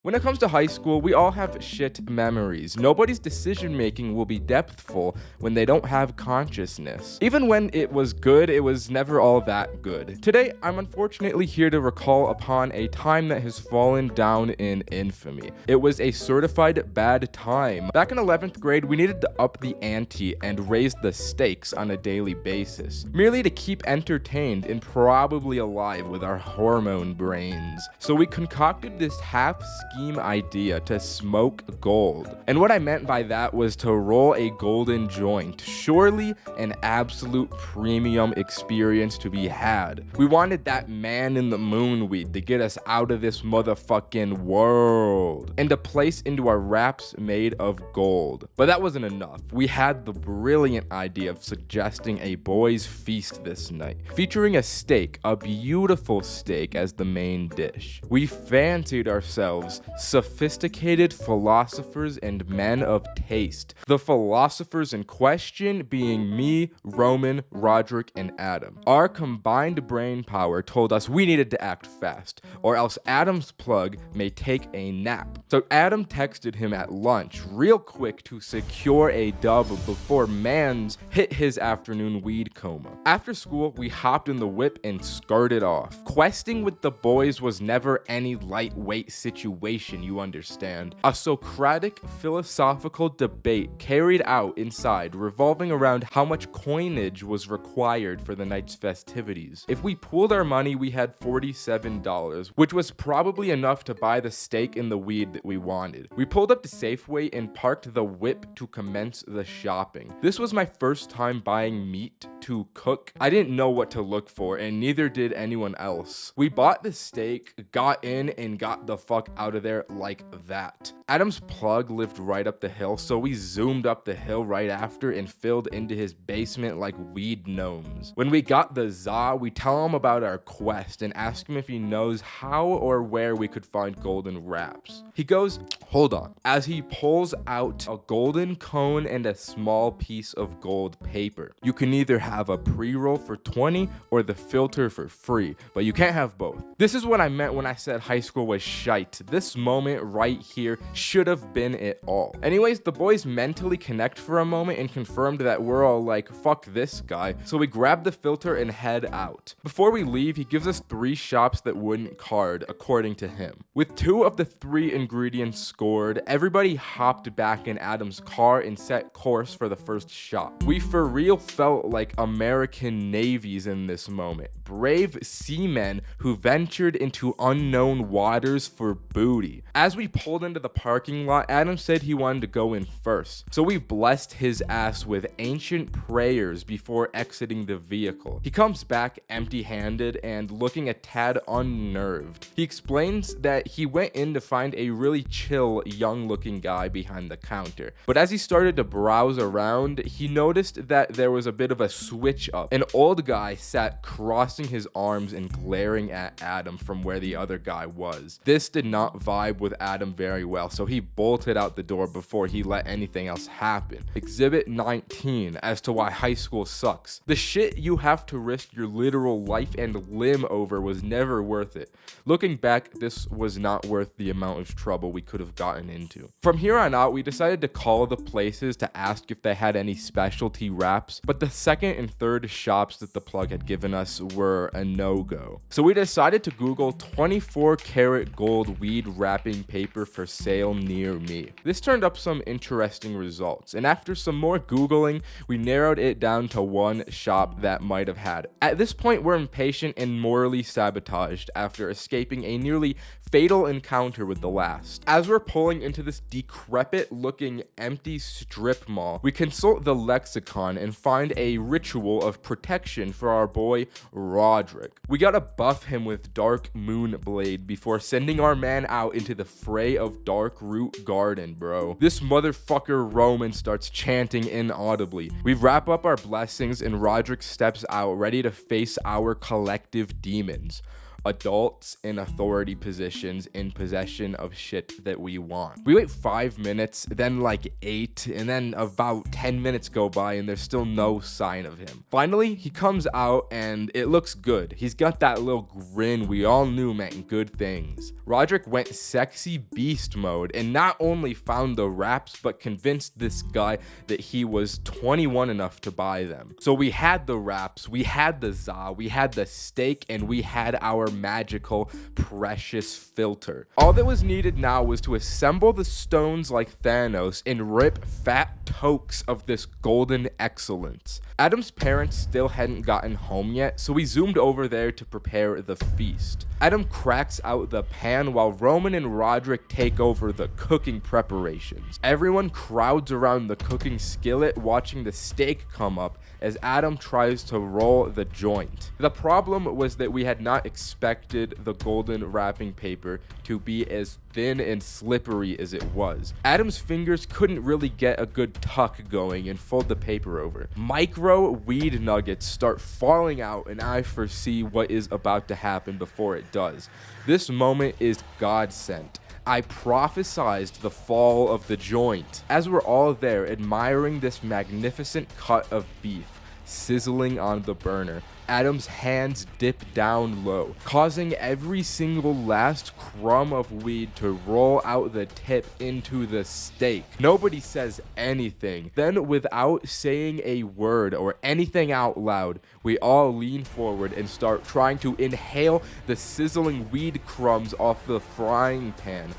When it comes to high school, we all have shit memories. Nobody's decision making will be depthful when they don't have consciousness. Even when it was good, it was never all that good. Today, I'm unfortunately here to recall upon a time that has fallen down in infamy. It was a certified bad time. Back in 11th grade, we needed to up the ante and raise the stakes on a daily basis, merely to keep entertained and probably alive with our hormone brains. So we concocted this half scheme idea to smoke gold. And what I meant by that was to roll a golden joint. Surely an absolute premium experience to be had. We wanted that man in the moon weed to get us out of this motherfucking world and to place into our wraps made of gold. But that wasn't enough. We had the brilliant idea of suggesting a boys' feast this night, featuring a steak, a beautiful steak, as the main dish. We fancied ourselves sophisticated philosophers and men of taste. The philosophers in question being me, Roman, Roderick, and Adam. Our combined brain power told us we needed to act fast, or else Adam's plug may take a nap. So Adam texted him at lunch real quick to secure a dub before Mans hit his afternoon weed coma. After school, we hopped in the whip and skirted off. Questing with the boys was never any lightweight situation, you understand. A Socratic philosophical debate carried out inside revolving around how much coinage was required for the night's festivities. If we pooled our money, we had $47, which was probably enough to buy the steak and the weed that we wanted. We pulled up to Safeway and parked the whip to commence the shopping. This was my first time buying meat to cook. I didn't know what to look for, and neither did anyone else. We bought the steak, got in, and got the fuck out of there like that. Adam's plug lived right up the hill, so we zoomed up the hill right after and filled into his basement like weed gnomes. When we got the za, we tell him about our quest and ask him if he knows how or where we could find golden wraps. He goes, "Hold on," as he pulls out a golden cone and a small piece of gold paper. "You can either have a pre-roll for 20 or the filter for free, but you can't have both." This is what I meant when I said high school was shite. This moment right here should have been it all. Anyways, the boys mentally connect for a moment and confirmed that we're all like, fuck this guy. So we grab the filter and head out. Before we leave, he gives us 3 shops that wouldn't card, according to him. With 2 of the 3 ingredients scored, everybody hopped back in Adam's car and set course for the first shop. We for real felt like American navies in this moment. Brave seamen who ventured into unknown waters for booty. As we pulled into the parking lot, Adam said he wanted to go in first, so we blessed his ass with ancient prayers before exiting the vehicle. He comes back empty-handed and looking a tad unnerved. He explains that he went in to find a really chill, young-looking guy behind the counter, but as he started to browse around, he noticed that there was a bit of a switch up. An old guy sat crossing his arms and glaring at Adam from where the other guy was. This did not vibe with Adam very well, so he bolted out the door before he let anything else happen. Exhibit 19 as to why high school sucks. The shit you have to risk your literal life and limb over was never worth it. Looking back, this was not worth the amount of trouble we could have gotten into. From here on out, we decided to call the places to ask if they had any specialty wraps, but the second and third shops that the plug had given us were a no-go. So we decided to Google 24 karat gold weed wrapping paper for sale near me. This turned up some interesting results, and after some more Googling, we narrowed it down to one shop that might have had it. At this point, we're impatient and morally sabotaged after escaping a nearly fatal encounter with the last. As we're pulling into this decrepit looking empty strip mall, we consult the lexicon and find a ritual of protection for our boy Roderick. We gotta buff him with Dark Moon Blade before sending our man out into the fray of Dark Root Garden, bro. This motherfucker Roman starts chanting inaudibly. We wrap up our blessings and Roderick steps out ready to face our collective demons. adults in authority positions in possession of shit that we want. We wait 5 minutes, then like 8, and then about 10 minutes go by and there's still no sign of him. Finally, he comes out and it looks good. He's got that little grin we all knew meant good things. Roderick went sexy beast mode and not only found the wraps, but convinced this guy that he was 21 enough to buy them. So we had the wraps, we had the za, we had the steak, and we had our magical, precious filter. All that was needed now was to assemble the stones like Thanos and rip fat tokes of this golden excellence. Adam's parents still hadn't gotten home yet, so we zoomed over there to prepare the feast. Adam cracks out the pan while Roman and Roderick take over the cooking preparations. Everyone crowds around the cooking skillet watching the steak come up as Adam tries to roll the joint. The problem was that we had not expected the golden wrapping paper to be as thin and slippery as it was. Adam's fingers couldn't really get a good tuck going and fold the paper over. Micro weed nuggets start falling out and I foresee what is about to happen before it does. This moment is God sent. I prophesized the fall of the joint. As we're all there admiring this magnificent cut of beef sizzling on the burner, Adam's hands dip down low, causing every single last crumb of weed to roll out the tip into the steak. Nobody says anything. Then, without saying a word or anything out loud, we all lean forward and start trying to inhale the sizzling weed crumbs off the frying pan.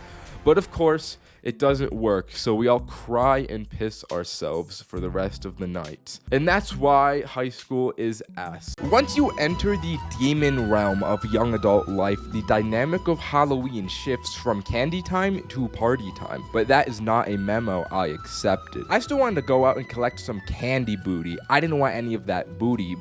But of course, it doesn't work, so we all cry and piss ourselves for the rest of the night. And that's why high school is ass. Once you enter the demon realm of young adult life, the dynamic of Halloween shifts from candy time to party time. But that is not a memo I accepted. I still wanted to go out and collect some candy booty. I didn't want any of that booty,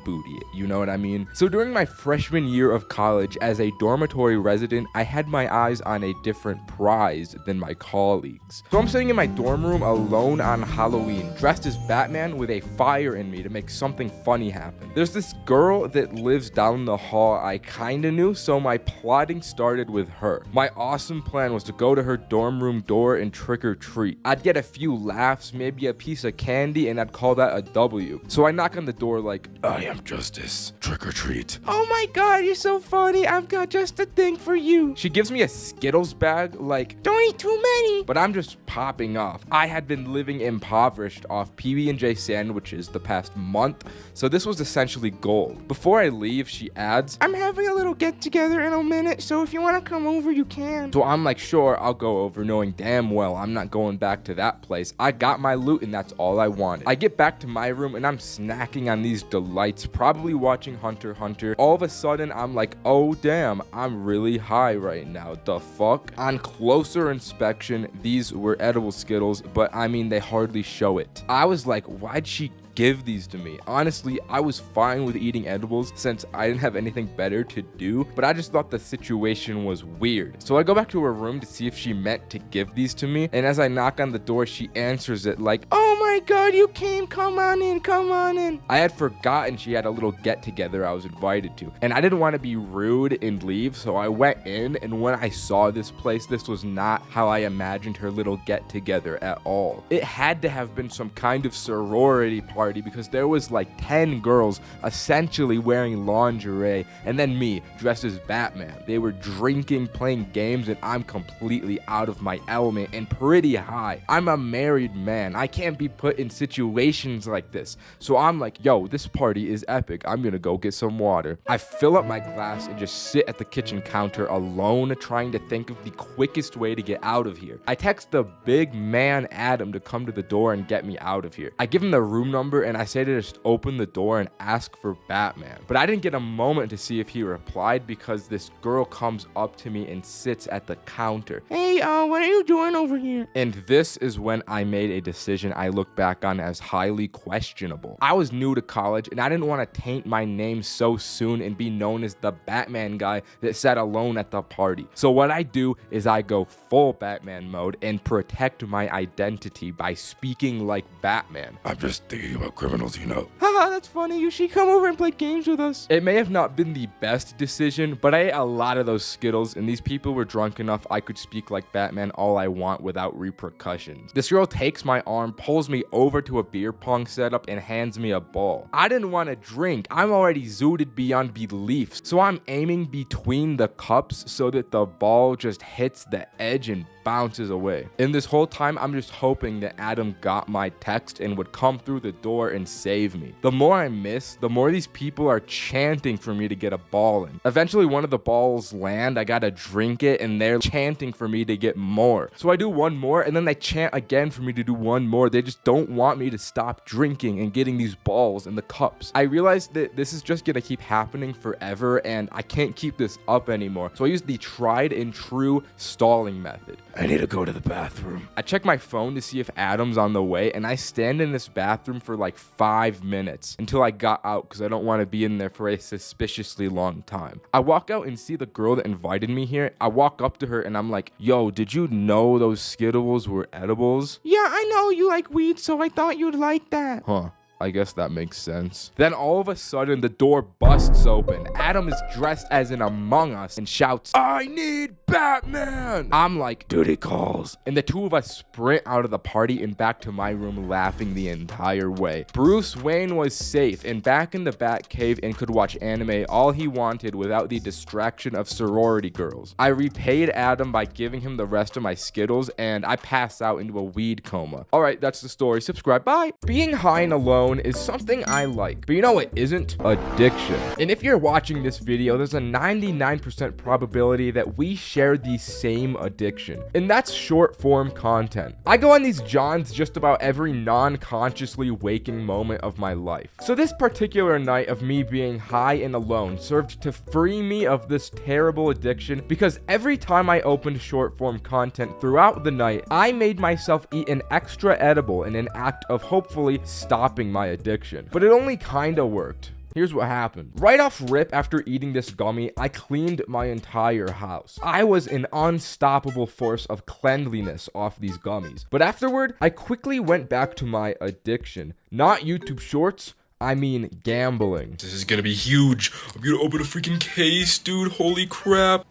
you know what I mean? So during my freshman year of college, as a dormitory resident, I had my eyes on a different prize than my colleagues. So I'm sitting in my dorm room alone on Halloween, dressed as Batman with a fire in me to make something funny happen. There's this girl that lives down the hall I kinda knew, so my plotting started with her. My awesome plan was to go to her dorm room door and trick or treat. I'd get a few laughs, maybe a piece of candy, and I'd call that a W. So I knock on the door like, "I am Justice, trick or treat." "Oh my god, you're so funny, I've got just a thing for you." She gives me a Skittles bag like, "Don't eat too many." But I'm just popping off. I had been living impoverished off PB&J sandwiches the past month, so this was essentially gold. Before I leave, she adds, "I'm having a little get together in a minute, so if you want to come over, you can." So I'm like, sure, I'll go over, knowing damn well I'm not going back to that place. I got my loot and that's all I wanted. I get back to my room and I'm snacking on these delights, probably watching Hunter x Hunter. All of a sudden, I'm like, oh damn, I'm really high right now. The fuck? On closer inspection, these were edible Skittles, but I mean, they hardly show it. I was like, why'd she give these to me? Honestly, I was fine with eating edibles since I didn't have anything better to do, but I just thought the situation was weird. So I go back to her room to see if she meant to give these to me, and as I knock on the door, she answers it like, "Oh my god, you came, come on in, come on in." I had forgotten she had a little get together I was invited to, and I didn't want to be rude and leave, so I went in, and when I saw this place, this was not how I imagined her little get together at all. It had to have been some kind of sorority party because there was like 10 girls essentially wearing lingerie, and then me dressed as Batman. They were drinking, playing games, and I'm completely out of my element and pretty high. I'm a married man. I can't be put in situations like this. So I'm like, yo, this party is epic. I'm gonna go get some water. I fill up my glass and just sit at the kitchen counter alone, trying to think of the quickest way to get out of here. I text the big man Adam to come to the door and get me out of here. I give him the room number and I say to just open the door and ask for Batman. But I didn't get a moment to see if he replied because this girl comes up to me and sits at the counter. "Hey, what are you doing over here?" And this is when I made a decision I look back on as highly questionable. I was new to college and I didn't want to taint my name so soon and be known as the Batman guy that sat alone at the party. So what I do is I go full Batman mode and protect my identity by speaking like Batman. "I'm just thinking about criminals, you know. Haha, that's funny. You should come over and play games with us. It may have not been the best decision, but I ate a lot of those Skittles, and these people were drunk enough I could speak like Batman all I want without repercussions. This girl takes my arm, pulls me over to a beer pong setup, and hands me a ball. I didn't want to drink. I'm already zooted beyond belief, so I'm aiming between the cups so that the ball just hits the edge and bounces away. In this whole time, I'm just hoping that Adam got my text and would come through the door and save me. The more I miss, the more these people are chanting for me to get a ball in. Eventually, one of the balls land, I gotta drink it, and they're chanting for me to get more. So I do one more, and then they chant again for me to do one more. They just don't want me to stop drinking and getting these balls in the cups. I realized that this is just gonna keep happening forever, and I can't keep this up anymore. So I used the tried and true stalling method. I need to go to the bathroom. I check my phone to see if Adam's on the way, and I stand in this bathroom for like 5 minutes until I got out because I don't want to be in there for a suspiciously long time. I walk out and see the girl that invited me here. I walk up to her and I'm like, yo, did you know those Skittles were edibles? Yeah, I know you like weed, so I thought you'd like that. Huh. I guess that makes sense. Then all of a sudden, the door busts open. Adam is dressed as an Among Us and shouts, I need Batman! I'm like, duty calls. And the two of us sprint out of the party and back to my room laughing the entire way. Bruce Wayne was safe and back in the Batcave and could watch anime all he wanted without the distraction of sorority girls. I repaid Adam by giving him the rest of my Skittles and I passed out into a weed coma. Alright, that's the story. Subscribe. Bye! Being high and alone is something I like, but you know it isn't? Addiction. And if you're watching this video, there's a 99% probability that we share the same addiction, and that's short form content. I go on these jaunts just about every non-consciously waking moment of my life. So this particular night of me being high and alone served to free me of this terrible addiction because every time I opened short form content throughout the night, I made myself eat an extra edible in an act of hopefully stopping my addiction. But it only kinda worked. Here's what happened. Right off rip, after eating this gummy, I cleaned my entire house. I was an unstoppable force of cleanliness off these gummies. But afterward, I quickly went back to my addiction. Not YouTube Shorts, I mean gambling. This is gonna be huge. I'm gonna open a freaking case, dude. Holy crap.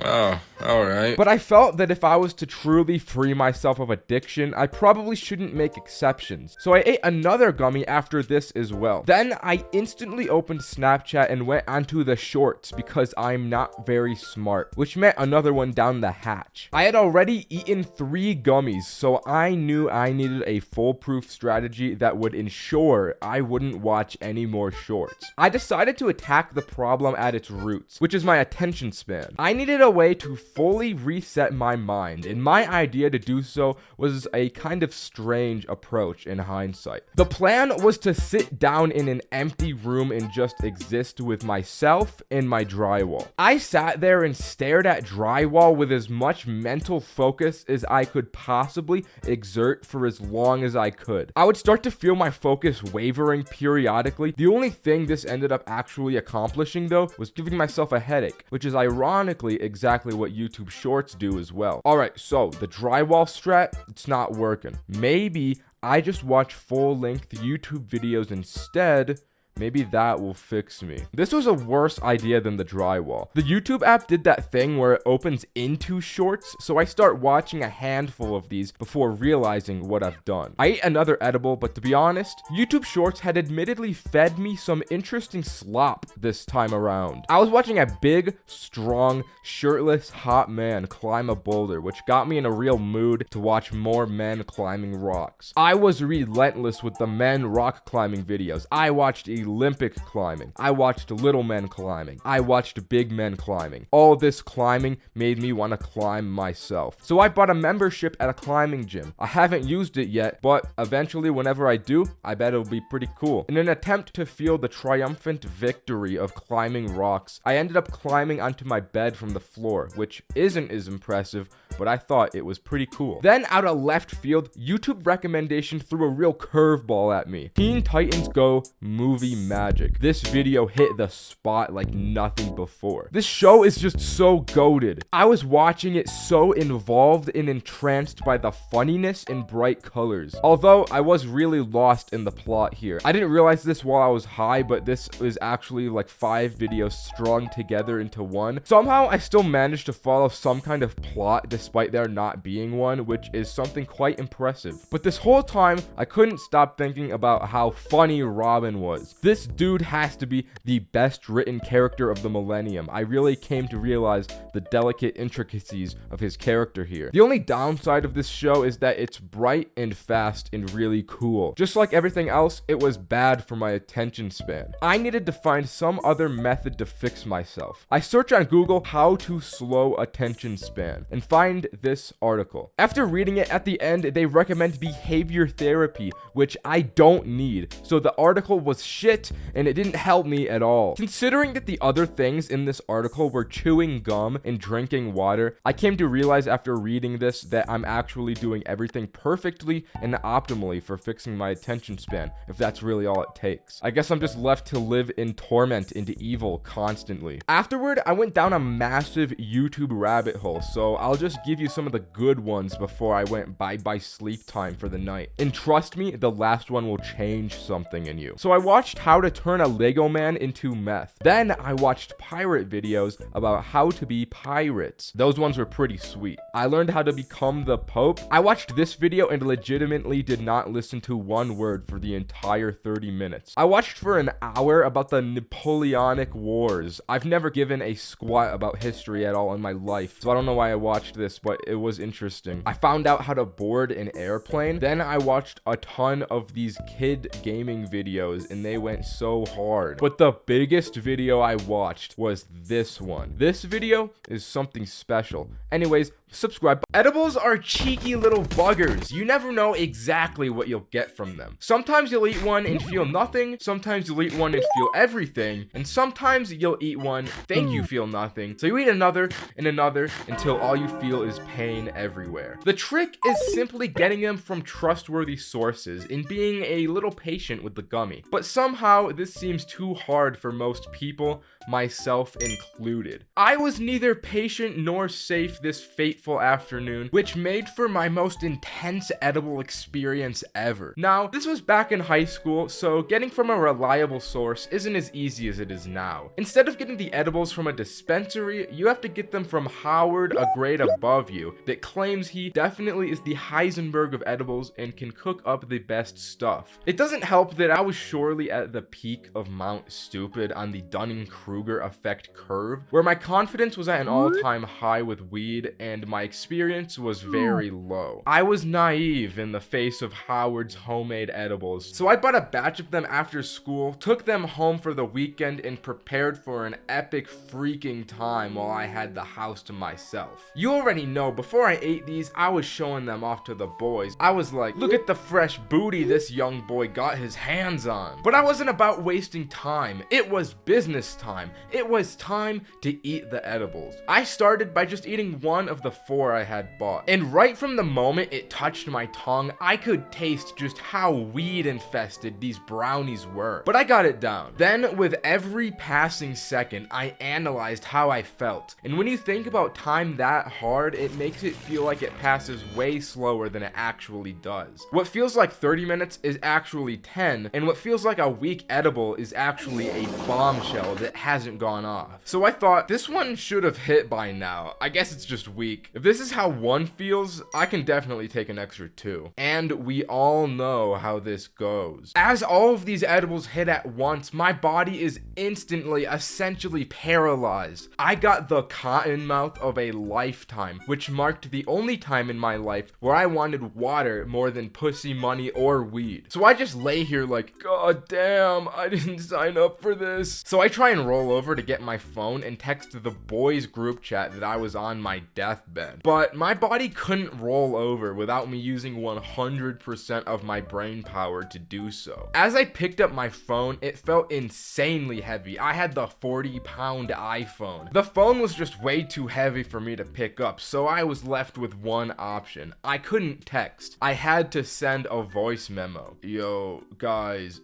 Oh, alright. But I felt that if I was to truly free myself of addiction, I probably shouldn't make exceptions. So I ate another gummy after this as well. Then I instantly opened Snapchat and went onto the shorts because I'm not very smart, which meant another one down the hatch. I had already eaten 3 gummies, so I knew I needed a foolproof strategy that would ensure I wouldn't watch any more shorts. I decided to attack the problem at its roots, which is my attention span. I needed a way to fully reset my mind, and my idea to do so was a kind of strange approach in hindsight. The plan was to sit down in an empty room and just exist with myself and my drywall. I sat there and stared at drywall with as much mental focus as I could possibly exert for as long as I could. I would start to feel my focus wavering periodically. The only thing this ended up actually accomplishing though was giving myself a headache, which is ironically exactly what YouTube Shorts do as well. Alright, so the drywall strat, it's not working. Maybe I just watch full-length YouTube videos instead. Maybe that will fix me. This was a worse idea than the drywall. The YouTube app did that thing where it opens into shorts, so I start watching a handful of these before realizing what I've done. I ate another edible, but to be honest, YouTube Shorts had admittedly fed me some interesting slop this time around. I was watching a big, strong, shirtless, hot man climb a boulder, which got me in a real mood to watch more men climbing rocks. I was relentless with the men rock climbing videos. I watched Olympic climbing. I watched little men climbing. I watched big men climbing. All this climbing made me want to climb myself. So I bought a membership at a climbing gym. I haven't used it yet, but eventually whenever I do, I bet it'll be pretty cool. In an attempt to feel the triumphant victory of climbing rocks, I ended up climbing onto my bed from the floor, which isn't as impressive, but I thought it was pretty cool. Then out of left field, YouTube recommendation threw a real curveball at me. Teen Titans Go movie be magic. This video hit the spot like nothing before. This show is just so goated. I was watching it so involved and entranced by the funniness and bright colors. Although I was really lost in the plot here. I didn't realize this while I was high, but this is actually like 5 videos strung together into one. Somehow I still managed to follow some kind of plot despite there not being one, which is something quite impressive. But this whole time I couldn't stop thinking about how funny Robin was. This dude has to be the best written character of the millennium. I really came to realize the delicate intricacies of his character here. The only downside of this show is that it's bright and fast and really cool. Just like everything else, it was bad for my attention span. I needed to find some other method to fix myself. I search on Google how to slow attention span and find this article. After reading it, at the end they recommend behavior therapy, which I don't need. So the article was shit and it didn't help me at all. Considering that the other things in this article were chewing gum and drinking water, I came to realize after reading this that I'm actually doing everything perfectly and optimally for fixing my attention span, if that's really all it takes. I guess I'm just left to live in torment and evil constantly. Afterward, I went down a massive YouTube rabbit hole, so I'll just give you some of the good ones before I went bye-bye sleep time for the night. And trust me, the last one will change something in you. So I watched how to turn a Lego man into meth. Then I watched pirate videos about how to be pirates. Those ones were pretty sweet. I learned how to become the Pope. I watched this video and legitimately did not listen to one word for the entire 30 minutes. I watched for an hour about the Napoleonic Wars. I've never given a squat about history at all in my life, so I don't know why I watched this, but it was interesting. I found out how to board an airplane. Then I watched a ton of these kid gaming videos and they went so hard. But the biggest video I watched was this one. This video is something special. Anyways, subscribe. Edibles are cheeky little buggers. You never know exactly what you'll get from them. Sometimes you'll eat one and feel nothing. Sometimes you'll eat one and feel everything. And sometimes you'll eat one, think you feel nothing. So you eat another and another until all you feel is pain everywhere. The trick is simply getting them from trustworthy sources and being a little patient with the gummy. But somehow this seems too hard for most people, myself included. I was neither patient nor safe this fateful afternoon, which made for my most intense edible experience ever. Now, this was back in high school, so getting from a reliable source isn't as easy as it is now. Instead of getting the edibles from a dispensary, you have to get them from Howard, a grade above you, that claims he definitely is the Heisenberg of edibles and can cook up the best stuff. It doesn't help that I was surely at the peak of Mount Stupid on the Dunning-Kruger effect curve, where my confidence was at an all-time high with weed and my experience was very low. I was naive in the face of Howard's homemade edibles, so I bought a batch of them after school, took them home for the weekend, and prepared for an epic freaking time while I had the house to myself. You already know, before I ate these, I was showing them off to the boys. I was like, look at the fresh booty this young boy got his hands on. But I wasn't about wasting time. It was business time. It was time to eat the edibles. I started by just eating one of the 4 I had bought. And right from the moment it touched my tongue, I could taste just how weed infested these brownies were. But I got it down. Then with every passing second, I analyzed how I felt. And when you think about time that hard, it makes it feel like it passes way slower than it actually does. What feels like 30 minutes is actually 10, and what feels like a weak edible is actually a bombshell that hasn't gone off. So I thought, this one should have hit by now. I guess it's just weak. If this is how one feels, I can definitely take an extra 2. And we all know how this goes. As all of these edibles hit at once, my body is instantly, essentially paralyzed. I got the cotton mouth of a lifetime, which marked the only time in my life where I wanted water more than pussy, money, or weed. So I just lay here like, god damn, I didn't sign up for this. So I try and roll over to get my phone and text the boys group chat that I was on my deathbed. But my body couldn't roll over without me using 100% of my brain power to do so. As I picked up my phone, it felt insanely heavy. I had the 40-pound iPhone. The phone was just way too heavy for me to pick up, so I was left with one option. I couldn't text. I had to send a voice memo. Yo, guys,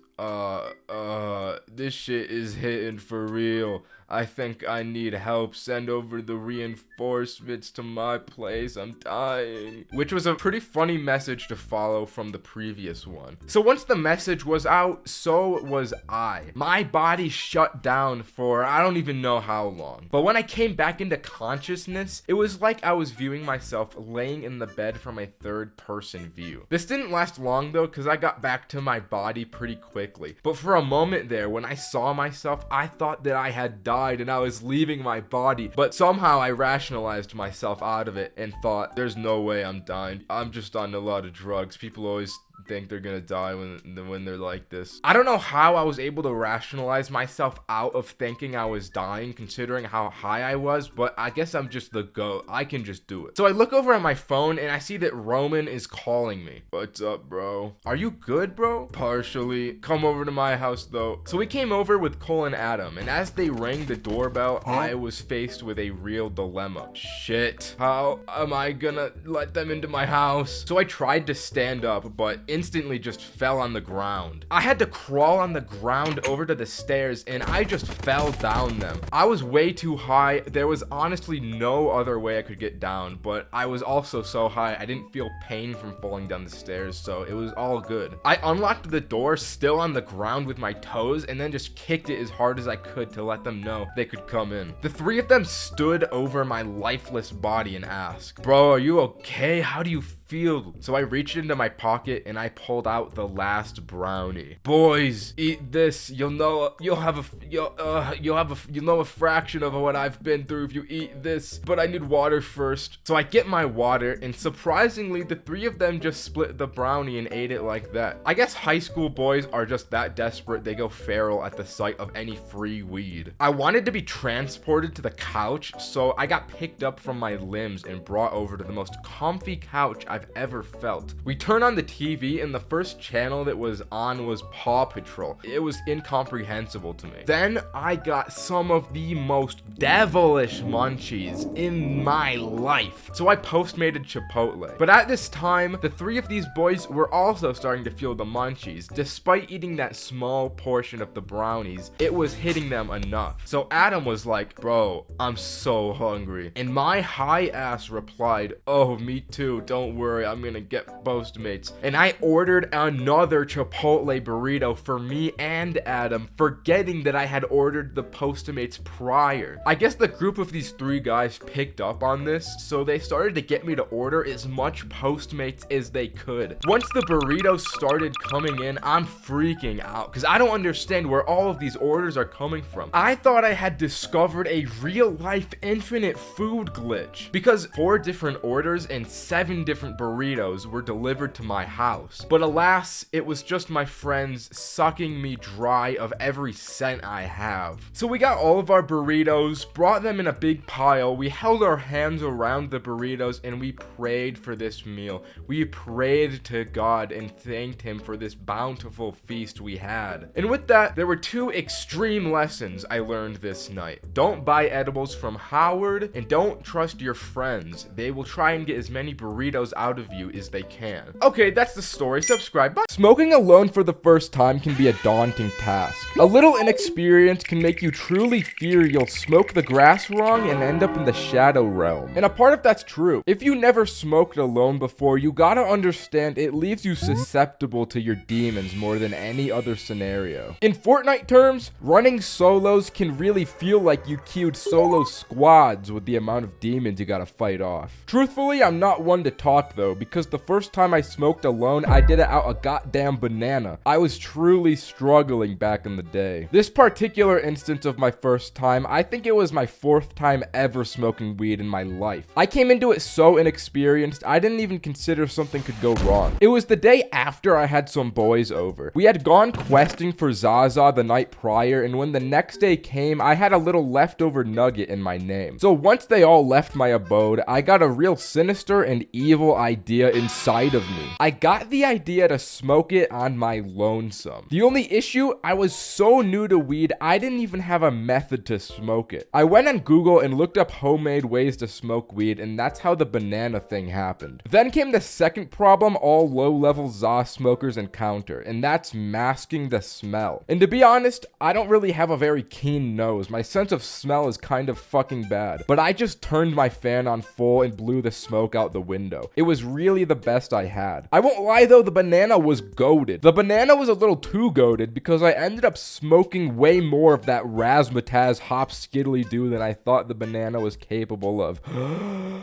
This shit is hitting for real. I think I need help. Send over the reinforcements to my place. I'm dying. Which was a pretty funny message to follow from the previous one. So once the message was out, so was I. My body shut down for I don't even know how long. But when I came back into consciousness, it was like I was viewing myself laying in the bed from a third person view. This didn't last long though, because I got back to my body pretty quickly. But for a moment there, when I saw myself, I thought that I had died and I was leaving my body, but somehow I rationalized myself out of it and thought, there's no way I'm dying. I'm just on a lot of drugs. People always think they're gonna die when they're like this. I don't know how I was able to rationalize myself out of thinking I was dying considering how high I was, but I guess I'm just the GOAT. I can just do it. So I look over at my phone and I see that Roman is calling me. What's up, bro? Are you good, bro? Partially. Come over to my house though. So we came over with Cole and Adam, and as they rang the doorbell, I was faced with a real dilemma. Shit. How am I gonna let them into my house? So I tried to stand up, but instantly just fell on the ground. I had to crawl on the ground over to the stairs and I just fell down them. I was way too high. There was honestly no other way I could get down, but I was also so high I didn't feel pain from falling down the stairs, so it was all good. I unlocked the door still on the ground with my toes and then just kicked it as hard as I could to let them know they could come in. The three of them stood over my lifeless body and asked, "Bro, are you okay? How do you feel?" So I reached into my pocket and I pulled out the last brownie. Boys, eat this. You'll know a fraction of what I've been through if you eat this. But I need water first. So I get my water, and surprisingly, the three of them just split the brownie and ate it like that. I guess high school boys are just that desperate they go feral at the sight of any free weed. I wanted to be transported to the couch, so I got picked up from my limbs and brought over to the most comfy couch I've ever felt. We turned on the TV and the first channel that was on was Paw Patrol. It was incomprehensible to me. Then I got some of the most devilish munchies in my life. So I postmated Chipotle. But at this time, the three of these boys were also starting to feel the munchies. Despite eating that small portion of the brownies, it was hitting them enough. So Adam was like, "Bro, I'm so hungry." And my high ass replied, "Oh, me too, don't worry. I'm gonna get Postmates." And I ordered another Chipotle burrito for me and Adam, forgetting that I had ordered the Postmates prior. I guess the group of these three guys picked up on this, so they started to get me to order as much Postmates as they could. Once the burritos started coming in, I'm freaking out because I don't understand where all of these orders are coming from. I thought I had discovered a real-life infinite food glitch because 4 different orders and 7 different burritos were delivered to my house. But alas, it was just my friends sucking me dry of every cent I have. So we got all of our burritos, brought them in a big pile, we held our hands around the burritos, and we prayed for this meal. We prayed to God and thanked him for this bountiful feast we had. And with that, there were 2 extreme lessons I learned this night. Don't buy edibles from Howard, and don't trust your friends. They will try and get as many burritos out of you as they can. Okay, that's the story. Subscribe. Bye. Smoking alone for the first time can be a daunting task. A little inexperience can make you truly fear you'll smoke the grass wrong and end up in the shadow realm. And a part of that's true. If you never smoked alone before, you gotta understand it leaves you susceptible to your demons more than any other scenario. In Fortnite terms, running solos can really feel like you queued solo squads with the amount of demons you gotta fight off. Truthfully, I'm not one to talk though, because the first time I smoked alone, I did it out a goddamn banana. I was truly struggling back in the day. This particular instance of my first time, I think it was my 4th time ever smoking weed in my life. I came into it so inexperienced, I didn't even consider something could go wrong. It was the day after I had some boys over. We had gone questing for Zaza the night prior, and when the next day came, I had a little leftover nugget in my name. So once they all left my abode, I got a real sinister and evil idea inside of me. I got the idea to smoke it on my lonesome. The only issue, I was so new to weed, I didn't even have a method to smoke it. I went on Google and looked up homemade ways to smoke weed, and that's how the banana thing happened. Then came the second problem all low-level ZA smokers encounter, and that's masking the smell. And to be honest, I don't really have a very keen nose. My sense of smell is kind of fucking bad. But I just turned my fan on full and blew the smoke out the window. It was really the best I had. I won't lie though, the banana was goated. The banana was a little too goated because I ended up smoking way more of that razzmatazz hop skiddly do than I thought the banana was capable of.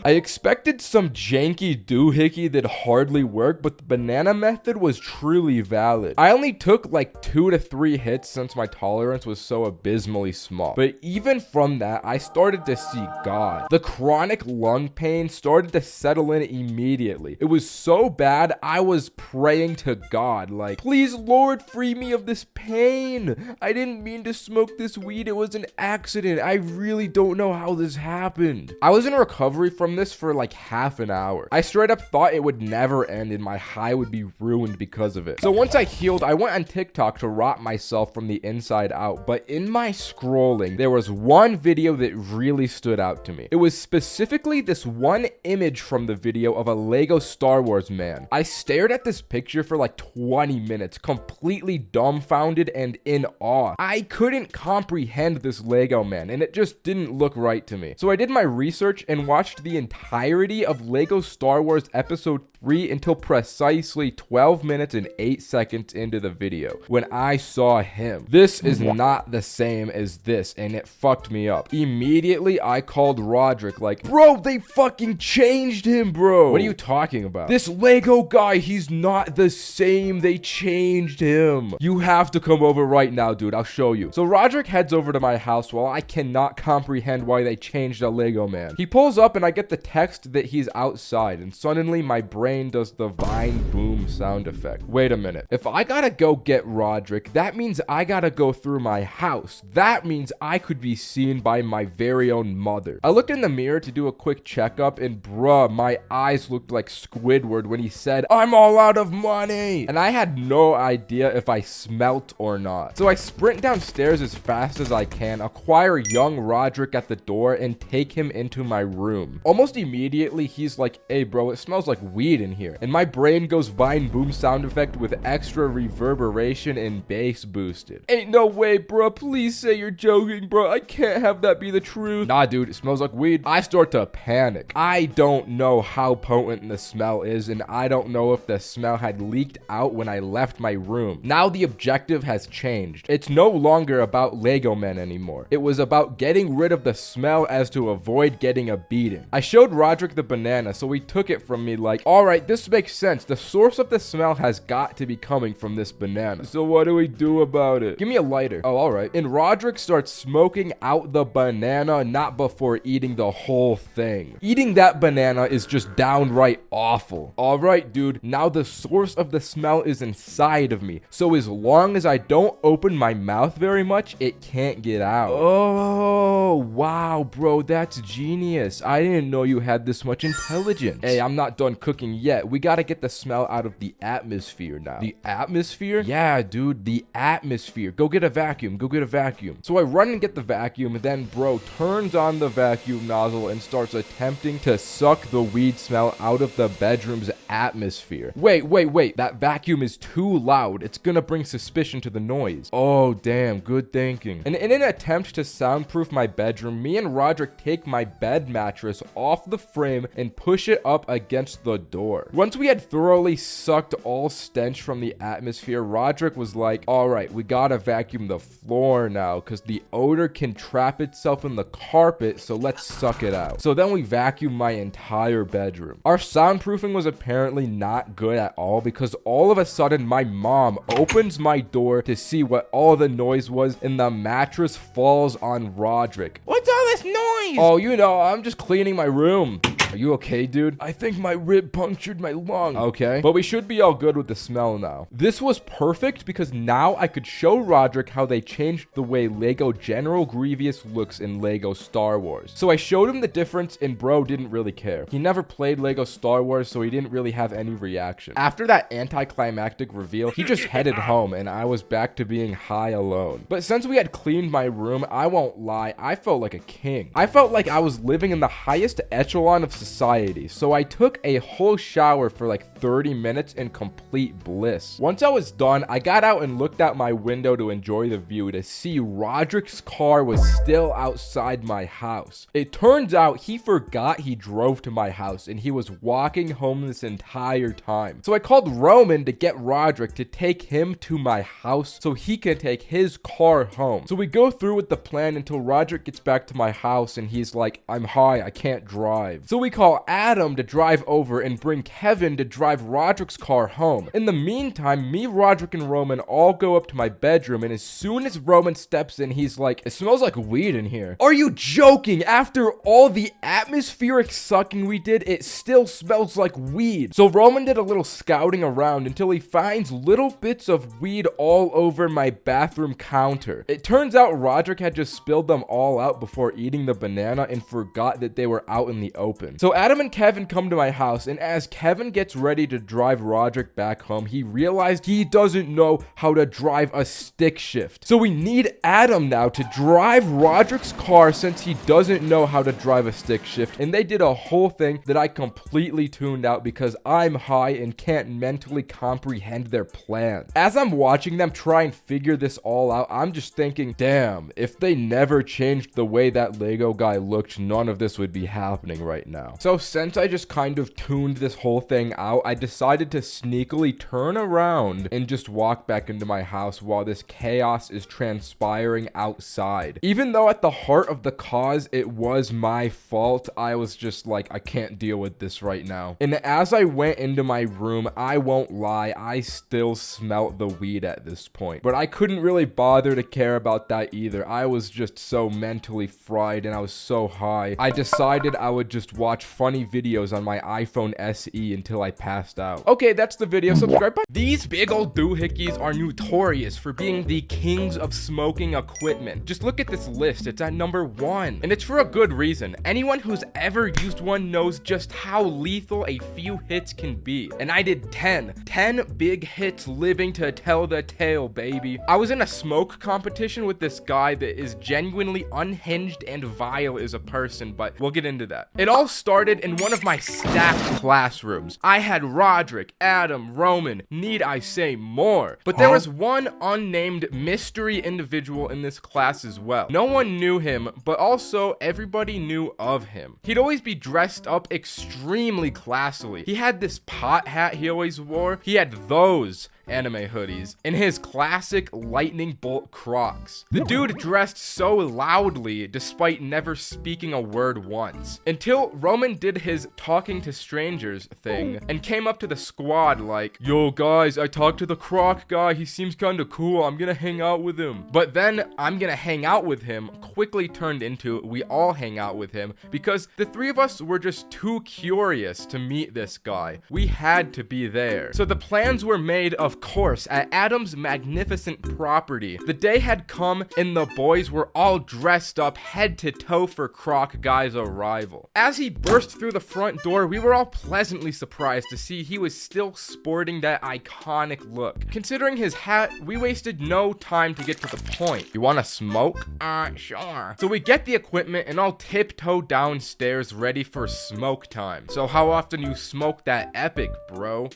I expected some janky doohickey that hardly worked, but the banana method was truly valid. I only took like 2 to 3 hits since my tolerance was so abysmally small. But even from that, I started to see God. The chronic lung pain started to settle in immediately. It was so bad, I was praying to God, like, please Lord, free me of this pain. I didn't mean to smoke this weed. It was an accident. I really don't know how this happened. I was in recovery from this for like half an hour. I straight up thought it would never end and my high would be ruined because of it. So once I healed, I went on TikTok to rot myself from the inside out. But in my scrolling, there was one video that really stood out to me. It was specifically this one image from the video of a Lego Star Wars man. I stared at this picture for like 20 minutes, completely dumbfounded and in awe. I couldn't comprehend this Lego man, and it just didn't look right to me. So I did my research and watched the entirety of Lego Star Wars Episode 3 until precisely 12 minutes and 8 seconds into the video when I saw him. This is not the same as this, and it fucked me up. Immediately, I called Roderick like, bro, they fucking changed him, bro. What are you talking about? This Lego guy, he's not the same. They changed him. You have to come over right now, dude. I'll show you. So Roderick heads over to my house while I cannot comprehend why they changed a Lego man. He pulls up and I get the text that he's outside, and suddenly my brain does the Vine boom sound effect. Wait a minute. If I gotta go get Roderick, that means I gotta go through my house. That means I could be seen by my very own mother. I looked in the mirror to do a quick checkup, and bruh, my eyes looked like Squidward when he said, I'm all out of money. And I had no idea if I smelt or not. So I sprint downstairs as fast as I can, acquire young Roderick at the door, and take him into my room. Almost immediately, he's like, hey bro, it smells like weed in here. And my brain goes Vine boom sound effect with extra reverberation and bass boosted. Ain't no way, bro. Please say you're joking, bro. I can't have that be the truth. Nah, dude, it smells like weed. I start to panic. I don't know how potent the smell is, and I don't know if the smell had leaked out when I left my room. Now the objective has changed. It's no longer about Lego men anymore. It was about getting rid of the smell as to avoid getting a beating. I showed Roderick the banana, so he took it from me like, alright, this makes sense. The source of the smell has got to be coming from this banana. So what do we do about it? Give me a lighter. Oh, alright. And Roderick starts smoking out the banana, not before eating the whole thing. Eating that banana is just downright awful. Alright, dude. Now the source of the smell is inside of me. So as long as I don't open my mouth very much, it can't get out. Oh, wow, bro. That's genius. I didn't know you had this much intelligence. Hey, I'm not done cooking yet. We gotta get the smell out of the atmosphere now. The atmosphere? Yeah, dude, the atmosphere. Go get a vacuum. Go get a vacuum. So I run and get the vacuum, and then bro turns on the vacuum nozzle and starts attempting to suck the weed smell out of the bedroom's atmosphere. Wait. That vacuum is too loud. It's gonna bring suspicion to the noise. Oh, damn. Good thinking. And in an attempt to soundproof my bedroom, me and Roderick take my bed mattress off the frame and push it up against the door. Once we had thoroughly sucked all stench from the atmosphere, Roderick was like, alright, we gotta vacuum the floor now because the odor can trap itself in the carpet, so let's suck it out. So then we vacuumed my entire bedroom. Our soundproofing was apparently not good at all because all of a sudden my mom opens my door to see what all the noise was, and the mattress falls on Roderick. What's all this noise? Oh, you know, I'm just cleaning my room. Are you okay, dude? I think my rib punctured my lung. Okay, but we should be all good with the smell now. This was perfect because now I could show Roderick how they changed the way Lego General Grievous looks in Lego Star Wars. So I showed him the difference and bro didn't really care. He never played Lego Star Wars, so he didn't really have any reaction. After that anticlimactic reveal, he just headed home and I was back to being high alone. But since we had cleaned my room, I won't lie, I felt like a king. I felt like I was living in the highest echelon of society, so I took a whole shower for like 30 minutes in complete bliss. Once I was done, I got out and looked out my window to enjoy the view to see Roderick's car was still outside my house. It turns out he forgot he drove to my house and he was walking home this entire time. So I called Roman to get Roderick to take him to my house so he can take his car home. So we go through with the plan until Roderick gets back to my house and he's like, I'm high, I can't drive. So we call Adam to drive over and bring Kevin to drive Roderick's car home. In the meantime, me, Roderick, and Roman all go up to my bedroom, and as soon as Roman steps in, he's like, it smells like weed in here. Are you joking? After all the atmospheric sucking we did, it still smells like weed. So Roman did a little scouting around until he finds little bits of weed all over my bathroom counter. It turns out Roderick had just spilled them all out before eating the banana and forgot that they were out in the open. So Adam and Kevin come to my house, and as Kevin gets ready to drive Roderick back home, he realized he doesn't know how to drive a stick shift. So we need Adam now to drive Roderick's car since he doesn't know how to drive a stick shift, and they did a whole thing that I completely tuned out because I'm high and can't mentally comprehend their plan. As I'm watching them try and figure this all out, I'm just thinking, damn, if they never changed the way that Lego guy looked, none of this would be happening right now. So since I just kind of tuned this whole thing out, I decided to sneakily turn around and just walk back into my house while this chaos is transpiring outside. Even though at the heart of the cause, it was my fault, I was just like, I can't deal with this right now. And as I went into my room, I won't lie, I still smelt the weed at this point. But I couldn't really bother to care about that either. I was just so mentally fried and I was so high. I decided I would just watch funny videos on my iPhone SE until I passed out. Okay, that's the video. Subscribe. Bye. These big old doohickeys are notorious for being the kings of smoking equipment. Just look at this list. It's at number 1. And it's for a good reason. Anyone who's ever used one knows just how lethal a few hits can be. And I did 10 big hits living to tell the tale, baby. I was in a smoke competition with this guy that is genuinely unhinged and vile as a person, but we'll get into that. It all started in one of my stacked classrooms. I had Roderick, Adam, Roman, need I say more? But there was one unnamed mystery individual in this class as well. No one knew him, but also everybody knew of him. He'd always be dressed up extremely classily. He had this pot hat he always wore. He had those anime hoodies and his classic lightning bolt Crocs. The dude dressed so loudly despite never speaking a word once, until Roman did his talking to strangers thing and came up to the squad like, yo guys, I talked to the Croc guy, he seems kinda cool, I'm gonna hang out with him. But then I'm gonna hang out with him quickly turned into we all hang out with him because the three of us were just too curious to meet this guy. We had to be there. So the plans were made, of course, at Adam's magnificent property. The day had come and the boys were all dressed up head to toe for Croc Guy's arrival. As he burst through the front door, we were all pleasantly surprised to see he was still sporting that iconic look. Considering his hat, we wasted no time to get to the point. You wanna smoke? Sure. So we get the equipment and all tiptoe downstairs ready for smoke time. So how often you smoke that epic, bro?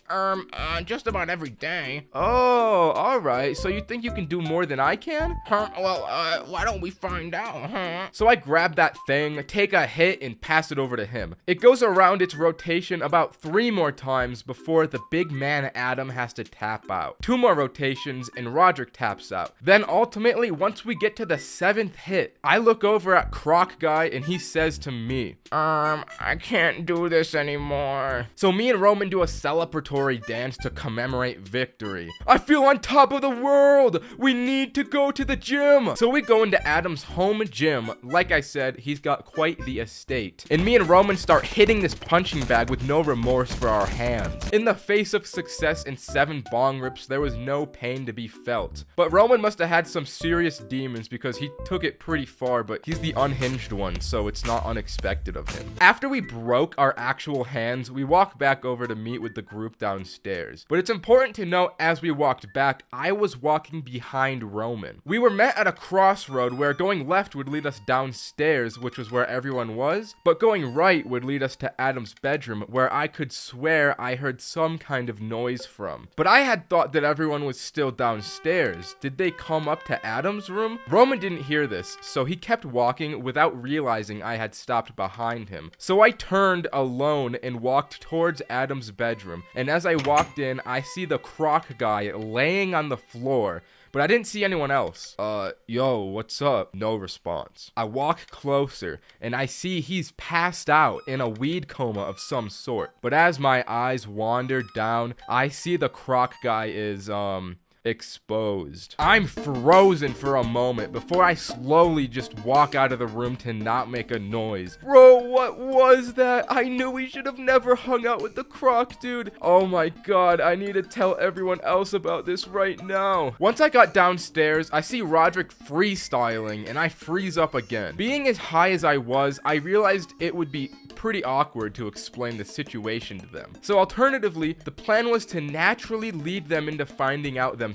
Just about every day. Oh, alright. So you think you can do more than I can? Well, why don't we find out, huh? So I grab that thing, take a hit, and pass it over to him. It goes around its rotation about 3 more times before the big man Adam has to tap out. 2 more rotations, and Roderick taps out. Then ultimately, once we get to the 7th hit, I look over at Croc Guy, and he says to me, I can't do this anymore. So me and Roman do a celebratory dance to commemorate victory. victory. I feel on top of the world. We need to go to the gym. So we go into Adam's home gym. Like I said, he's got quite the estate. And me and Roman start hitting this punching bag with no remorse for our hands. In the face of success and 7 bong rips, there was no pain to be felt. But Roman must have had some serious demons because he took it pretty far, but he's the unhinged one, so it's not unexpected of him. After we broke our actual hands, we walked back over to meet with the group downstairs. But it's important to note, as we walked back, I was walking behind Roman. We were met at a crossroad where going left would lead us downstairs, which was where everyone was, but going right would lead us to Adam's bedroom, where I could swear I heard some kind of noise from. But I had thought that everyone was still downstairs. Did they come up to Adam's room? Roman didn't hear this, so he kept walking without realizing I had stopped behind him. So I turned alone and walked towards Adam's bedroom, and as I walked in, I see the croc guy laying on the floor, but I didn't see anyone else. Yo, what's up? No response. I walk closer, and I see he's passed out in a weed coma of some sort. But as my eyes wander down, I see the croc guy is, exposed. I'm frozen for a moment before I slowly just walk out of the room to not make a noise. Bro, what was that? I knew we should have never hung out with the croc dude. Oh my god, I need to tell everyone else about this right now. Once I got downstairs, I see Roderick freestyling and I freeze up again. Being as high as I was, I realized it would be pretty awkward to explain the situation to them. So alternatively, the plan was to naturally lead them into finding out themselves.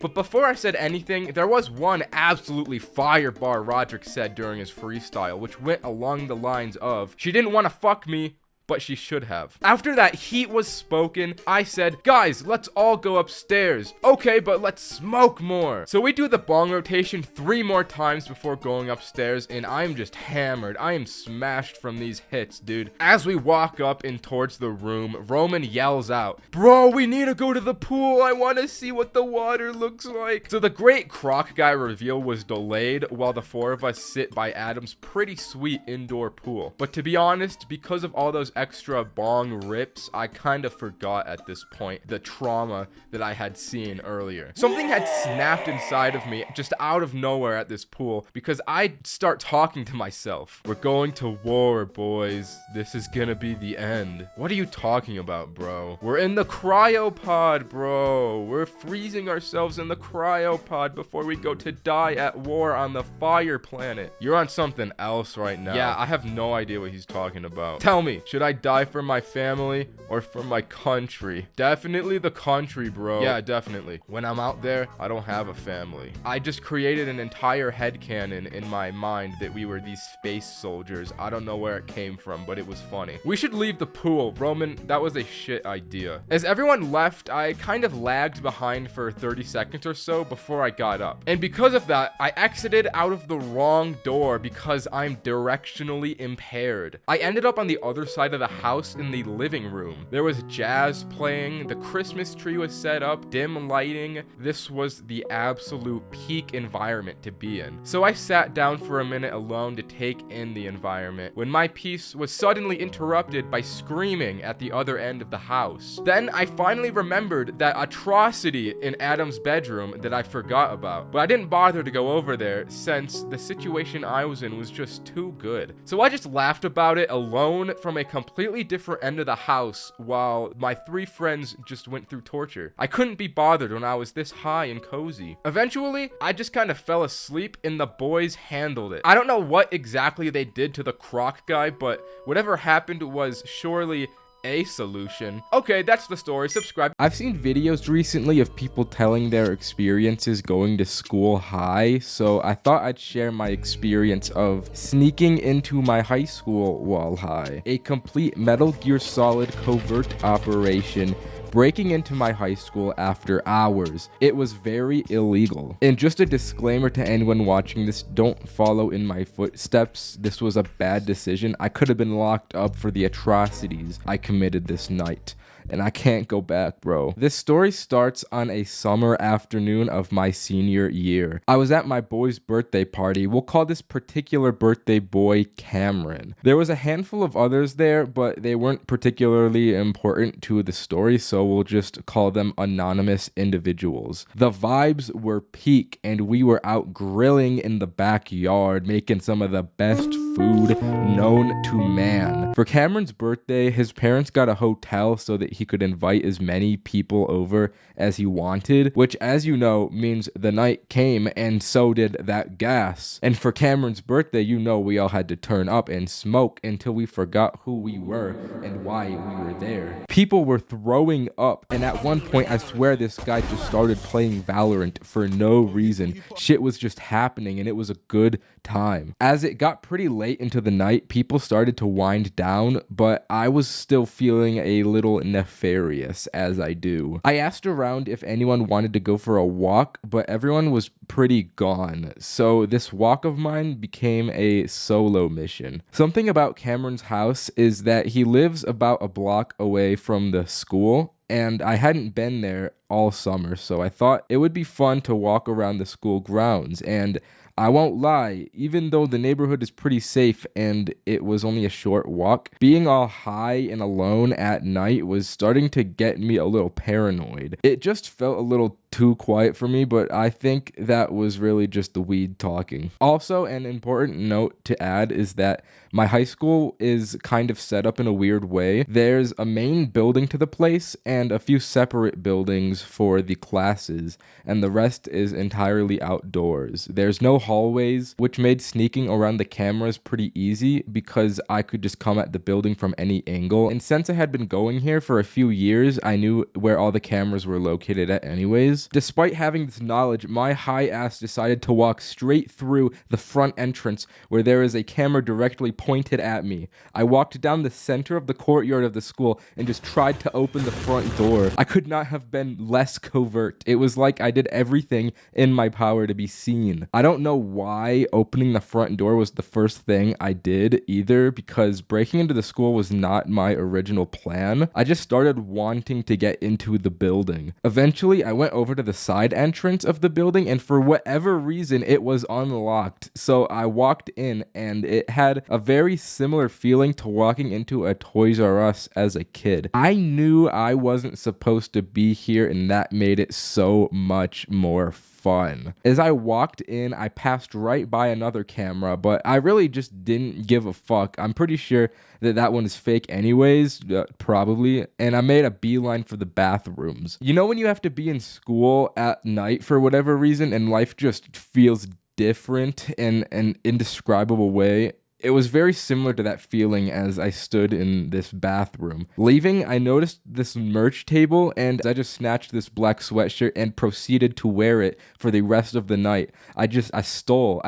But before I said anything, there was one absolutely fire bar Roderick said during his freestyle, which went along the lines of, "She didn't want to fuck me, but she should have." After that heat was spoken, I said, "Guys, let's all go upstairs." "Okay, but let's smoke more." So we do the bong rotation 3 more times before going upstairs, and I'm just hammered. I am smashed from these hits, dude. As we walk up and towards the room, Roman yells out, "Bro, we need to go to the pool. I want to see what the water looks like." So the great croc guy reveal was delayed while the 4 of us sit by Adam's pretty sweet indoor pool. But to be honest, because of all those extra bong rips, I kind of forgot at this point the trauma that I had seen earlier. Something had snapped inside of me just out of nowhere at this pool because I'd start talking to myself. "We're going to war, boys. This is gonna be the end." "What are you talking about, bro?" "We're in the cryopod, bro. We're freezing ourselves in the cryopod before we go to die at war on the fire planet." "You're on something else right now." "Yeah, I have no idea what he's talking about." "Tell me, should I die for my family or for my country?" "Definitely the country, bro." "Yeah, definitely. When I'm out there, I don't have a family." I just created an entire headcanon in my mind that we were these space soldiers. I don't know where it came from, but it was funny. "We should leave the pool. Roman, that was a shit idea." As everyone left, I kind of lagged behind for 30 seconds or so before I got up. And because of that, I exited out of the wrong door because I'm directionally impaired. I ended up on the other side of the house in the living room. There was jazz playing, the Christmas tree was set up, dim lighting. This was the absolute peak environment to be in. So I sat down for a minute alone to take in the environment when my peace was suddenly interrupted by screaming at the other end of the house. Then I finally remembered that atrocity in Adam's bedroom that I forgot about, but I didn't bother to go over there since the situation I was in was just too good. So I just laughed about it alone from a completely different end of the house while my 3 friends just went through torture. I couldn't be bothered when I was this high and cozy. Eventually, I just kind of fell asleep and the boys handled it. I don't know what exactly they did to the croc guy, but whatever happened was surely a solution. Okay, that's the story. Subscribe. I've seen videos recently of people telling their experiences going to school high, so I thought I'd share my experience of sneaking into my high school while high. A complete Metal Gear Solid covert operation breaking into my high school after hours. It was very illegal. And just a disclaimer to anyone watching this, don't follow in my footsteps. This was a bad decision. I could have been locked up for the atrocities I committed this night. and I can't go back, bro. This story starts on a summer afternoon of my senior year. I was at my boy's birthday party. We'll call this particular birthday boy Cameron. There was a handful of others there, but they weren't particularly important to the story, so we'll just call them anonymous individuals. The vibes were peak, and we were out grilling in the backyard, making some of the best food known to man. For Cameron's birthday, his parents got a hotel so that he could invite as many people over as he wanted, which, as you know, means the night came and so did that gas. And for Cameron's birthday, you know we all had to turn up and smoke until we forgot who we were and why we were there. People were throwing up, and at one point, I swear this guy just started playing Valorant for no reason. Shit was just happening, and it was a good time. As it got pretty late into the night, people started to wind down, but I was still feeling a little nefarious, as I do. I asked around if anyone wanted to go for a walk, but everyone was pretty gone, so this walk of mine became a solo mission. Something about Cameron's house is that he lives about a block away from the school, and I hadn't been there all summer, so I thought it would be fun to walk around the school grounds. And I won't lie, even though the neighborhood is pretty safe and it was only a short walk, being all high and alone at night was starting to get me a little paranoid. It just felt a little too quiet for me, but I think that was really just the weed talking. Also, an important note to add is that my high school is kind of set up in a weird way. There's a main building to the place and a few separate buildings for the classes, and the rest is entirely outdoors. There's no hallways, which made sneaking around the cameras pretty easy because I could just come at the building from any angle. And since I had been going here for a few years, I knew where all the cameras were located at anyways. Despite having this knowledge, my high ass decided to walk straight through the front entrance where there is a camera directly pointed at me. I walked down the center of the courtyard of the school and just tried to open the front door. I could not have been less covert. It was like I did everything in my power to be seen. I don't know why opening the front door was the first thing I did either, because breaking into the school was not my original plan. I just started wanting to get into the building. Eventually, I went over to the side entrance of the building, and for whatever reason, it was unlocked. So I walked in, and it had a very similar feeling to walking into a Toys R Us as a kid. I knew I wasn't supposed to be here, and that made it so much more fun. As I walked in, I passed right by another camera, but I really just didn't give a fuck. I'm pretty sure that that one is fake anyways, probably, and I made a beeline for the bathrooms. You know when you have to be in school at night for whatever reason and life just feels different in an indescribable way? It was very similar to that feeling as I stood in this bathroom. Leaving, I noticed this merch table, and I just snatched this black sweatshirt and proceeded to wear it for the rest of the night. I just stole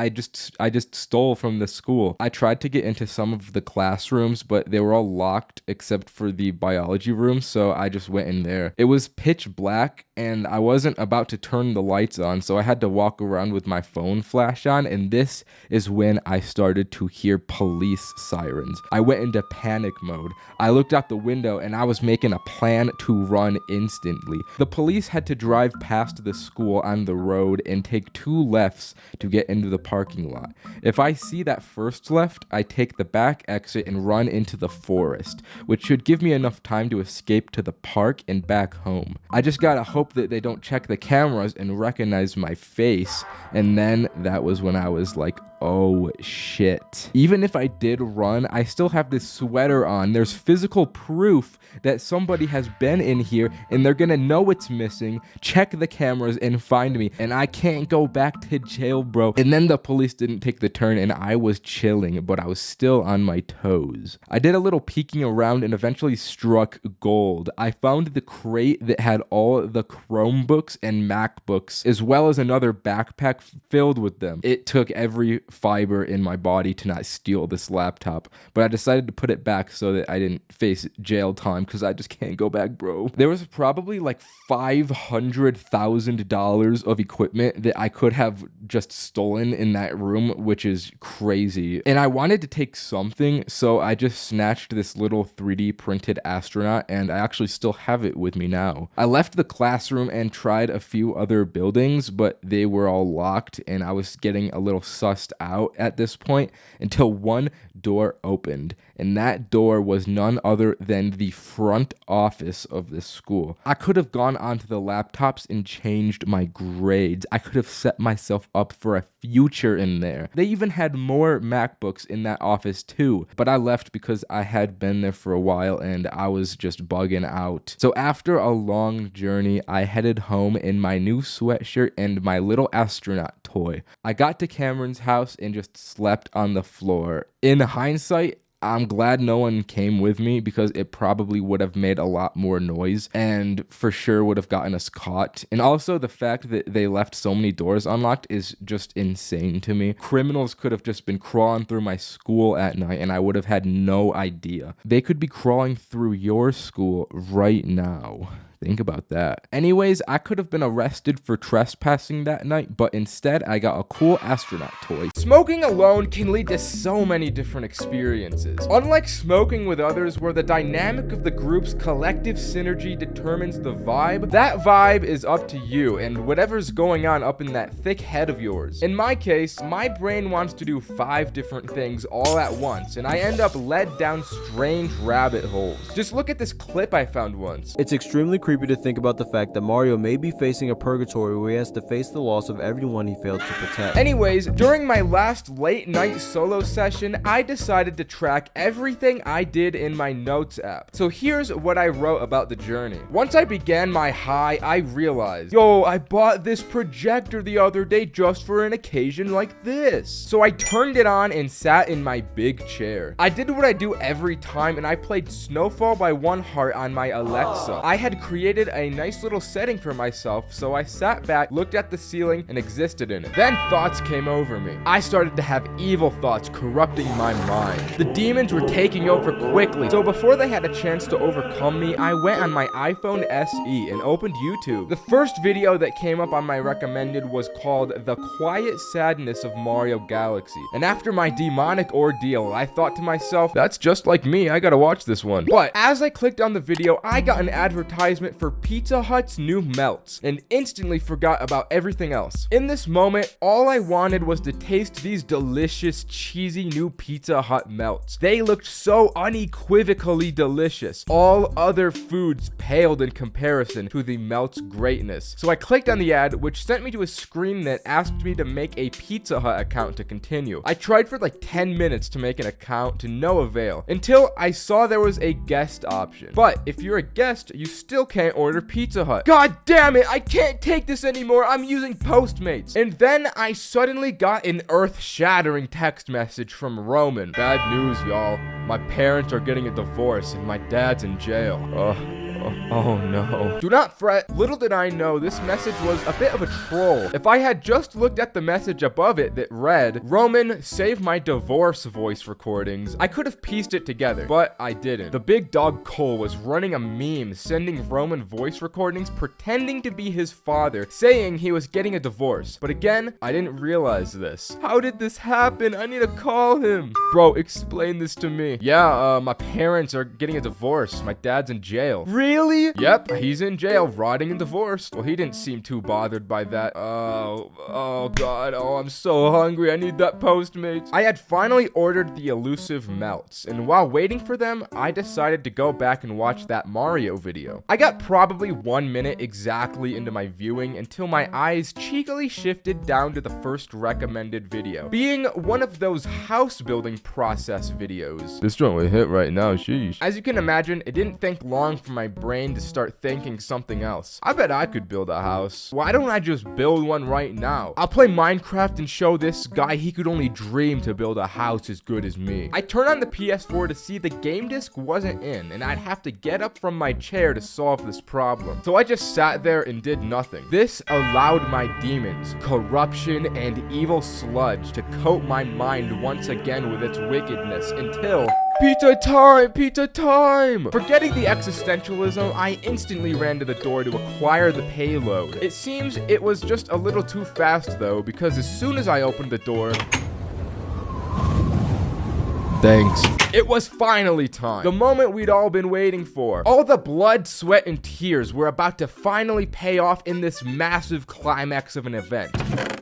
from the school. I tried to get into some of the classrooms, but they were all locked except for the biology room, so I just went in there. It was pitch black, and I wasn't about to turn the lights on, so I had to walk around with my phone flash on, and this is when I started to hear police sirens. I went into panic mode. I looked out the window and I was making a plan to run instantly. The police had to drive past the school on the road and take 2 lefts to get into the parking lot. If I see that first left, I take the back exit and run into the forest, which should give me enough time to escape to the park and back home. I just gotta hope that they don't check the cameras and recognize my face, and then that was when I was like, oh shit. Even if I did run, I still have this sweater on. There's physical proof that somebody has been in here and they're gonna know it's missing, check the cameras and find me, and I can't go back to jail, bro. And then the police didn't take the turn and I was chilling, but I was still on my toes. I did a little peeking around and eventually struck gold. I found the crate that had all the Chromebooks and MacBooks, as well as another backpack filled with them. It took every fiber in my body to not steal this laptop, but I decided to put it back so that I didn't face jail time because I just can't go back, bro. There was probably like $500,000 of equipment that I could have just stolen in that room, which is crazy. And I wanted to take something, so I just snatched this little 3D printed astronaut, and I actually still have it with me now. I left the classroom and tried a few other buildings, but they were all locked, and I was getting a little sussed out at this point until one door opened, and that door was none other than the front office of this school. I could have gone onto the laptops and changed my grades. I could have set myself up for a future in there. They even had more MacBooks in that office too, but I left because I had been there for a while and I was just bugging out. So after a long journey, I headed home in my new sweatshirt and my little astronaut toy. I got to Cameron's house and just slept on the floor. In hindsight, I'm glad no one came with me because it probably would have made a lot more noise and for sure would have gotten us caught. And also the fact that they left so many doors unlocked is just insane to me. Criminals could have just been crawling through my school at night and I would have had no idea. They could be crawling through your school right now. Think about that. Anyways, I could have been arrested for trespassing that night, but instead I got a cool astronaut toy. Smoking alone can lead to so many different experiences. Unlike smoking with others, where the dynamic of the group's collective synergy determines the vibe, that vibe is up to you and whatever's going on up in that thick head of yours. In my case, my brain wants to do 5 different things all at once, and I end up led down strange rabbit holes. Just look at this clip I found once. It's extremely creepy to think about the fact that Mario may be facing a purgatory where he has to face the loss of everyone he failed to protect. Anyways, during my last late night solo session, I decided to track everything I did in my notes app. So here's what I wrote about the journey. Once I began my high, I realized, yo, I bought this projector the other day just for an occasion like this. So I turned it on and sat in my big chair. I did what I do every time and I played Snowfall by One Heart on my Alexa. I had created a nice little setting for myself, so I sat back, looked at the ceiling, and existed in it. Then thoughts came over me. I started to have evil thoughts corrupting my mind. The demons were taking over quickly, so before they had a chance to overcome me, I went on my iPhone SE and opened YouTube. The first video that came up on my recommended was called The Quiet Sadness of Mario Galaxy. And after my demonic ordeal, I thought to myself, that's just like me, I gotta watch this one. But as I clicked on the video, I got an advertisement for Pizza Hut's new melts and instantly forgot about everything else. In this moment, all I wanted was to taste these delicious, cheesy new Pizza Hut melts. They looked so unequivocally delicious. All other foods paled in comparison to the melt's greatness. So I clicked on the ad, which sent me to a screen that asked me to make a Pizza Hut account to continue. I tried for like 10 minutes to make an account to no avail until I saw there was a guest option. But if you're a guest, you still can't order Pizza Hut. God damn it, I can't take this anymore. I'm using Postmates. And then I suddenly got an earth-shattering text message from Roman. Bad news, y'all. My parents are getting a divorce and my dad's in jail. Oh no. Do not fret. Little did I know this message was a bit of a troll. If I had just looked at the message above it that read, Roman, save my divorce voice recordings, I could have pieced it together, but I didn't. The big dog Cole was running a meme sending Roman voice recordings pretending to be his father, saying he was getting a divorce. But again, I didn't realize this. How did this happen? I need to call him. Bro, explain this to me. Yeah, my parents are getting a divorce. My dad's in jail. Really? Yep, he's in jail, rotting and divorced. Well, he didn't seem too bothered by that. Oh god, I'm so hungry. I need that Postmates. I had finally ordered the elusive melts, and while waiting for them, I decided to go back and watch that Mario video. I got probably 1 minute exactly into my viewing until my eyes cheekily shifted down to the first recommended video, being one of those house building process videos. This joint would hit right now, sheesh. As you can imagine, it didn't take long for my brain brain to start thinking something else. I bet I could build a house. Why don't I just build one right now? I'll play Minecraft and show this guy he could only dream to build a house as good as me. I turned on the PS4 to see the game disc wasn't in, and I'd have to get up from my chair to solve this problem. So I just sat there and did nothing. This allowed my demons, corruption, and evil sludge to coat my mind once again with its wickedness until... Pizza time! Pizza time! Forgetting the existentialism, I instantly ran to the door to acquire the payload. It seems it was just a little too fast though, because as soon as I opened the door... Thanks. It was finally time. The moment we'd all been waiting for. All the blood, sweat, and tears were about to finally pay off in this massive climax of an event.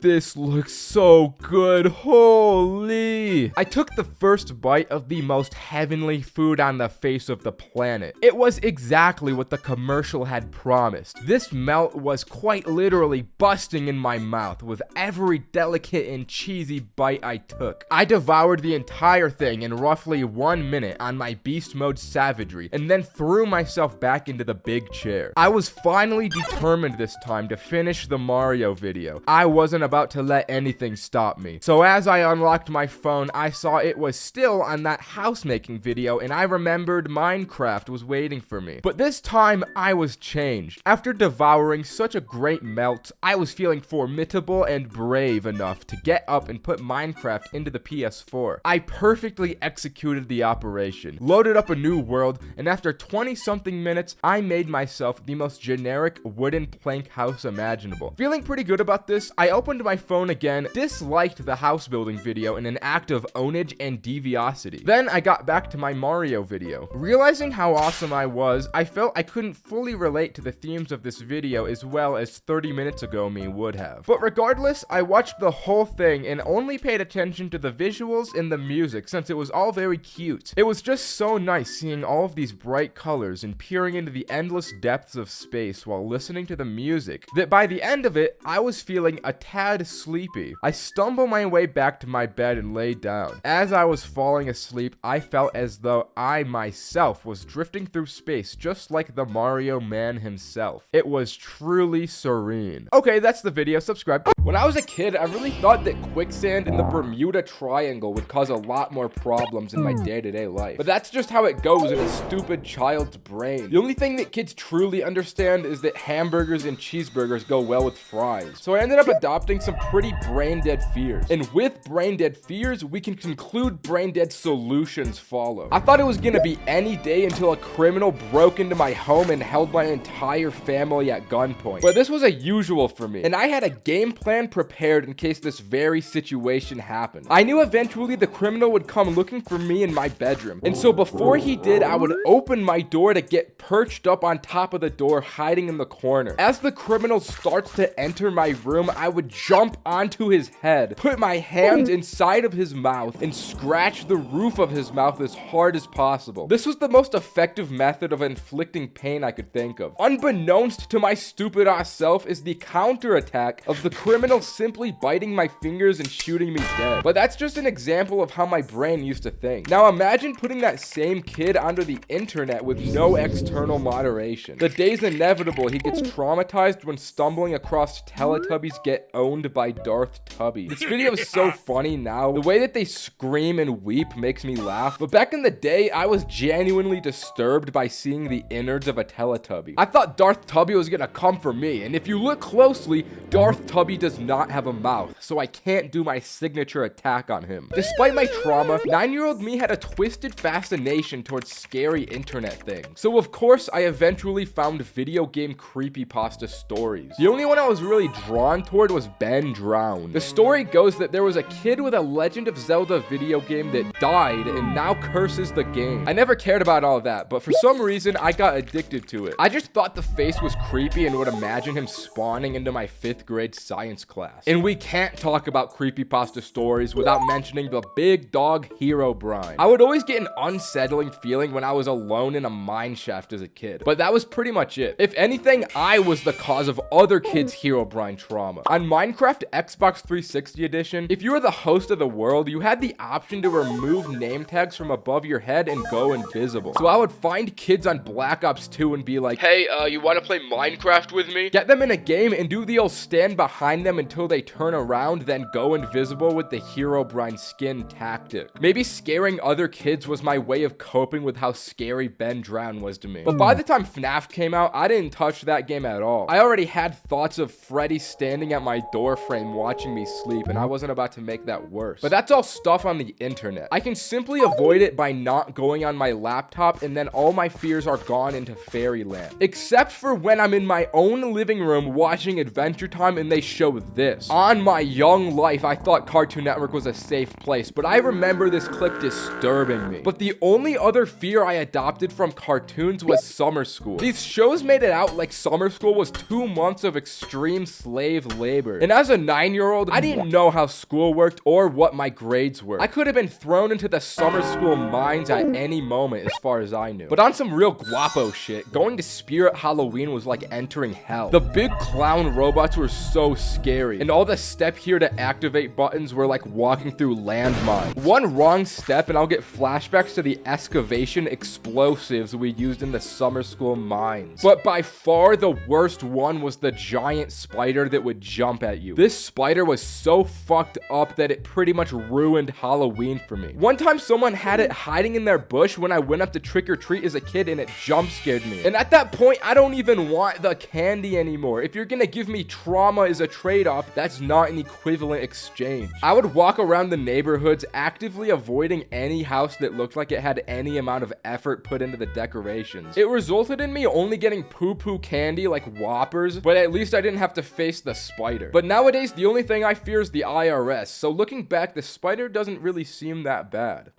This looks so good. Holy. I took the first bite of the most heavenly food on the face of the planet. It was exactly what the commercial had promised. This melt was quite literally busting in my mouth with every delicate and cheesy bite I took. I devoured the entire thing in roughly 1 minute on my beast mode savagery, and then threw myself back into the big chair. I was finally determined this time to finish the Mario video. I wasn't about to let anything stop me. So as I unlocked my phone, I saw it was still on that house making video, and I remembered Minecraft was waiting for me. But this time, I was changed. After devouring such a great melt, I was feeling formidable and brave enough to get up and put Minecraft into the PS4. I perfectly executed the operation, loaded up a new world, and after 20-something minutes, I made myself the most generic wooden plank house imaginable. Feeling pretty good about this, I opened my phone again, disliked the house building video in an act of ownage and deviosity. Then I got back to my Mario video. Realizing how awesome I was, I felt I couldn't fully relate to the themes of this video as well as 30 minutes ago me would have. But regardless, I watched the whole thing and only paid attention to the visuals and the music since it was all very cute. It was just so nice seeing all of these bright colors and peering into the endless depths of space while listening to the music that by the end of it, I was feeling a tad sleepy. I stumbled my way back to my bed and lay down. As I was falling asleep, I felt as though I myself was drifting through space just like the Mario man himself. It was truly serene. Okay, that's the video. Subscribe. When I was a kid, I really thought that quicksand in the Bermuda Triangle would cause a lot more problems in my day-to-day life. But that's just how it goes in a stupid child's brain. The only thing that kids truly understand is that hamburgers and cheeseburgers go well with fries. So I ended up adopting some pretty brain-dead fears. And with brain-dead fears, we can conclude brain-dead solutions follow. I thought it was gonna be any day until a criminal broke into my home and held my entire family at gunpoint. But this was a usual for me, and I had a game plan prepared in case this very situation happened. I knew eventually the criminal would come looking for me in my bedroom, and so before he did, I would open my door to get perched up on top of the door, hiding in the corner. As the criminal starts to enter my room, I would jump onto his head, put my hands inside of his mouth, and scratch the roof of his mouth as hard as possible. This was the most effective method of inflicting pain I could think of. Unbeknownst to my stupid ass self is the counterattack of the criminal simply biting my fingers and shooting me dead. But that's just an example of how my brain used to think. Now imagine putting that same kid onto the internet with no external moderation. The day's inevitable he gets traumatized when stumbling across Teletubbies get owned by Darth Tubby. This video is so funny now. The way that they scream and weep makes me laugh. But back in the day, I was genuinely disturbed by seeing the innards of a Teletubby. I thought Darth Tubby was gonna come for me, and if you look closely, Darth Tubby does not have a mouth, so I can't do my signature attack on him. Despite my trauma, 9-year-old me had a twisted fascination towards scary internet things. So of course, I eventually found video game creepypasta stories. The only one I was really drawn toward was Ben Drowned. The story goes that there was a kid with a Legend of Zelda video game that died and now curses the game. I never cared about all that, but for some reason, I got addicted to it. I just thought the face was creepy and would imagine him spawning into my 5th grade science class. And we can't talk about creepypasta stories without mentioning the big dog Herobrine. I would always get an unsettling feeling when I was alone in a mine shaft as a kid, but that was pretty much it. If anything, I was the cause of other kids' Herobrine trauma. On Minecraft Xbox 360 edition, if you were the host of the world, you had the option to remove name tags from above your head and go invisible. So I would find kids on Black Ops 2 and be like, hey, you want to play Minecraft with me? Get them in a game and do the old stand behind them until they turn around, then go invisible with the Herobrine skin tactic. Maybe scaring other kids was my way of coping with how scary Ben Drown was to me. But by the time FNAF came out, I didn't touch that game at all. I already had thoughts of Freddy standing at my door frame watching me sleep, and I wasn't about to make that worse. But that's all stuff on the internet. I can simply avoid it by not going on my laptop, and then all my fears are gone into fairyland. Except for when I'm in my own living room watching Adventure Time and they show this. On my young life, I thought Cartoon Network was a safe place, but I remember this clip disturbing me. But the only other fear I adopted from cartoons was summer school. These shows made it out like summer school was 2 months of extreme slave labor. And as a 9-year-old, I didn't know how school worked or what my grades were. I could have been thrown into the summer school mines at any moment as far as I knew. But on some real guapo shit, going to Spirit Halloween was like entering hell. The big clown robots were so scary, and all the step here to activate buttons were like walking through landmines. One wrong step and I'll get flashbacks to the excavation explosives we used in the summer school mines. But by far the worst one was the giant spider that would jump at you. This spider was so fucked up that it pretty much ruined Halloween for me. One time someone had it hiding in their bush when I went up to trick or treat as a kid, and it jump scared me. And at that point, I don't even want the candy anymore. If you're gonna give me trauma as a trade-off, that's not an equivalent exchange. I would walk around the neighborhoods actively avoiding any house that looked like it had any amount of effort put into the decorations. It resulted in me only getting poo-poo candy like Whoppers, but at least I didn't have to face the spider. But nowadays, the only thing I fear is the IRS, so looking back, the spider doesn't really seem that bad.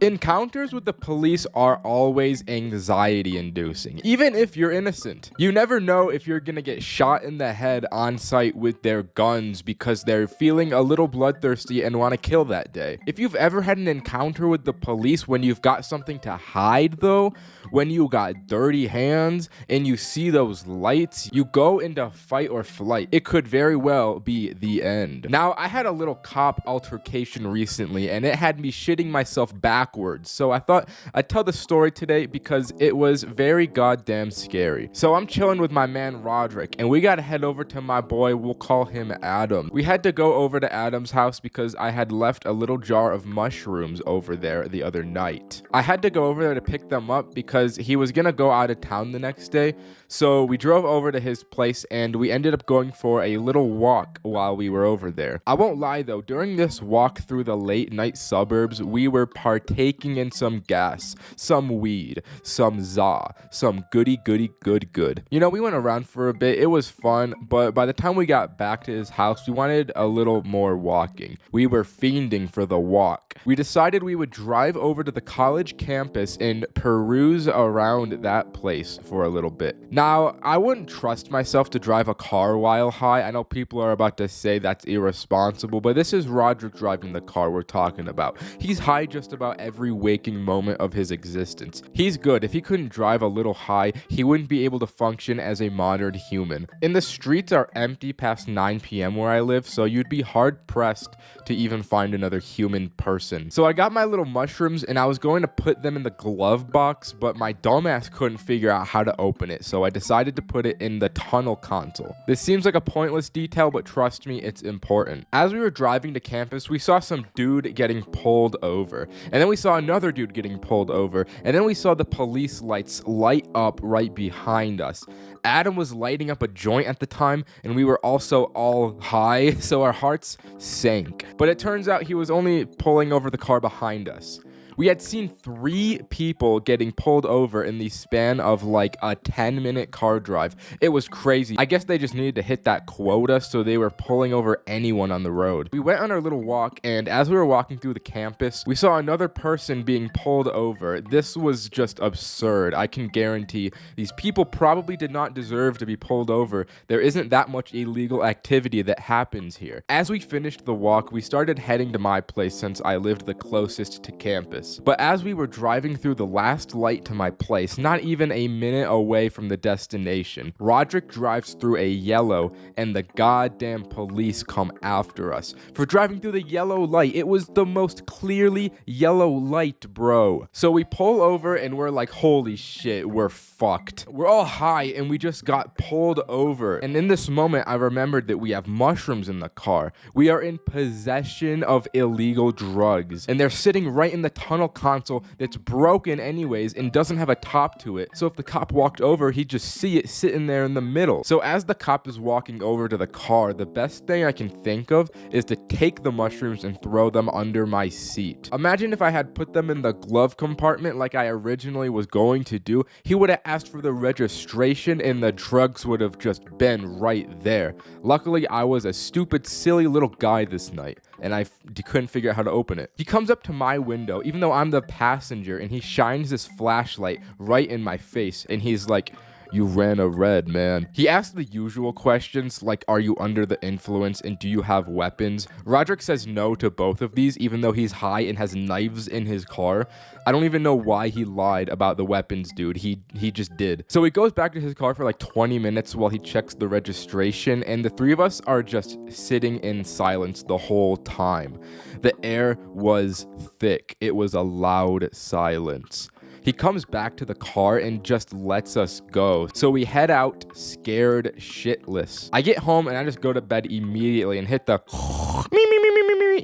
Encounters with the police are always anxiety-inducing, even if you're innocent. You never know if you're gonna get shot in the head on site with their guns because they're feeling a little bloodthirsty and want to kill that day. If you've ever had an encounter with the police when you've got something to hide though, when you got dirty hands and you see those lights, you go into fight or flight. It could very well be the end. Now, I had a little cop altercation recently and it had me shitting myself backwards. So I thought I'd tell the story today because it was very goddamn scary. So I'm chilling with my man Roderick and we gotta head over to my boy, we'll call him Adam. We had to go over to Adam's house because I had left a little jar of mushrooms over there the other night. I had to go over there to pick them up because he was gonna go out of town the next day. So we drove over to his place and we ended up going for a little walk while we were over there. I won't lie though, during this walk through the late night suburbs, we were partaking in some gas, some weed, some za, some goody good. You know, we went around for a bit, it was fun, but by the time we got back to his house, we wanted a little more walking. We were fiending for the walk. We decided we would drive over to the college campus and peruse around that place for a little bit. Now, I wouldn't trust myself to drive a car while high. I know people are about to say that's irresponsible, but this is Roderick driving the car we're talking about. He's high just about every waking moment of his existence. He's good. If he couldn't drive a little high, he wouldn't be able to function as a modern human. And the streets are empty past 9 p.m. where I live, so you'd be hard pressed to even find another human person. So I got my little mushrooms and I was going to put them in the glove box, but my dumbass couldn't figure out how to open it, so I decided to put it in the tunnel console. This seems like a pointless detail, but trust me, it's important. As we were driving to campus, we saw some dude getting pulled over, and then we saw another dude getting pulled over, and then we saw the police lights light up right behind us. Adam was lighting up a joint at the time, and we were also all high, so our hearts sank. But it turns out he was only pulling over the car behind us. We had seen 3 people getting pulled over in the span of like a 10-minute car drive. It was crazy. I guess they just needed to hit that quota, so they were pulling over anyone on the road. We went on our little walk, and as we were walking through the campus, we saw another person being pulled over. This was just absurd. I can guarantee these people probably did not deserve to be pulled over. There isn't that much illegal activity that happens here. As we finished the walk, we started heading to my place since I lived the closest to campus. But as we were driving through the last light to my place, not even a minute away from the destination, Roderick drives through a yellow and the goddamn police come after us for driving through the yellow light. It was the most clearly yellow light, bro. So we pull over and we're like, holy shit, we're fucked. We're all high and we just got pulled over. And in this moment, I remembered that we have mushrooms in the car. We are in possession of illegal drugs, and they're sitting right in the tunnel console that's broken anyways and doesn't have a top to it. So if the cop walked over, he'd just see it sitting there in the middle. So as the cop is walking over to the car, the best thing I can think of is to take the mushrooms and throw them under my seat. Imagine if I had put them in the glove compartment like I originally was going to do. He would have asked for the registration and the drugs would have just been right there. Luckily, I was a stupid, silly little guy this night, and I couldn't figure out how to open it. He comes up to my window, even though I'm the passenger, and he shines his flashlight right in my face, and he's like, "You ran a red, man." He asked the usual questions like, are you under the influence and do you have weapons? Roderick says no to both of these, even though he's high and has knives in his car. I don't even know why he lied about the weapons, dude. He just did. So he goes back to his car for like 20 minutes while he checks the registration, and the 3 of us are just sitting in silence the whole time. The air was thick. It was a loud silence. He comes back to the car and just lets us go. So we head out scared shitless. I get home and I just go to bed immediately and hit the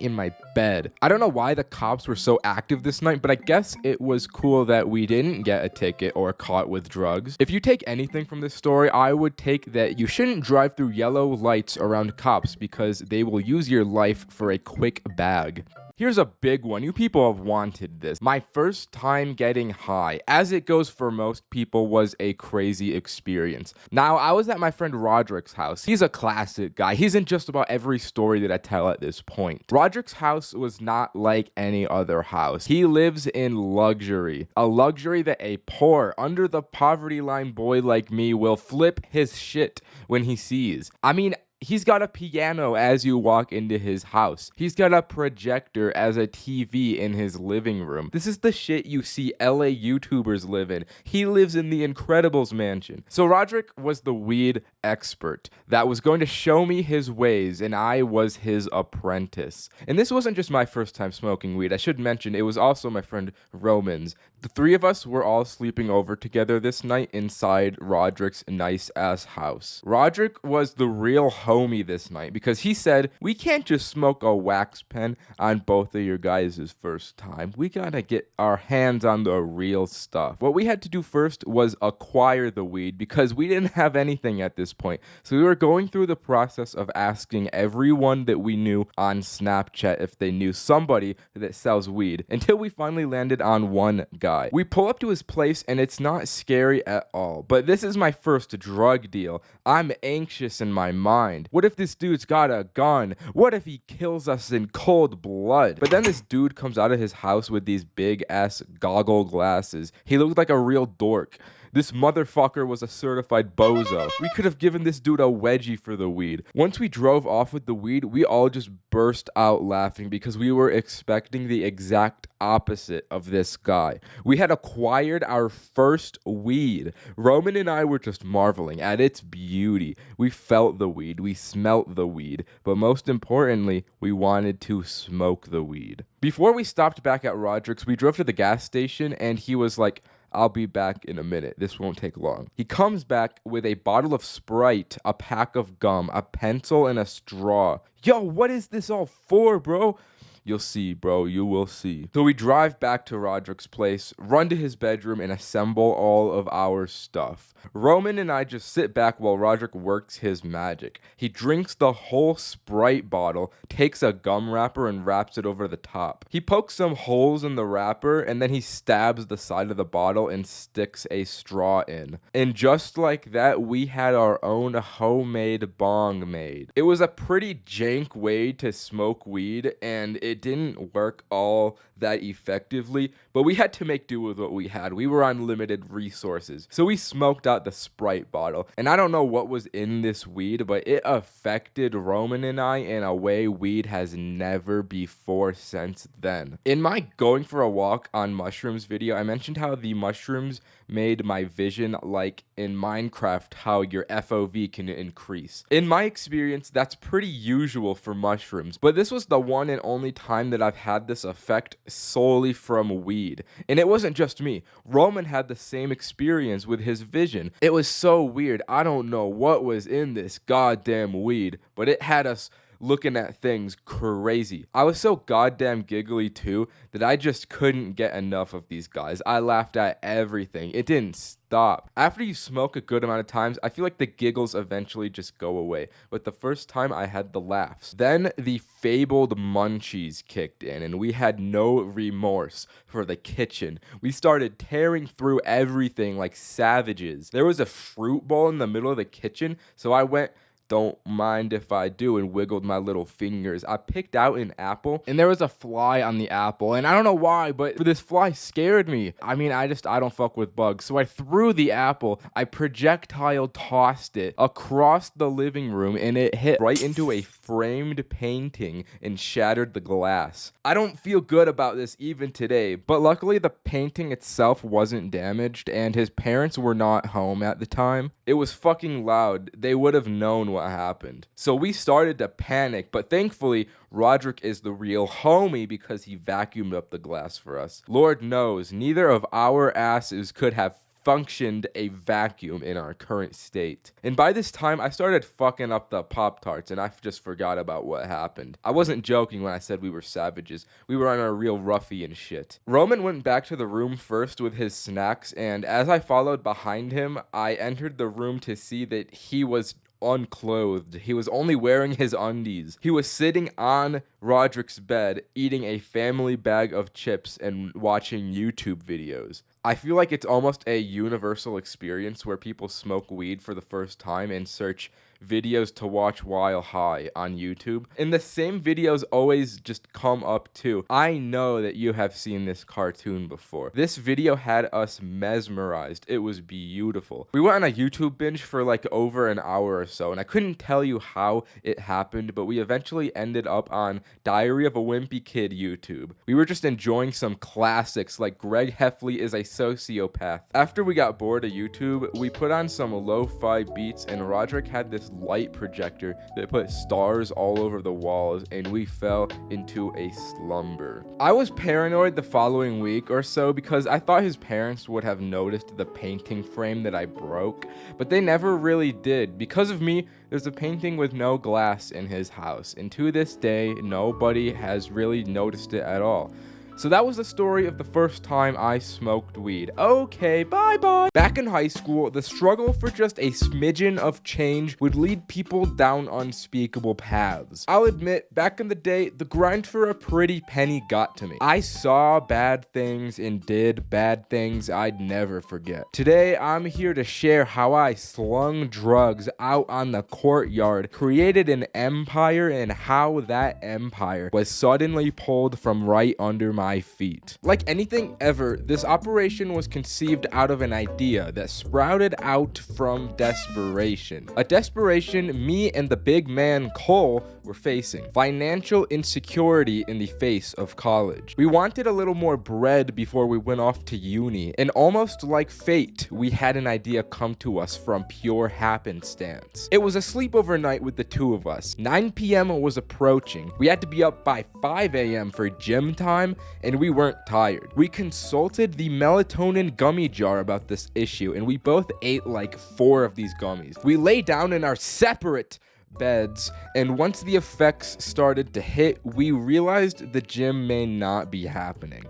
in my bed. I don't know why the cops were so active this night, but I guess it was cool that we didn't get a ticket or caught with drugs. If you take anything from this story, I would take that you shouldn't drive through yellow lights around cops because they will use your life for a quick bag. Here's a big one. You people have wanted this. My first time getting high, as it goes for most people, was a crazy experience. Now, I was at my friend Roderick's house. He's a classic guy. He's in just about every story that I tell at this point. Roderick's house was not like any other house. He lives in luxury. A luxury that a poor, under the poverty line boy like me will flip his shit when he sees. I mean, he's got a piano as you walk into his house. He's got a projector as a TV in his living room. This is the shit you see LA YouTubers live in. He lives in the Incredibles mansion. So Roderick was the weed expert that was going to show me his ways, and I was his apprentice. And this wasn't just my first time smoking weed. I should mention it was also my friend Roman's. The 3 of us were all sleeping over together this night inside Roderick's nice-ass house. Roderick was the real homie this night because he said, we can't just smoke a wax pen on both of your guys' first time. We gotta get our hands on the real stuff. What we had to do first was acquire the weed because we didn't have anything at this point. So we were going through the process of asking everyone that we knew on Snapchat if they knew somebody that sells weed until we finally landed on one guy. We pull up to his place and it's not scary at all. But this is my first drug deal. I'm anxious in my mind. What if this dude's got a gun? What if he kills us in cold blood? But then this dude comes out of his house with these big ass goggle glasses. He looked like a real dork. This motherfucker was a certified bozo. We could have given this dude a wedgie for the weed. Once we drove off with the weed, we all just burst out laughing because we were expecting the exact opposite of this guy. We had acquired our first weed. Roman and I were just marveling at its beauty. We felt the weed, we smelt the weed, but most importantly, we wanted to smoke the weed. Before we stopped back at Roderick's, we drove to the gas station and he was like, I'll be back in a minute. This won't take long. He comes back with a bottle of Sprite, a pack of gum, a pencil, and a straw. Yo, what is this all for, bro? You'll see, bro. You will see. So we drive back to Roderick's place, run to his bedroom, and assemble all of our stuff. Roman and I just sit back while Roderick works his magic. He drinks the whole Sprite bottle, takes a gum wrapper, and wraps it over the top. He pokes some holes in the wrapper, and then he stabs the side of the bottle and sticks a straw in. And just like that, we had our own homemade bong made. It was a pretty jank way to smoke weed, and it didn't work all that effectively, but we had to make do with what we had. We were on limited resources. So we smoked out the Sprite bottle. And I don't know what was in this weed, but it affected Roman and I in a way weed has never before since then. In my going for a walk on mushrooms video, I mentioned how the mushrooms made my vision like in Minecraft, how your FOV can increase. In my experience, that's pretty usual for mushrooms, but this was the one and only time that I've had this effect solely from weed. And it wasn't just me. Roman had the same experience with his vision. It was so weird. I don't know what was in this goddamn weed, but it had us looking at things crazy. I was so goddamn giggly too that I just couldn't get enough of these guys. I laughed at everything. It didn't stop. After you smoke a good amount of times, I feel like the giggles eventually just go away. But the first time I had the laughs. Then the fabled munchies kicked in and we had no remorse for the kitchen. We started tearing through everything like savages. There was a fruit bowl in the middle of the kitchen, so I went, "Don't mind if I do," and wiggled my little fingers. I picked out an apple and there was a fly on the apple, and I don't know why, but this fly scared me. I mean, I don't fuck with bugs. So I threw the apple, I projectile tossed it across the living room, and it hit right into a framed painting and shattered the glass. I don't feel good about this even today, but luckily the painting itself wasn't damaged and his parents were not home at the time. It was fucking loud. They would have known what happened. So we started to panic, but thankfully Roderick is the real homie because he vacuumed up the glass for us. Lord knows, neither of our asses could have functioned a vacuum in our current state. And by this time, I started fucking up the Pop-Tarts, and I just forgot about what happened. I wasn't joking when I said we were savages. We were on a real ruffian shit. Roman went back to the room first with his snacks, and as I followed behind him, I entered the room to see that he was unclothed. He was only wearing his undies. He was sitting on Roderick's bed, eating a family bag of chips and watching YouTube videos. I feel like it's almost a universal experience where people smoke weed for the first time and search videos to watch while high on YouTube. And the same videos always just come up too. I know that you have seen this cartoon before. This video had us mesmerized. It was beautiful. We went on a YouTube binge for like over an hour or so, and I couldn't tell you how it happened, but we eventually ended up on Diary of a Wimpy Kid YouTube. We were just enjoying some classics like Greg Heffley is a Sociopath. After we got bored of YouTube, we put on some lo-fi beats, and Roderick had this light projector that put stars all over the walls, and we fell into a slumber. I was paranoid the following week or so because I thought his parents would have noticed the painting frame that I broke, but they never really did. Because of me, there's a painting with no glass in his house, and to this day, nobody has really noticed it at all. So that was the story of the first time I smoked weed. Okay, bye-bye. Back in high school, the struggle for just a smidgen of change would lead people down unspeakable paths. I'll admit, back in the day, the grind for a pretty penny got to me. I saw bad things and did bad things I'd never forget. Today, I'm here to share how I slung drugs out on the courtyard, created an empire, and how that empire was suddenly pulled from right under my feet. Like anything ever, this operation was conceived out of an idea that sprouted out from desperation. A desperation me and the big man Cole were facing. Financial insecurity in the face of college. We wanted a little more bread before we went off to uni, and almost like fate, we had an idea come to us from pure happenstance. It was a sleepover night with the two of us. 9 p.m. was approaching. We had to be up by 5 a.m. for gym time, and we weren't tired. We consulted the melatonin gummy jar about this issue, and we both ate like 4 of these gummies. We lay down in our separate beds, and once the effects started to hit, we realized the gym may not be happening.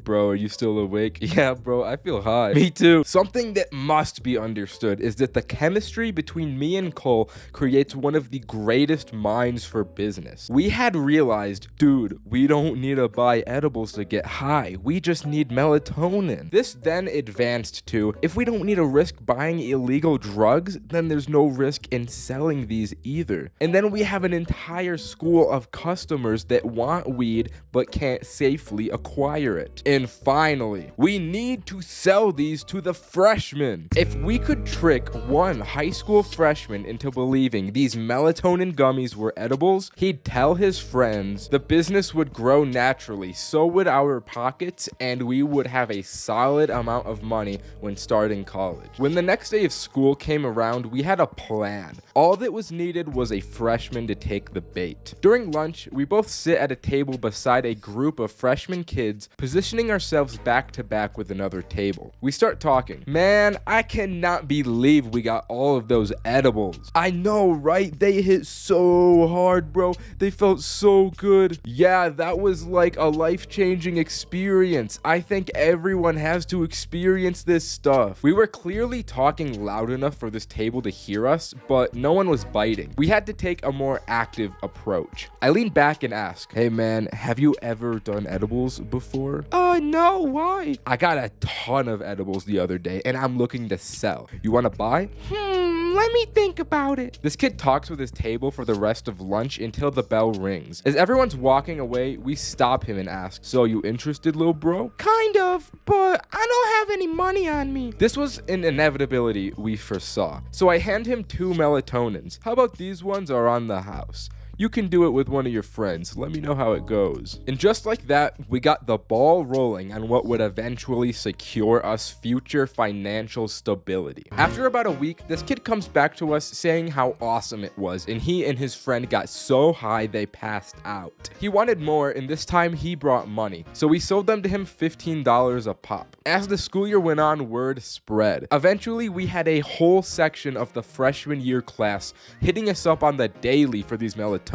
Bro, are you still awake? Yeah, bro, I feel high. Me too. Something that must be understood is that the chemistry between me and Cole creates one of the greatest minds for business. We had realized, dude, we don't need to buy edibles to get high. We just need melatonin. This then advanced to, if we don't need to risk buying illegal drugs, then there's no risk in selling these either. And then we have an entire school of customers that want weed but can't safely acquire it. And finally, we need to sell these to the freshmen. If we could trick one high school freshman into believing these melatonin gummies were edibles, he'd tell his friends, the business would grow naturally, so would our pockets, and we would have a solid amount of money when starting college. When the next day of school came around, we had a plan. All that was needed was a freshman to take the bait. During lunch, we both sit at a table beside a group of freshman kids, positioning ourselves back to back with another table. We start talking. Man, I cannot believe we got all of those edibles. I know, right? They hit so hard, bro. They felt so good. Yeah, that was like a life-changing experience. I think everyone has to experience this stuff. We were clearly talking loud enough for this table to hear us, but no one was biting. We had to take a more active approach. I leaned back and asked, hey man, have you ever done edibles before? No, why? I got a ton of edibles the other day and I'm looking to sell. You want to buy? Let me think about it. This kid talks with his table for the rest of lunch until the bell rings. As everyone's walking away, we stop him and ask, so you interested, little bro? Kind of, but I don't have any money on me. This was an inevitability we foresaw. So I hand him 2 melatonins. How about these ones are on the house? You can do it with one of your friends. Let me know how it goes. And just like that, we got the ball rolling on what would eventually secure us future financial stability. After about a week, this kid comes back to us saying how awesome it was, and he and his friend got so high they passed out. He wanted more, and this time he brought money, so we sold them to him $15 a pop. As the school year went on, word spread. Eventually, we had a whole section of the freshman year class hitting us up on the daily for these melatonins.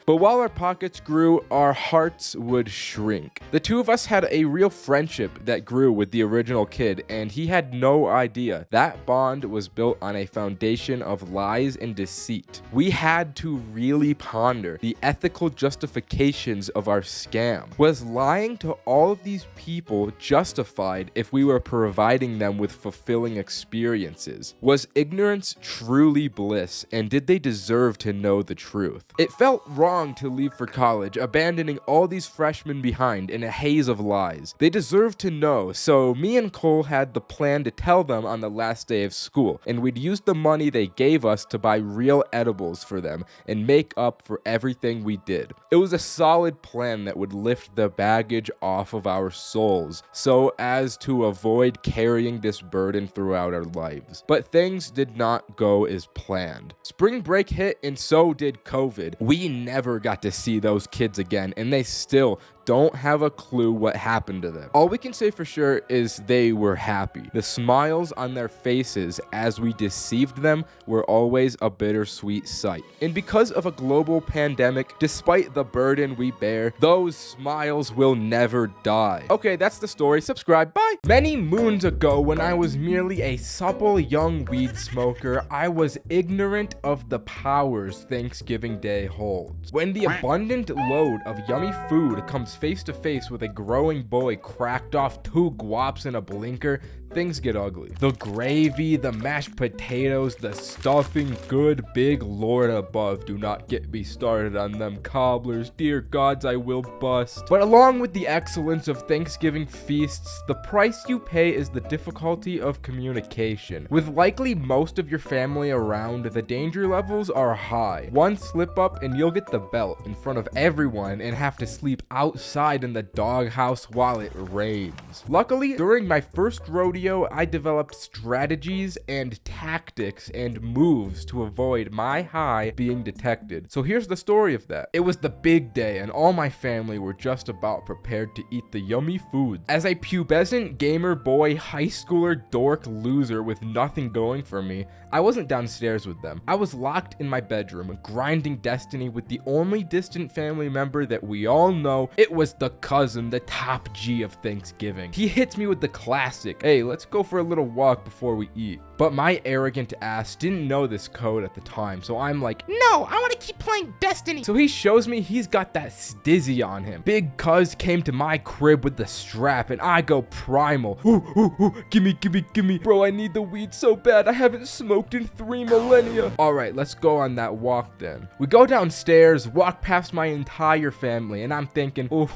But while our pockets grew, our hearts would shrink. The two of us had a real friendship that grew with the original kid, and he had no idea. That bond was built on a foundation of lies and deceit. We had to really ponder the ethical justifications of our scam. Was lying to all of these people justified if we were providing them with fulfilling experiences? Was ignorance truly bliss, and did they deserve to know the truth? It felt wrong to leave for college, abandoning all these freshmen behind in a haze of lies. They deserved to know, so me and Cole had the plan to tell them on the last day of school, and we'd use the money they gave us to buy real edibles for them and make up for everything we did. It was a solid plan that would lift the baggage off of our souls, so as to avoid carrying this burden throughout our lives. But things did not go as planned. Spring break hit, and so did COVID. We never got to see those kids again, and they still don't have a clue what happened to them. All we can say for sure is they were happy. The smiles on their faces as we deceived them were always a bittersweet sight. And because of a global pandemic, despite the burden we bear, those smiles will never die. Okay, that's the story. Subscribe. Bye. Many moons ago, when I was merely a supple young weed smoker, I was ignorant of the powers Thanksgiving Day holds. When the abundant load of yummy food comes face to face with a growing boy cracked off 2 guaps and a blinker, things get ugly. The gravy, the mashed potatoes, the stuffing, good big Lord above. Do not get me started on them cobblers. Dear gods, I will bust. But along with the excellence of Thanksgiving feasts, the price you pay is the difficulty of communication. With likely most of your family around, the danger levels are high. One slip up and you'll get the belt in front of everyone and have to sleep outside in the doghouse while it rains. Luckily, during my first rodeo studio, I developed strategies and tactics and moves to avoid my high being detected. So here's the story of that. It was the big day and all my family were just about prepared to eat the yummy food. As a pubescent gamer boy, high schooler, dork, loser with nothing going for me, I wasn't downstairs with them. I was locked in my bedroom, grinding Destiny with the only distant family member that we all know. It was the cousin, the top G of Thanksgiving. He hits me with the classic, "Hey, let's go for a little walk before we eat." But my arrogant ass didn't know this code at the time, so I'm like, No, I want to keep playing Destiny. so he shows me he's got that stizzy on him. Big cuz came to my crib with the strap and I go primal. Ooh, ooh, ooh, gimme. Bro, I need the weed so bad. I haven't smoked in 3 millennia. All right, let's go on that walk then. We go downstairs, walk past my entire family, and I'm thinking, oh,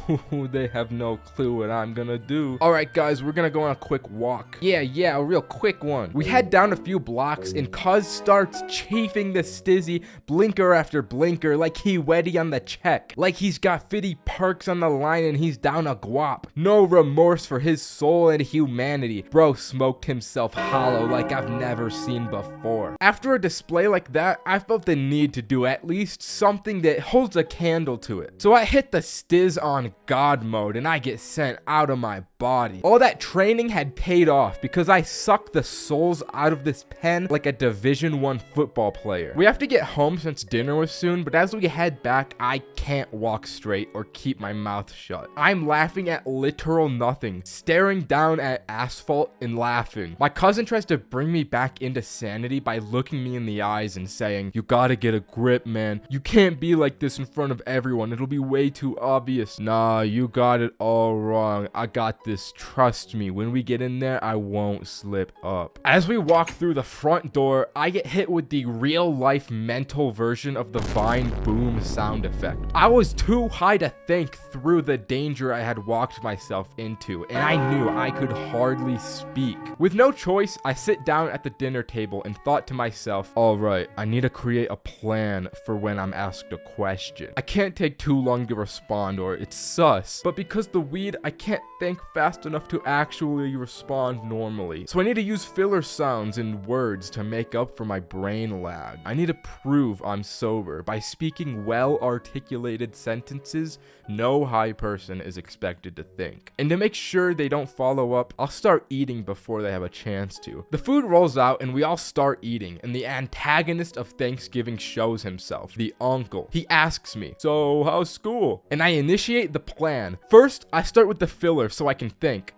they have no clue what I'm gonna do. All right, guys, we're gonna go on a quick walk. Yeah, a real quick one. We head down a few blocks and cuz starts chafing the stizzy blinker after blinker like he weddy on the check. Like he's got 50 perks on the line and he's down a guap. No remorse for his soul and humanity. Bro smoked himself hollow like I've never seen before. After a display like that, I felt the need to do at least something that holds a candle to it. So I hit the stiz on God mode and I get sent out of my body. All that training had paid off because I sucked the souls out of this pen like a Division 1 football player. We have to get home since dinner was soon, but as we head back, I can't walk straight or keep my mouth shut. I'm laughing at literal nothing, staring down at asphalt and laughing. My cousin tries to bring me back into sanity by looking me in the eyes and saying, "You gotta get a grip, man. You can't be like this in front of everyone. It'll be way too obvious." "Nah, you got it all wrong. I got this. Trust me. When we get in there, I won't slip up." As we walk through the front door, I get hit with the real life mental version of the Vine boom sound effect. I was too high to think through the danger I had walked myself into, and I knew I could hardly speak. With no choice, I sit down at the dinner table and thought to myself, all right, I need to create a plan for when I'm asked a question. I can't take too long to respond or it's sus, but because the weed, I can't think fast enough to actually respond normally. So I need to use filler sounds and words to make up for my brain lag. I need to prove I'm sober by speaking well-articulated sentences no high person is expected to think. And to make sure they don't follow up, I'll start eating before they have a chance to. The food rolls out and we all start eating, and the antagonist of Thanksgiving shows himself, the uncle. He asks me, "So how's school?" And I initiate the plan. First, I start with the filler so I can think,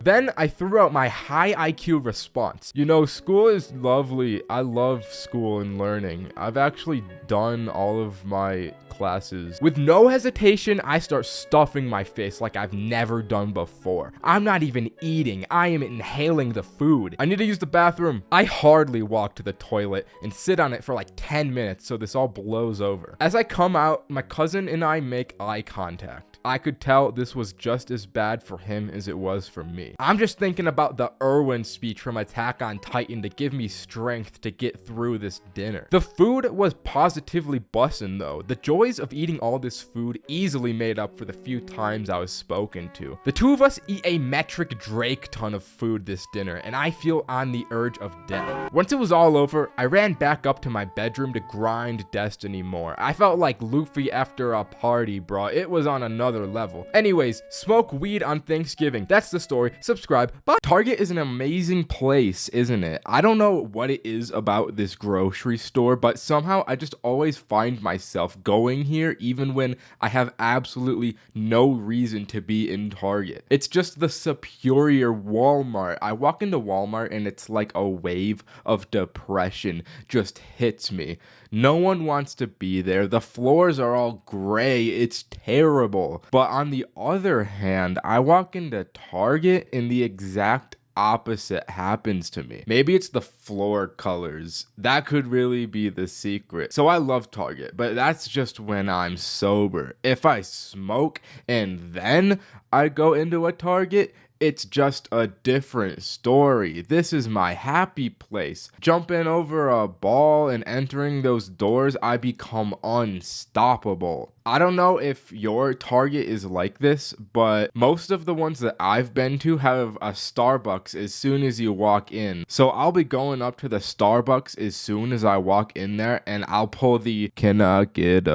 Then I threw out my high IQ response. You know, school is lovely. I love school and learning. I've actually done all of my classes. With no hesitation, I start stuffing my face like I've never done before. I'm not even eating. I am inhaling the food. I need to use the bathroom. I hardly walk to the toilet and sit on it for like 10 minutes so this all blows over. As I come out, my cousin and I make eye contact. I could tell this was just as bad for him as it was for me. I'm just thinking about the Erwin speech from Attack on Titan to give me strength to get through this dinner. The food was positively bussin' though. The joys of eating all this food easily made up for the few times I was spoken to. The two of us eat a metric Drake ton of food this dinner, and I feel on the urge of death. Once it was all over, I ran back up to my bedroom to grind Destiny more. I felt like Luffy after a party, bro. It was on another level. Anyways, smoke weed on Thanksgiving. That's the story. Subscribe. Bye. Target is an amazing place, isn't it? I don't know what it is about this grocery store, but somehow I just always find myself going here even when I have absolutely no reason to be in Target. It's just the superior Walmart. I walk into Walmart and it's like a wave of depression just hits me. No one wants to be there. The floors are all gray. It's terrible. But on the other hand, I walk into Target and the exact opposite happens to me. Maybe it's the floor colors. That could really be the secret. So I love Target, but that's just when I'm sober. If I smoke and then I go into a Target, it's just a different story. This is my happy place. Jumping over a ball and entering those doors, I become unstoppable. I don't know if your Target is like this, but most of the ones that I've been to have a Starbucks as soon as you walk in. So I'll be going up to the Starbucks as soon as I walk in there, and I'll pull the, can I get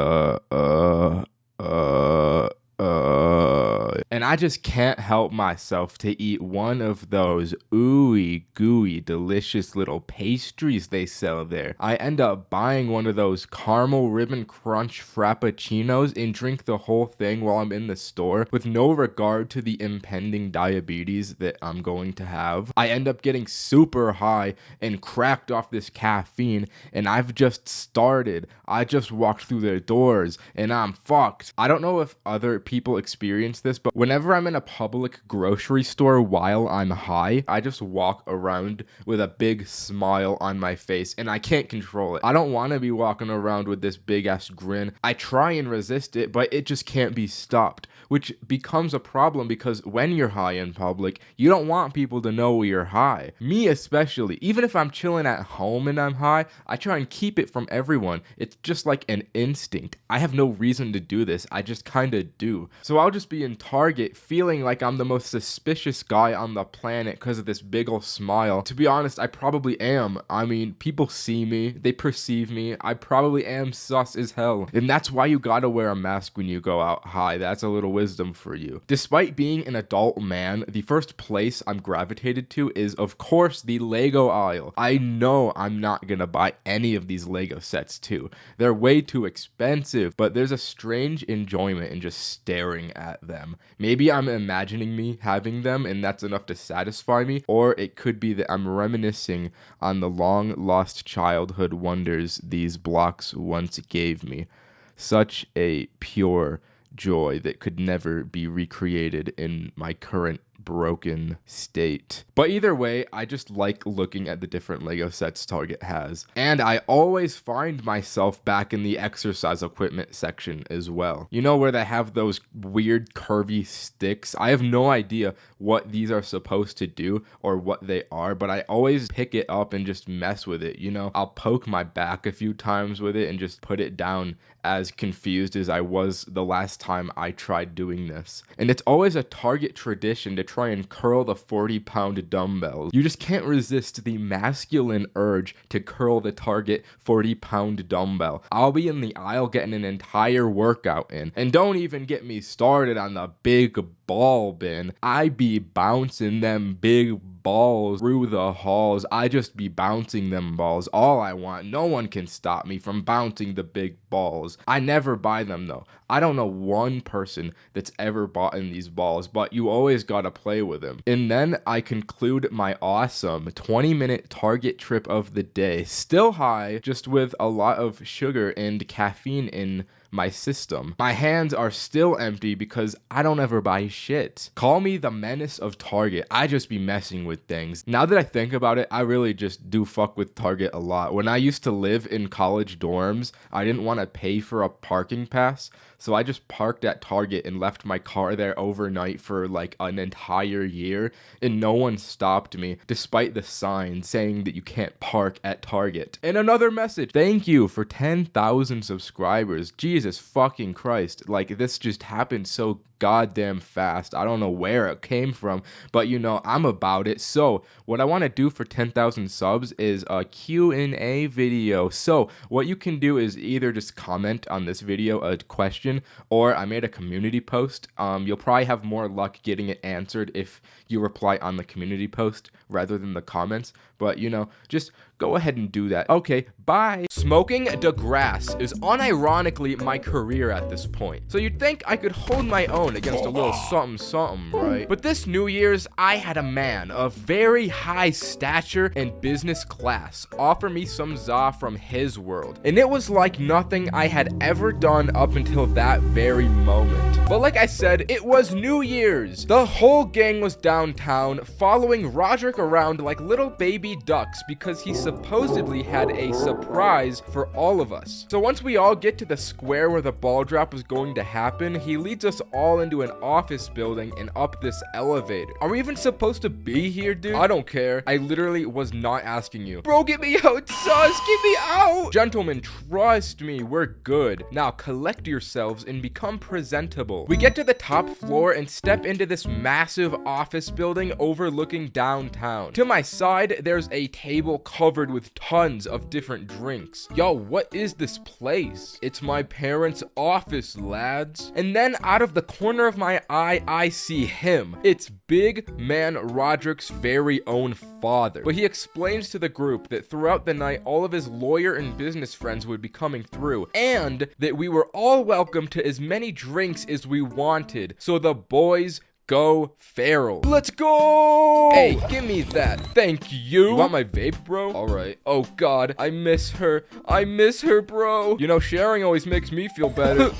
and I just can't help myself to eat one of those ooey gooey delicious little pastries they sell there. I end up buying one of those caramel ribbon crunch frappuccinos and drink the whole thing while I'm in the store with no regard to the impending diabetes that I'm going to have. I end up getting super high and cracked off this caffeine, and I've just started. I just walked through the doors and I'm fucked. I don't know if other people experience this, but whenever I'm in a public grocery store while I'm high, I just walk around with a big smile on my face and I can't control it. I don't want to be walking around with this big ass grin. I try and resist it, but it just can't be stopped, which becomes a problem because when you're high in public, you don't want people to know you're high. Me especially. Even if I'm chilling at home and I'm high, I try and keep it from everyone. It's just like an instinct. I have no reason to do this. I just kind of do. So I'll just be in Target feeling like I'm the most suspicious guy on the planet because of this big ol' smile. To be honest, I probably am. I mean, people see me, they perceive me. I probably am sus as hell. And that's why you gotta wear a mask when you go out high. That's a little wisdom for you. Despite being an adult man, the first place I'm gravitated to is, of course, the Lego aisle. I know I'm not gonna buy any of these Lego sets too. They're way too expensive, but there's a strange enjoyment in just staring at them. Maybe I'm imagining me having them and that's enough to satisfy me, or it could be that I'm reminiscing on the long lost childhood wonders these blocks once gave me. Such a pure joy that could never be recreated in my current broken state. But either way, I just like looking at the different Lego sets Target has. And I always find myself back in the exercise equipment section as well. You know, where they have those weird curvy sticks? I have no idea what these are supposed to do or what they are, but I always pick it up and just mess with it. You know, I'll poke my back a few times with it and just put it down, as confused as I was the last time I tried doing this. And it's always a Target tradition to try and curl the 40-pound dumbbells. You just can't resist the masculine urge to curl the Target 40-pound dumbbell. I'll be in the aisle getting an entire workout in. And don't even get me started on the big ball bin. I be bouncing them big balls through the halls. I just be bouncing them balls all I want. No one can stop me from bouncing the big balls. I never buy them though. I don't know one person that's ever bought in these balls, but you always gotta play with them. And then I conclude my awesome 20-minute Target trip of the day, still high, just with a lot of sugar and caffeine in my system. My hands are still empty because I don't ever buy shit. Call me the menace of Target. I just be messing with things. Now that I think about it, I really just do fuck with Target a lot. When I used to live in college dorms, I didn't want to pay for a parking pass, so I just parked at Target and left my car there overnight for like an entire year, and no one stopped me despite the sign saying that you can't park at Target. And another message, thank you for 10,000 subscribers. Jesus fucking Christ, like this just happened so goddamn fast. I don't know where it came from, but you know, I'm about it. So what I want to do for 10,000 subs is a Q&A video. So what you can do is either just comment on this video a question, or I made a community post. You'll probably have more luck getting it answered if you reply on the community post rather than the comments, but you know, just go ahead and do that. Okay, bye. Smoking the grass is unironically my career at this point. So you'd think I could hold my own against a little something, right? But this New Year's, I had a man of very high stature and business class offer me some za from his world. And it was like nothing I had ever done up until that very moment. But like I said, it was New Year's. The whole gang was downtown following Roderick around like little baby ducks because he supposedly had a surprise for all of us. So once we all get to the square where the ball drop was going to happen, he leads us all into an office building and up this elevator. Are we even supposed to be here, dude? I don't care. I literally was not asking you. Bro, get me out, sus, get me out. Gentlemen, trust me, we're good. Now collect yourselves and become presentable. We get to the top floor and step into this massive office building overlooking downtown. To my side, there's a table covered with tons of different drinks. Yo, what is this place? It's my parents' office, lads. And then out of the corner of my eye, I see him. It's big man Roderick's very own father. But he explains to the group that throughout the night, all of his lawyer and business friends would be coming through, and that we were all welcome to as many drinks as we wanted. So the boys go feral. Let's go! Hey, give me that. Thank you. You want my vape, bro? All right. Oh, God. I miss her. I miss her, bro. You know, sharing always makes me feel better.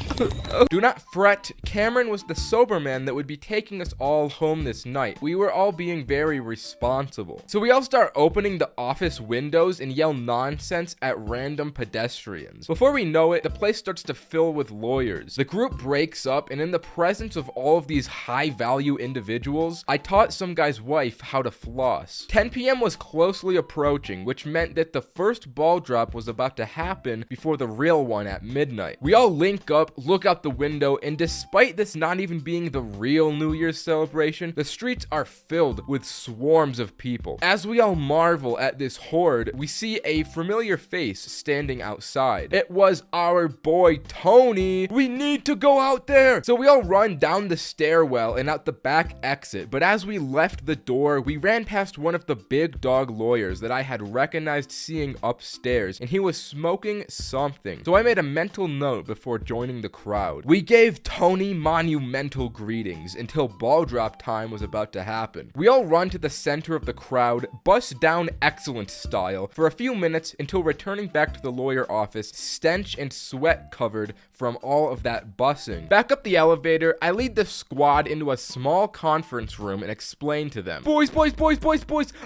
Do not fret. Cameron was the sober man that would be taking us all home this night. We were all being very responsible. So we all start opening the office windows and yell nonsense at random pedestrians. Before we know it, the place starts to fill with lawyers. The group breaks up, and in the presence of all of these high-value individuals, I taught some guy's wife how to floss. 10 p.m. was closely approaching, which meant that the first ball drop was about to happen before the real one at midnight. We all link up, look out the window, and despite this not even being the real New Year's celebration, the streets are filled with swarms of people. As we all marvel at this horde, we see a familiar face standing outside. It was our boy Tony. We need to go out there. So we all run down the stairwell and out the back exit, but as we left the door, we ran past one of the big dog lawyers that I had recognized seeing upstairs, and he was smoking something. So I made a mental note before joining the crowd. We gave Tony monumental greetings until ball drop time was about to happen. We all run to the center of the crowd, bust down excellent style for a few minutes until returning back to the lawyer office, stench and sweat covered from all of that bussing. Back up the elevator, I lead the squad into a small conference room and explain to them, boys,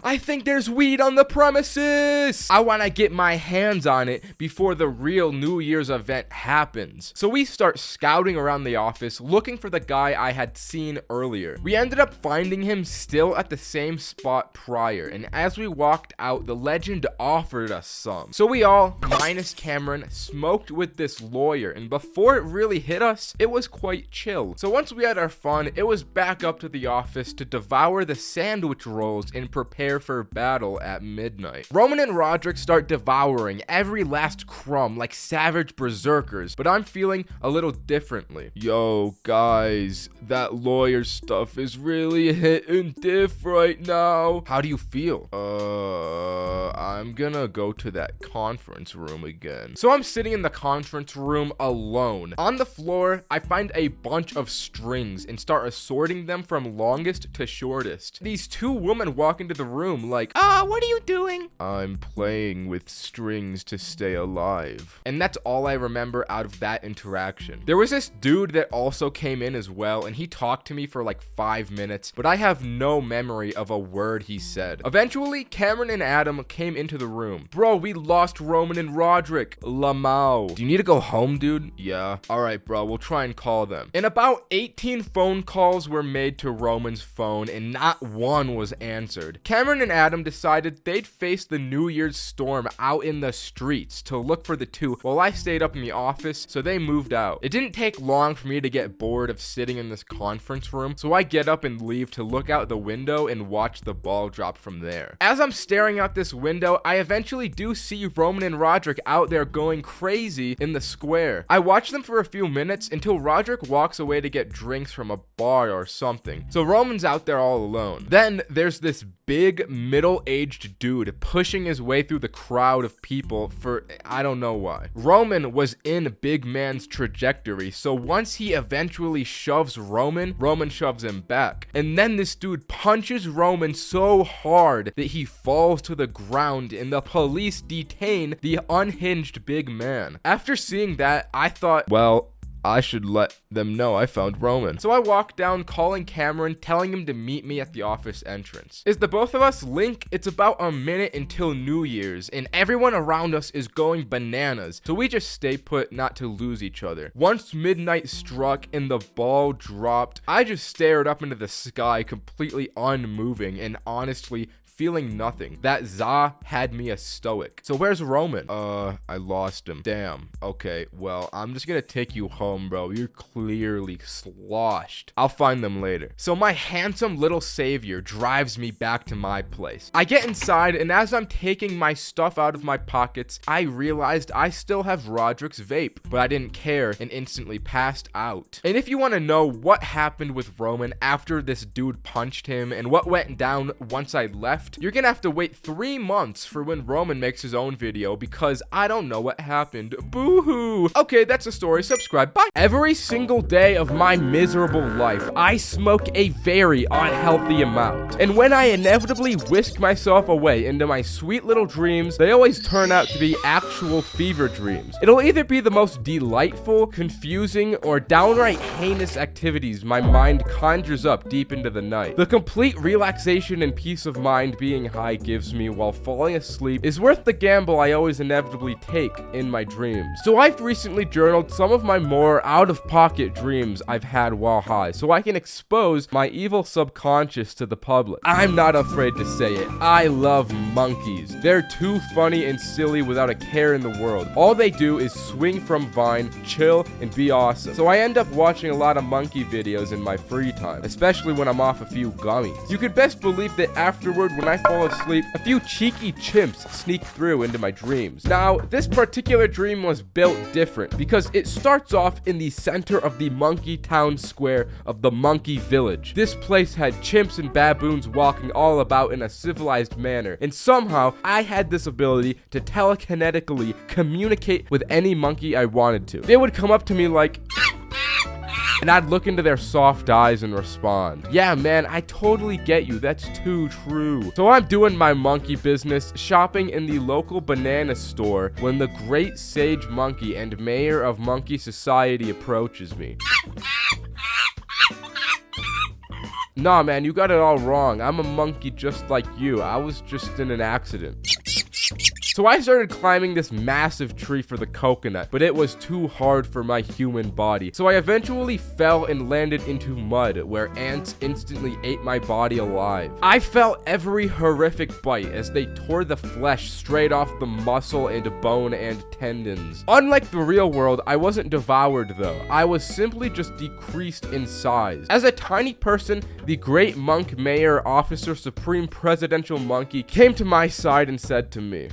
I think there's weed on the premises. I want to get my hands on it before the real New Year's event happens. So we start scouting around the office looking for the guy I had seen earlier. We ended up finding him still at the same spot prior, and as we walked out, the legend offered us some. So we all, minus Cameron, smoked with this lawyer, and before it really hit us, it was quite chill. So once we had our fun, it was back up to the office to devour the sandwich rolls and prepare for battle at midnight. Roman and Roderick start devouring every last crumb like savage berserkers, but I'm feeling a little differently. Yo, guys, that lawyer stuff is really hitting diff right now. How do you feel? I'm gonna go to that conference room again. So I'm sitting in the conference room alone. On the floor, I find a bunch of strings and start assorting them from longest to shortest. These two women walk into the room like, What are you doing? I'm playing with strings to stay alive. And that's all I remember out of that interaction. There was this dude that also came in as well, and he talked to me for like 5 minutes, but I have no memory of a word he said. Eventually, Cameron and Adam came into the room. Bro, we lost Roman and Roderick. Lamau. Do you need to go home, dude? Yeah. Alright, bro, we'll try and call them. And about 18 phone calls were made to Roman's phone, and not one was answered. Cameron and Adam decided they'd face the New Year's storm out in the streets to look for the two, while I stayed up in the office, so they moved out. It didn't take long for me to get bored of sitting in this conference room, so I get up and leave to look out the window and watch the ball drop from there. As I'm staring out this window, I eventually do see Roman and Roderick out there going crazy in the square. I watch them for a few minutes until Roderick walks away to get drinks from a bar or something. So Roman's out there all alone. Then there's this big middle-aged dude pushing his way through the crowd of people for I don't know why. Roman was in big man's trajectory, so once he eventually shoves Roman shoves him back. And then this dude punches Roman so hard that he falls to the ground and the police detain the unhinged big man. After seeing that, I thought, well, I should let them know I found Roman. So I walk down calling Cameron, telling him to meet me at the office entrance. As the both of us link, it's about a minute until New Year's, and everyone around us is going bananas, so we just stay put not to lose each other. Once midnight struck and the ball dropped, I just stared up into the sky completely unmoving and honestly feeling nothing. That Za had me a stoic. So where's Roman? I lost him. Damn. Okay, well, I'm just gonna take you home, bro. You're clearly sloshed. I'll find them later. So my handsome little savior drives me back to my place. I get inside, and as I'm taking my stuff out of my pockets, I realized I still have Roderick's vape, but I didn't care and instantly passed out. And if you want to know what happened with Roman after this dude punched him and what went down once I left, you're gonna have to wait 3 months for when Roman makes his own video, because I don't know what happened. Boo-hoo. Okay, that's the story. Subscribe. Bye. Every single day of my miserable life, I smoke a very unhealthy amount. And when I inevitably whisk myself away into my sweet little dreams, they always turn out to be actual fever dreams. It'll either be the most delightful, confusing, or downright heinous activities my mind conjures up deep into the night. The complete relaxation and peace of mind being high gives me while falling asleep is worth the gamble I always inevitably take in my dreams. So I've recently journaled some of my more out-of-pocket dreams I've had while high, so I can expose my evil subconscious to the public. I'm not afraid to say it. I love monkeys. They're too funny and silly without a care in the world. All they do is swing from Vine, chill, and be awesome. So I end up watching a lot of monkey videos in my free time, especially when I'm off a few gummies. You could best believe that afterward, when I fall asleep, a few cheeky chimps sneak through into my dreams. Now, this particular dream was built different because it starts off in the center of the monkey town square of the monkey village. This place had chimps and baboons walking all about in a civilized manner, and somehow I had this ability to telekinetically communicate with any monkey I wanted to. They would come up to me like, and I'd look into their soft eyes and respond. Yeah, man, I totally get you. That's too true. So I'm doing my monkey business, shopping in the local banana store, when the great sage monkey and mayor of Monkey Society approaches me. Nah, man, you got it all wrong. I'm a monkey just like you. I was just in an accident. So I started climbing this massive tree for the coconut, but it was too hard for my human body. So I eventually fell and landed into mud, where ants instantly ate my body alive. I felt every horrific bite as they tore the flesh straight off the muscle and bone and tendons. Unlike the real world, I wasn't devoured though. I was simply just decreased in size. As a tiny person, the great monk mayor officer supreme presidential monkey came to my side and said to me,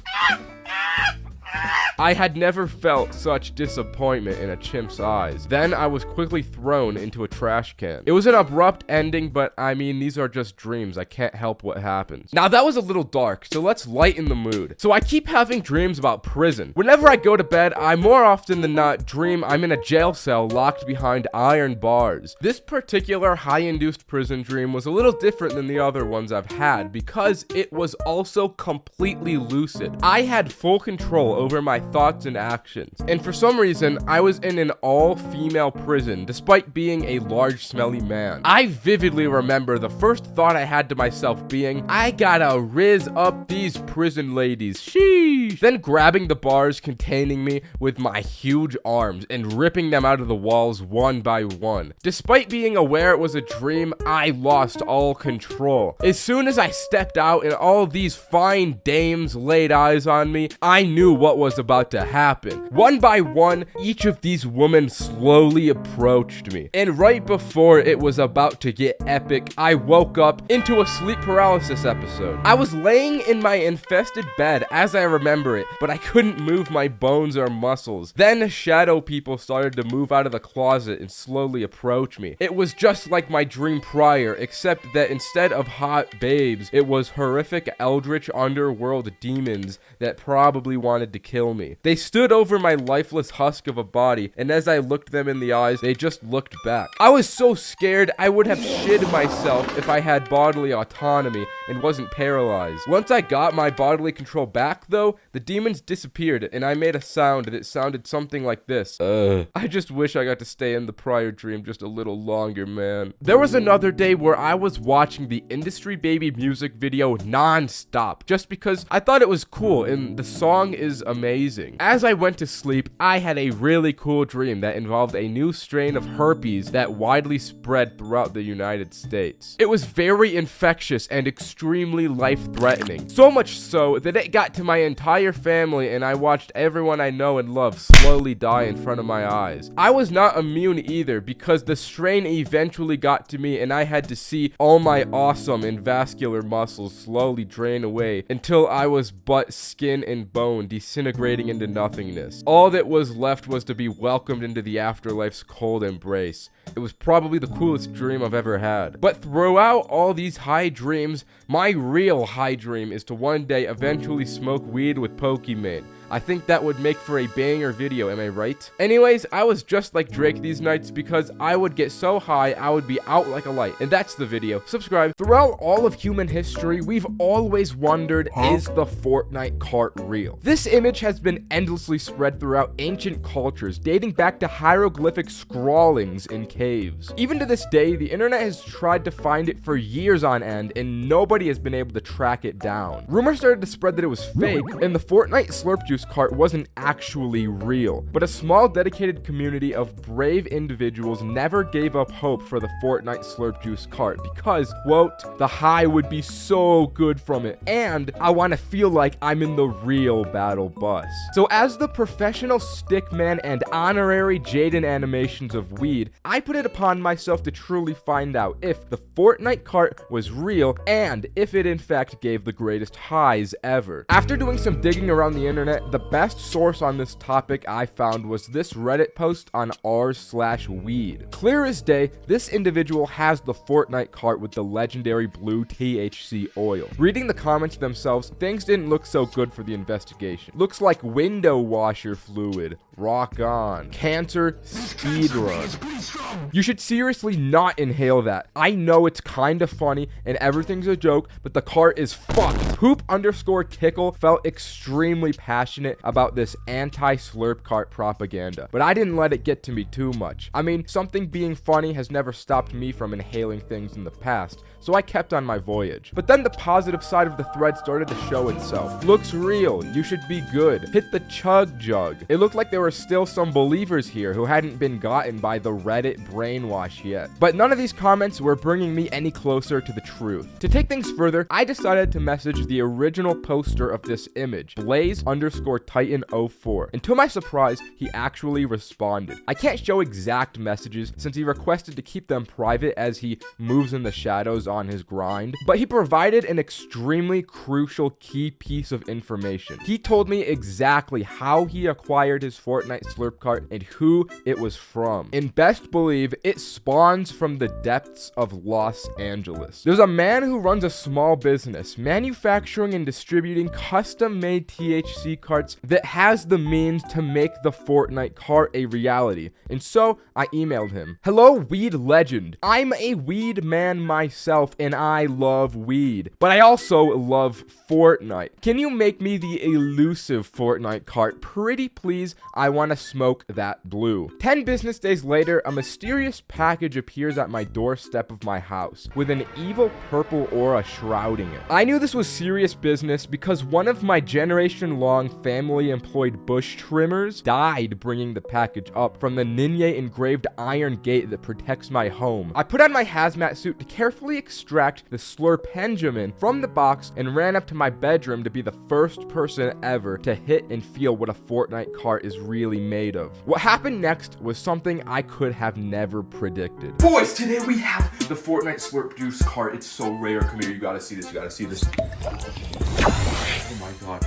I had never felt such disappointment in a chimp's eyes. Then I was quickly thrown into a trash can. It was an abrupt ending, but I mean, these are just dreams. I can't help what happens. Now that was a little dark, so let's lighten the mood. So I keep having dreams about prison. Whenever I go to bed, I more often than not dream I'm in a jail cell locked behind iron bars. This particular high-induced prison dream was a little different than the other ones I've had because it was also completely lucid. I had full control over my thoughts and actions. And for some reason, I was in an all-female prison despite being a large, smelly man. I vividly remember the first thought I had to myself being, I gotta riz up these prison ladies. Sheesh. Then grabbing the bars containing me with my huge arms and ripping them out of the walls one by one. Despite being aware it was a dream, I lost all control. As soon as I stepped out and all these fine dames laid eyes on me, I knew what was about to happen. One by one, each of these women slowly approached me. And right before it was about to get epic, I woke up into a sleep paralysis episode. I was laying in my infested bed as I remember it, but I couldn't move my bones or muscles. Then shadow people started to move out of the closet and slowly approach me. It was just like my dream prior, except that instead of hot babes, it was horrific eldritch underworld demons that probably wanted to kill me. They stood over my lifeless husk of a body, and as I looked them in the eyes, they just looked back. I was so scared I would have shit myself if I had bodily autonomy and wasn't paralyzed. Once I got my bodily control back though, the demons disappeared, and I made a sound that sounded something like this. I just wish I got to stay in the prior dream just a little longer, man. There was another day where I was watching the Industry Baby music video non-stop, just because I thought it was cool, and the song is amazing. As I went to sleep, I had a really cool dream that involved a new strain of herpes that widely spread throughout the United States. It was very infectious and extremely life-threatening. So much so that it got to my entire family, and I watched everyone I know and love slowly die in front of my eyes. I was not immune either, because the strain eventually got to me, and I had to see all my awesome and vascular muscles slowly drain away until I was but skin and bone, disintegrating into nothingness. All that was left was to be welcomed into the afterlife's cold embrace. It was probably the coolest dream I've ever had. But throughout all these high dreams, my real high dream is to one day eventually smoke weed with Pokimane. I think that would make for a banger video, am I right? Anyways, I was just like Drake these nights because I would get so high I would be out like a light. And that's the video. Subscribe. Throughout all of human history, we've always wondered, is the Fortnite cart real? This image has been endlessly spread throughout ancient cultures, dating back to hieroglyphic scrawlings in caves. Even to this day, the internet has tried to find it for years on end, and nobody has been able to track it down. Rumors started to spread that it was fake, and the Fortnite Slurp Juice cart wasn't actually real, but a small dedicated community of brave individuals never gave up hope for the Fortnite Slurp Juice cart because, quote, the high would be so good from it, and I want to feel like I'm in the real battle bus. So as the professional stickman and honorary Jaden Animations of weed, I put it upon myself to truly find out if the Fortnite cart was real and if it in fact gave the greatest highs ever. After doing some digging around the internet, the best source on this topic I found was this Reddit post on r/weed. Clear as day, this individual has the Fortnite cart with the legendary blue THC oil. Reading the comments themselves, things didn't look so good for the investigation. Looks like window washer fluid. Rock on. Cancer speedrun. You should seriously not inhale that. I know it's kinda funny and everything's a joke, but the cart is fucked. Poop_tickle felt extremely passionate about this anti-slurp cart propaganda, but I didn't let it get to me too much. I mean, something being funny has never stopped me from inhaling things in the past, so I kept on my voyage. But then the positive side of the thread started to show itself. Looks real, you should be good. Hit the chug jug. It looked like there were still some believers here who hadn't been gotten by the Reddit brainwash yet. But none of these comments were bringing me any closer to the truth. To take things further, I decided to message the original poster of this image, Blaze_Titan04. And to my surprise, he actually responded. I can't show exact messages since he requested to keep them private as he moves in the shadows on his grind, but he provided an extremely crucial key piece of information. He told me exactly how he acquired his Fortnite Slurp cart and who it was from. And best believe it spawns from the depths of Los Angeles. There's a man who runs a small business manufacturing and distributing custom-made THC carts that has the means to make the Fortnite cart a reality. And so I emailed him. Hello, weed legend. I'm a weed man myself and I love weed, but I also love Fortnite. Can you make me the elusive Fortnite cart? Pretty please, I want to smoke that blue. 10 business days later, a mysterious package appears at my doorstep of my house with an evil purple aura shrouding it. I knew this was serious business because one of my generation-long family-employed bush trimmers died bringing the package up from the Ninja engraved iron gate that protects my home. I put on my hazmat suit to carefully extract the Slurpenjamin from the box and ran up to my bedroom to be the first person ever to hit and feel what a Fortnite cart is really made of. What happened next was something I could have never predicted. Boys, today we have the Fortnite Slurp Juice cart. It's so rare. Come here, you gotta see this. You gotta see this. Oh my god.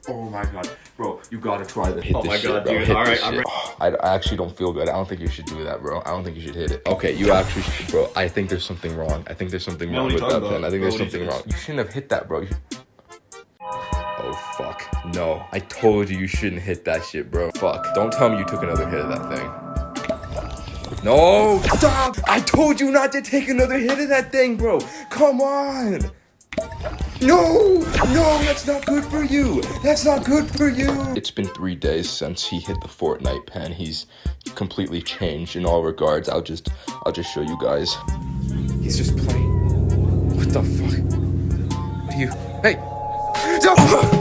Oh my god. Bro, you gotta try this. Oh my god, dude. Alright, I'm ready. I actually don't feel good. I don't think you should do that, bro. I don't think you should hit it. Okay, you actually should, bro. I think there's something wrong. I think there's something wrong with that pen. I think there's something wrong. You shouldn't have hit that, bro. Oh, fuck. No. I told you shouldn't hit that shit, bro. Fuck. Don't tell me you took another hit of that thing. No! Stop! I told you not to take another hit of that thing, bro! Come on! No, that's not good for you. That's not good for you. It's been 3 days since he hit the Fortnite pen. He's completely changed in all regards. I'll just show you guys. He's just playing. What the fuck? What are you? Hey! No!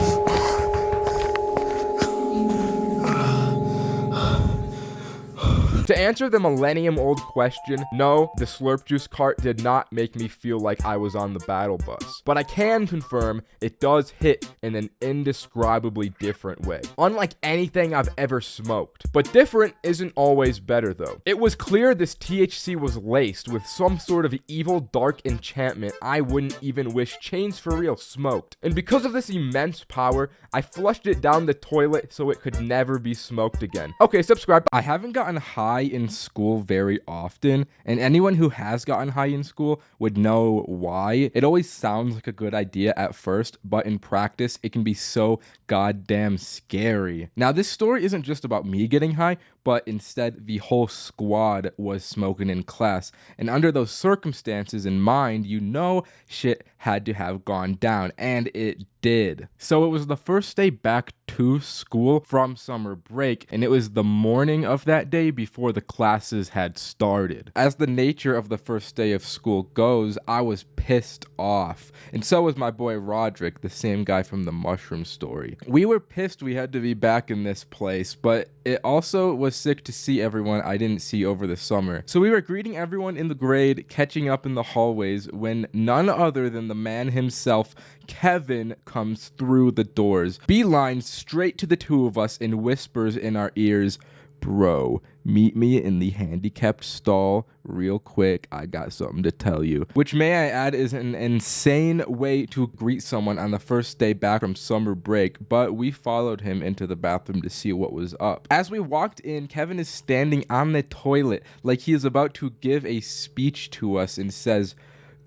To answer the millennium-old question, no, the Slurp Juice cart did not make me feel like I was on the battle bus. But I can confirm it does hit in an indescribably different way. Unlike anything I've ever smoked. But different isn't always better though. It was clear this THC was laced with some sort of evil dark enchantment I wouldn't even wish Chains for Real smoked. And because of this immense power, I flushed it down the toilet so it could never be smoked again. Okay, subscribe. I haven't gotten high in school very often, and anyone who has gotten high in school would know why. It always sounds like a good idea at first, but in practice it can be so goddamn scary. Now this story isn't just about me getting high, but instead the whole squad was smoking in class, and under those circumstances in mind, you know shit had to have gone down, and it did. So it was the first day back to school from summer break, and it was the morning of that day before the classes had started. As the nature of the first day of school goes, I was pissed off, and so was my boy Roderick, the same guy from the mushroom story. We were pissed we had to be back in this place, but it also was sick to see everyone I didn't see over the summer. So we were greeting everyone in the grade, catching up in the hallways, when none other than the man himself, Kevin, comes through the doors, beelines straight to the two of us and whispers in our ears, "Bro, meet me in the handicapped stall real quick. I got something to tell you." Which, may I add, is an insane way to greet someone on the first day back from summer break, but we followed him into the bathroom to see what was up. As we walked in, Kevin is standing on the toilet like he is about to give a speech to us and says,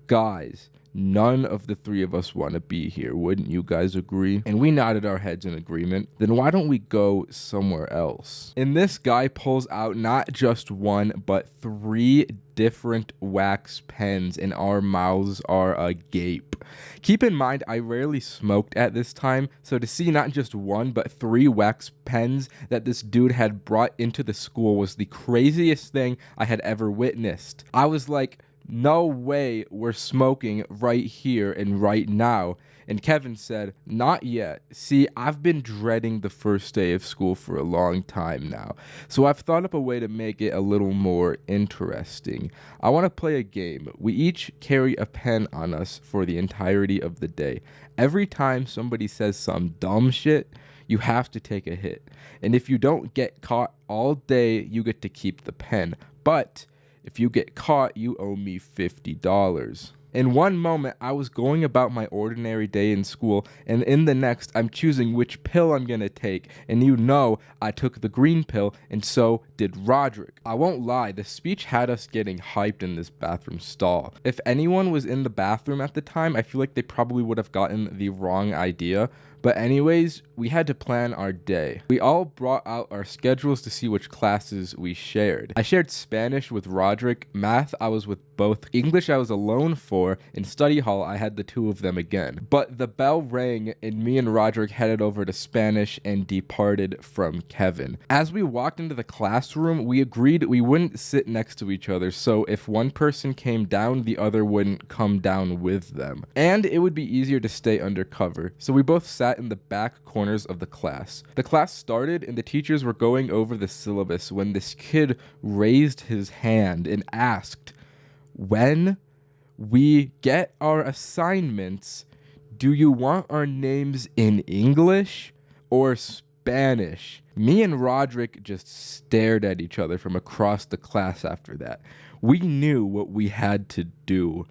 "Guys, none of the three of us want to be here. Wouldn't you guys agree?" And we nodded our heads in agreement. "Then why don't we go somewhere else?" And this guy pulls out not just one, but 3 different wax pens, and our mouths are agape. Keep in mind, I rarely smoked at this time, so to see not just 1, but 3 wax pens that this dude had brought into the school was the craziest thing I had ever witnessed. I was like, no way we're smoking right here and right now. And Kevin said, "Not yet. See, I've been dreading the first day of school for a long time now, so I've thought up a way to make it a little more interesting. I want to play a game. We each carry a pen on us for the entirety of the day. Every time somebody says some dumb shit, you have to take a hit. And if you don't get caught all day, you get to keep the pen. But if you get caught, you owe me $50. In one moment, I was going about my ordinary day in school, and in the next, I'm choosing which pill I'm gonna take, and you know I took the green pill, and so did Roderick. I won't lie, the speech had us getting hyped in this bathroom stall. If anyone was in the bathroom at the time, I feel like they probably would have gotten the wrong idea. But anyways, we had to plan our day. We all brought out our schedules to see which classes we shared. I shared Spanish with Roderick, math I was with both, English I was alone for, and study hall I had the 2 of them again. But the bell rang and me and Roderick headed over to Spanish and departed from Kevin. As we walked into the classroom, we agreed we wouldn't sit next to each other, so if one person came down, the other wouldn't come down with them. And it would be easier to stay undercover, so we both sat in the back corners of the class. The class started and the teachers were going over the syllabus when this kid raised his hand and asked, "When we get our assignments, do you want our names in English or Spanish?" Me and Roderick just stared at each other from across the class after that. We knew what we had to do.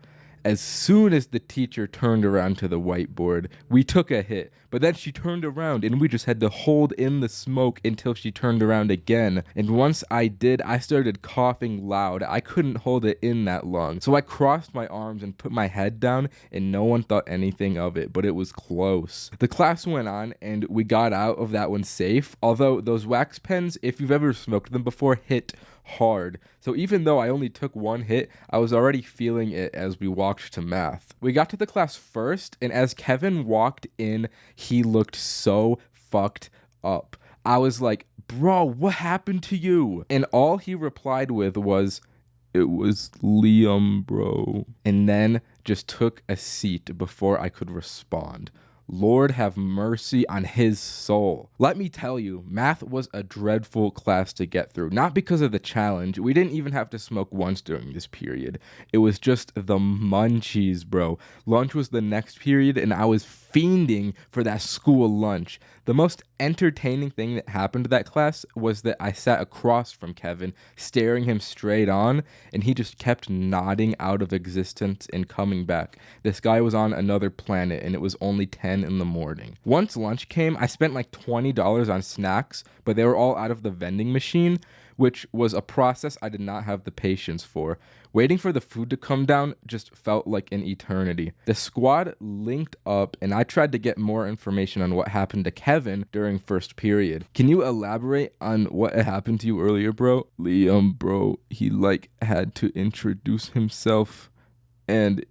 As soon as the teacher turned around to the whiteboard, we took a hit, but then she turned around and we just had to hold in the smoke until she turned around again. And once I did, I started coughing loud. I couldn't hold it in that long. So I crossed my arms and put my head down, and no one thought anything of it, but it was close. The class went on and we got out of that one safe, although those wax pens, if you've ever smoked them before, hit hard. So even though I only took one hit, I was already feeling it as we walked to math. We got to the class first, and as Kevin walked in, he looked so fucked up. I was like, bro, what happened to you? And all he replied with was, it was Liam, bro. And then just took a seat before I could respond. Lord have mercy on his soul. Let me tell you, math was a dreadful class to get through. Not because of the challenge. We didn't even have to smoke once during this period. It was just the munchies, bro. Lunch was the next period, and I was fiending for that school lunch. The most entertaining thing that happened to that class was that I sat across from Kevin, staring him straight on, and he just kept nodding out of existence and coming back. This guy was on another planet, and it was only 10 in the morning. Once lunch came, I spent like $20 on snacks, but they were all out of the vending machine, which was a process I did not have the patience for. Waiting for the food to come down just felt like an eternity. The squad linked up, and I tried to get more information on what happened to Kevin during first period. Can you elaborate on what happened to you earlier, bro? Liam, bro, he had to introduce himself, and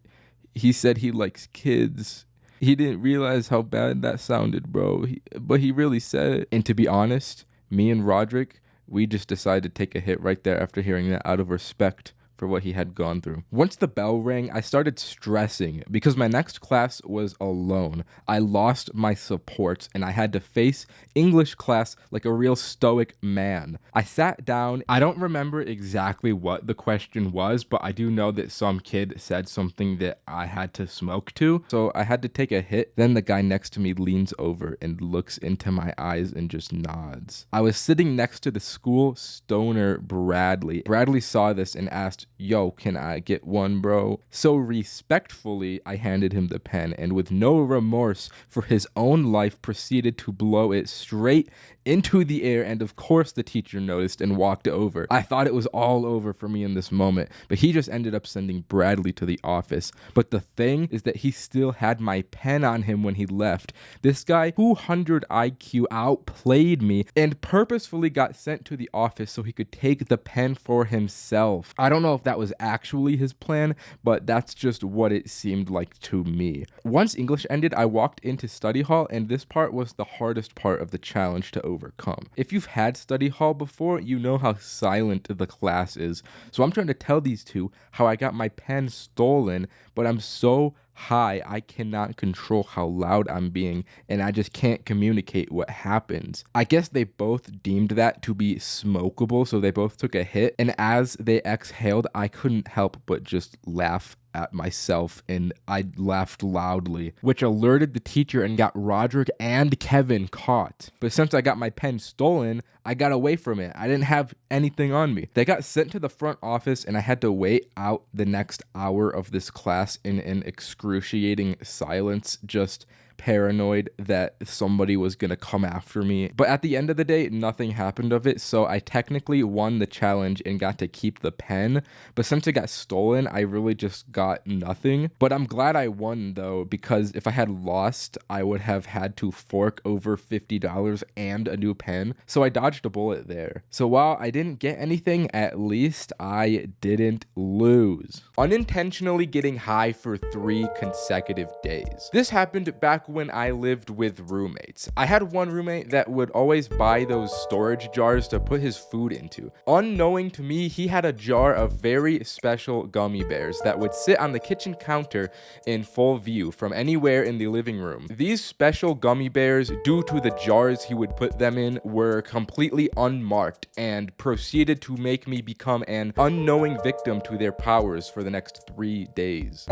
he said he likes kids. He didn't realize how bad that sounded, bro. But he really said it. And to be honest, me and Roderick, we just decided to take a hit right there after hearing that out of respect for what he had gone through. Once the bell rang, I started stressing because my next class was alone. I lost my supports and I had to face English class like a real stoic man. I sat down. I don't remember exactly what the question was, but I do know that some kid said something that I had to smoke to. So I had to take a hit. Then the guy next to me leans over and looks into my eyes and just nods. I was sitting next to the school stoner Bradley. Bradley saw this and asked, yo, can I get one, bro? So respectfully, I handed him the pen and with no remorse for his own life proceeded to blow it straight into the air, and of course the teacher noticed and walked over. I thought it was all over for me in this moment, but he just ended up sending Bradley to the office. But the thing is that he still had my pen on him when he left. This guy, 200 IQ, outplayed me and purposefully got sent to the office so he could take the pen for himself. I don't know if that was actually his plan, but that's just what it seemed like to me. Once English ended, I walked into study hall, and this part was the hardest part of the challenge to overcome. If you've had study hall before, you know how silent the class is. So I'm trying to tell these two how I got my pen stolen, but I'm so high I cannot control how loud I'm being, and I just can't communicate what happens. I guess they both deemed that to be smokable, so they both took a hit, and as they exhaled, I couldn't help but just laugh at myself, and I laughed loudly, which alerted the teacher and got Roderick and Kevin caught. But since I got my pen stolen, I got away from it. I didn't have anything on me. They got sent to the front office, and I had to wait out the next hour of this class in an excruciating silence, just paranoid that somebody was gonna come after me. But at the end of the day, nothing happened of it, so I technically won the challenge and got to keep the pen. But since it got stolen, I really just got nothing. But I'm glad I won though, because if I had lost, I would have had to fork over $50 and a new pen. So I dodged a bullet there. So while I didn't get anything, at least I didn't lose. Unintentionally getting high for 3 consecutive days. This happened back when I lived with roommates. I had one roommate that would always buy those storage jars to put his food into. Unknowing to me, he had a jar of very special gummy bears that would sit on the kitchen counter in full view from anywhere in the living room. These special gummy bears, due to the jars he would put them in, were completely unmarked and proceeded to make me become an unknowing victim to their powers for the next 3 days.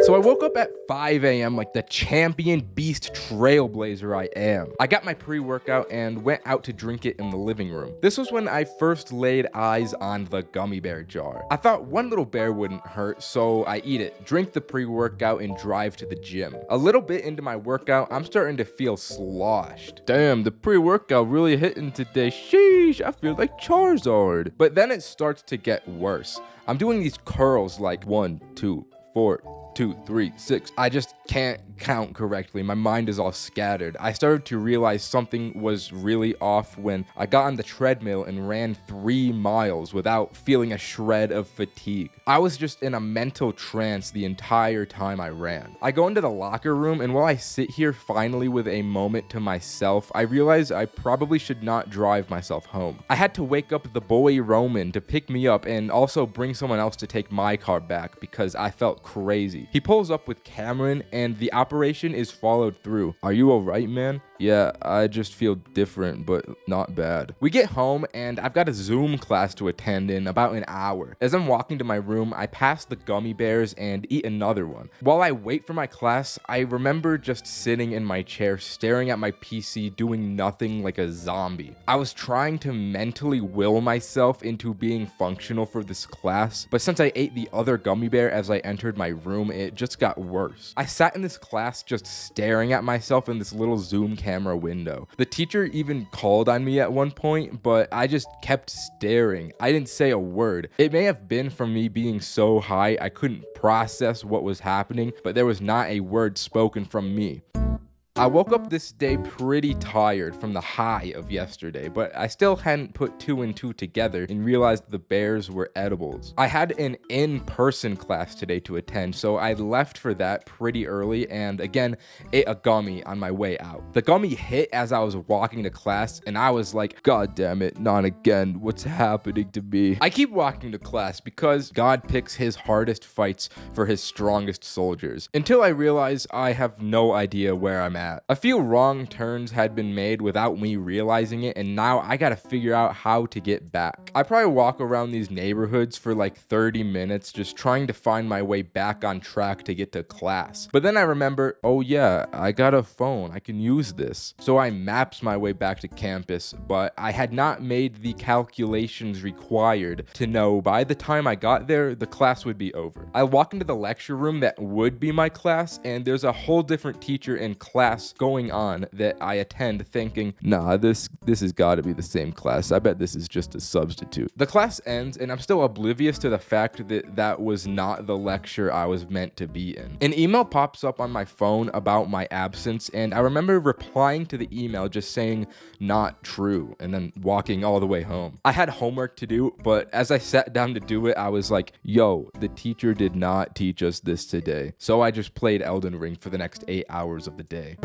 So I woke up at 5 a.m. like the champion beast trailblazer I am. I got my pre-workout and went out to drink it in the living room. This was when I first laid eyes on the gummy bear jar. I thought one little bear wouldn't hurt, so I eat it, drink the pre-workout, and drive to the gym. A little bit into my workout, I'm starting to feel sloshed. Damn, the pre-workout really hitting today. Sheesh, I feel like Charizard. But then it starts to get worse. I'm doing these curls like 1, 2, 4, 2, 3, 6. I just can't count correctly. My mind is all scattered. I started to realize something was really off when I got on the treadmill and ran 3 miles without feeling a shred of fatigue. I was just in a mental trance the entire time I ran. I go into the locker room, and while I sit here finally with a moment to myself, I realize I probably should not drive myself home. I had to wake up the boy Roman to pick me up and also bring someone else to take my car back because I felt crazy. He pulls up with Cameron and the operation is followed through. Are you alright, man? Yeah, I just feel different, but not bad. We get home and I've got a Zoom class to attend in about an hour. As I'm walking to my room, I pass the gummy bears and eat another one. While I wait for my class, I remember just sitting in my chair staring at my PC doing nothing like a zombie. I was trying to mentally will myself into being functional for this class, but since I ate the other gummy bear as I entered my room, it just got worse. I sat in this class just staring at myself in this little Zoom camera window. The teacher even called on me at one point, but I just kept staring. I didn't say a word. It may have been from me being so high I couldn't process what was happening, but there was not a word spoken from me. I woke up this day pretty tired from the high of yesterday, but I still hadn't put 2 and 2 together and realized the bears were edibles. I had an in-person class today to attend, so I left for that pretty early and again ate a gummy on my way out. The gummy hit as I was walking to class and I was like, God damn it, not again, what's happening to me? I keep walking to class because God picks his hardest fights for his strongest soldiers, until I realize I have no idea where I'm at. A few wrong turns had been made without me realizing it, and now I gotta figure out how to get back. I probably walk around these neighborhoods for like 30 minutes just trying to find my way back on track to get to class. But then I remember, oh yeah, I got a phone, I can use this. So I maps my way back to campus, but I had not made the calculations required to know by the time I got there, the class would be over. I walk into the lecture room that would be my class, and there's a whole different teacher in class going on that I attend thinking, nah, this has got to be the same class. I bet this is just a substitute. The class ends and I'm still oblivious to the fact that that was not the lecture I was meant to be in. An email pops up on my phone about my absence, and I remember replying to the email just saying not true and then walking all the way home. I had homework to do, but as I sat down to do it, I was like, yo, the teacher did not teach us this today. So I just played Elden Ring for the next 8 hours of the day.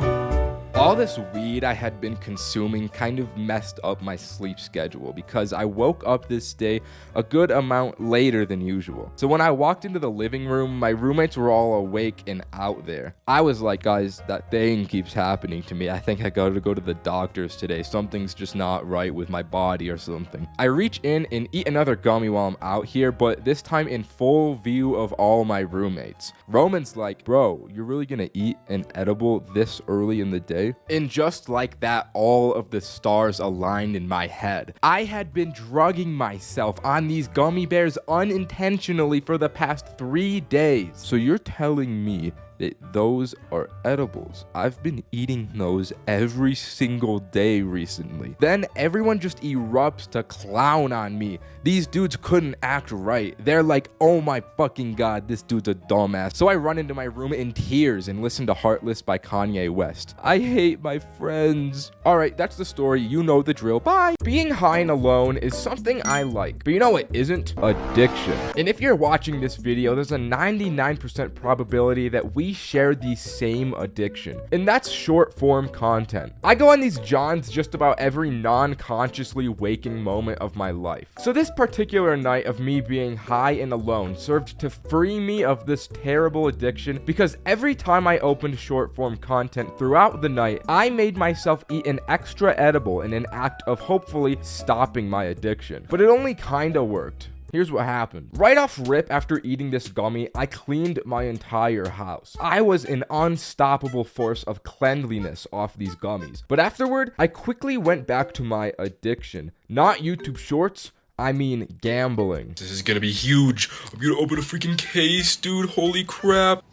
All this weed I had been consuming kind of messed up my sleep schedule because I woke up this day a good amount later than usual. So when I walked into the living room, my roommates were all awake and out there. I was like, guys, that thing keeps happening to me. I think I gotta go to the doctors today. Something's just not right with my body or something. I reach in and eat another gummy while I'm out here, but this time in full view of all my roommates. Roman's like, bro, you're really gonna eat an edible this early in the day? And just like that, all of the stars aligned in my head. I had been drugging myself on these gummy bears unintentionally for the past 3 days. So you're telling me that those are edibles? I've been eating those every single day recently. Then everyone just erupts to clown on me. These dudes couldn't act right. They're like, oh my fucking god, this dude's a dumbass. So I run into my room in tears and listen to Heartless by Kanye West. I hate my friends. Alright, that's the story. You know the drill. Bye. Being high and alone is something I like, but you know what isn't? Addiction. And if you're watching this video, there's a 99% probability that we share the same addiction, and that's short form content. I go on these Johns just about every non-consciously waking moment of my life. So this particular night of me being high and alone served to free me of this terrible addiction, because every time I opened short form content throughout the night, I made myself eat an extra edible in an act of hopefully stopping my addiction. But it only kinda worked. Here's what happened. Right off rip, after eating this gummy, I cleaned my entire house. I was an unstoppable force of cleanliness off these gummies. But afterward, I quickly went back to my addiction. Not YouTube Shorts, I mean gambling. This is gonna be huge. I'm gonna open a freaking case, dude. Holy crap.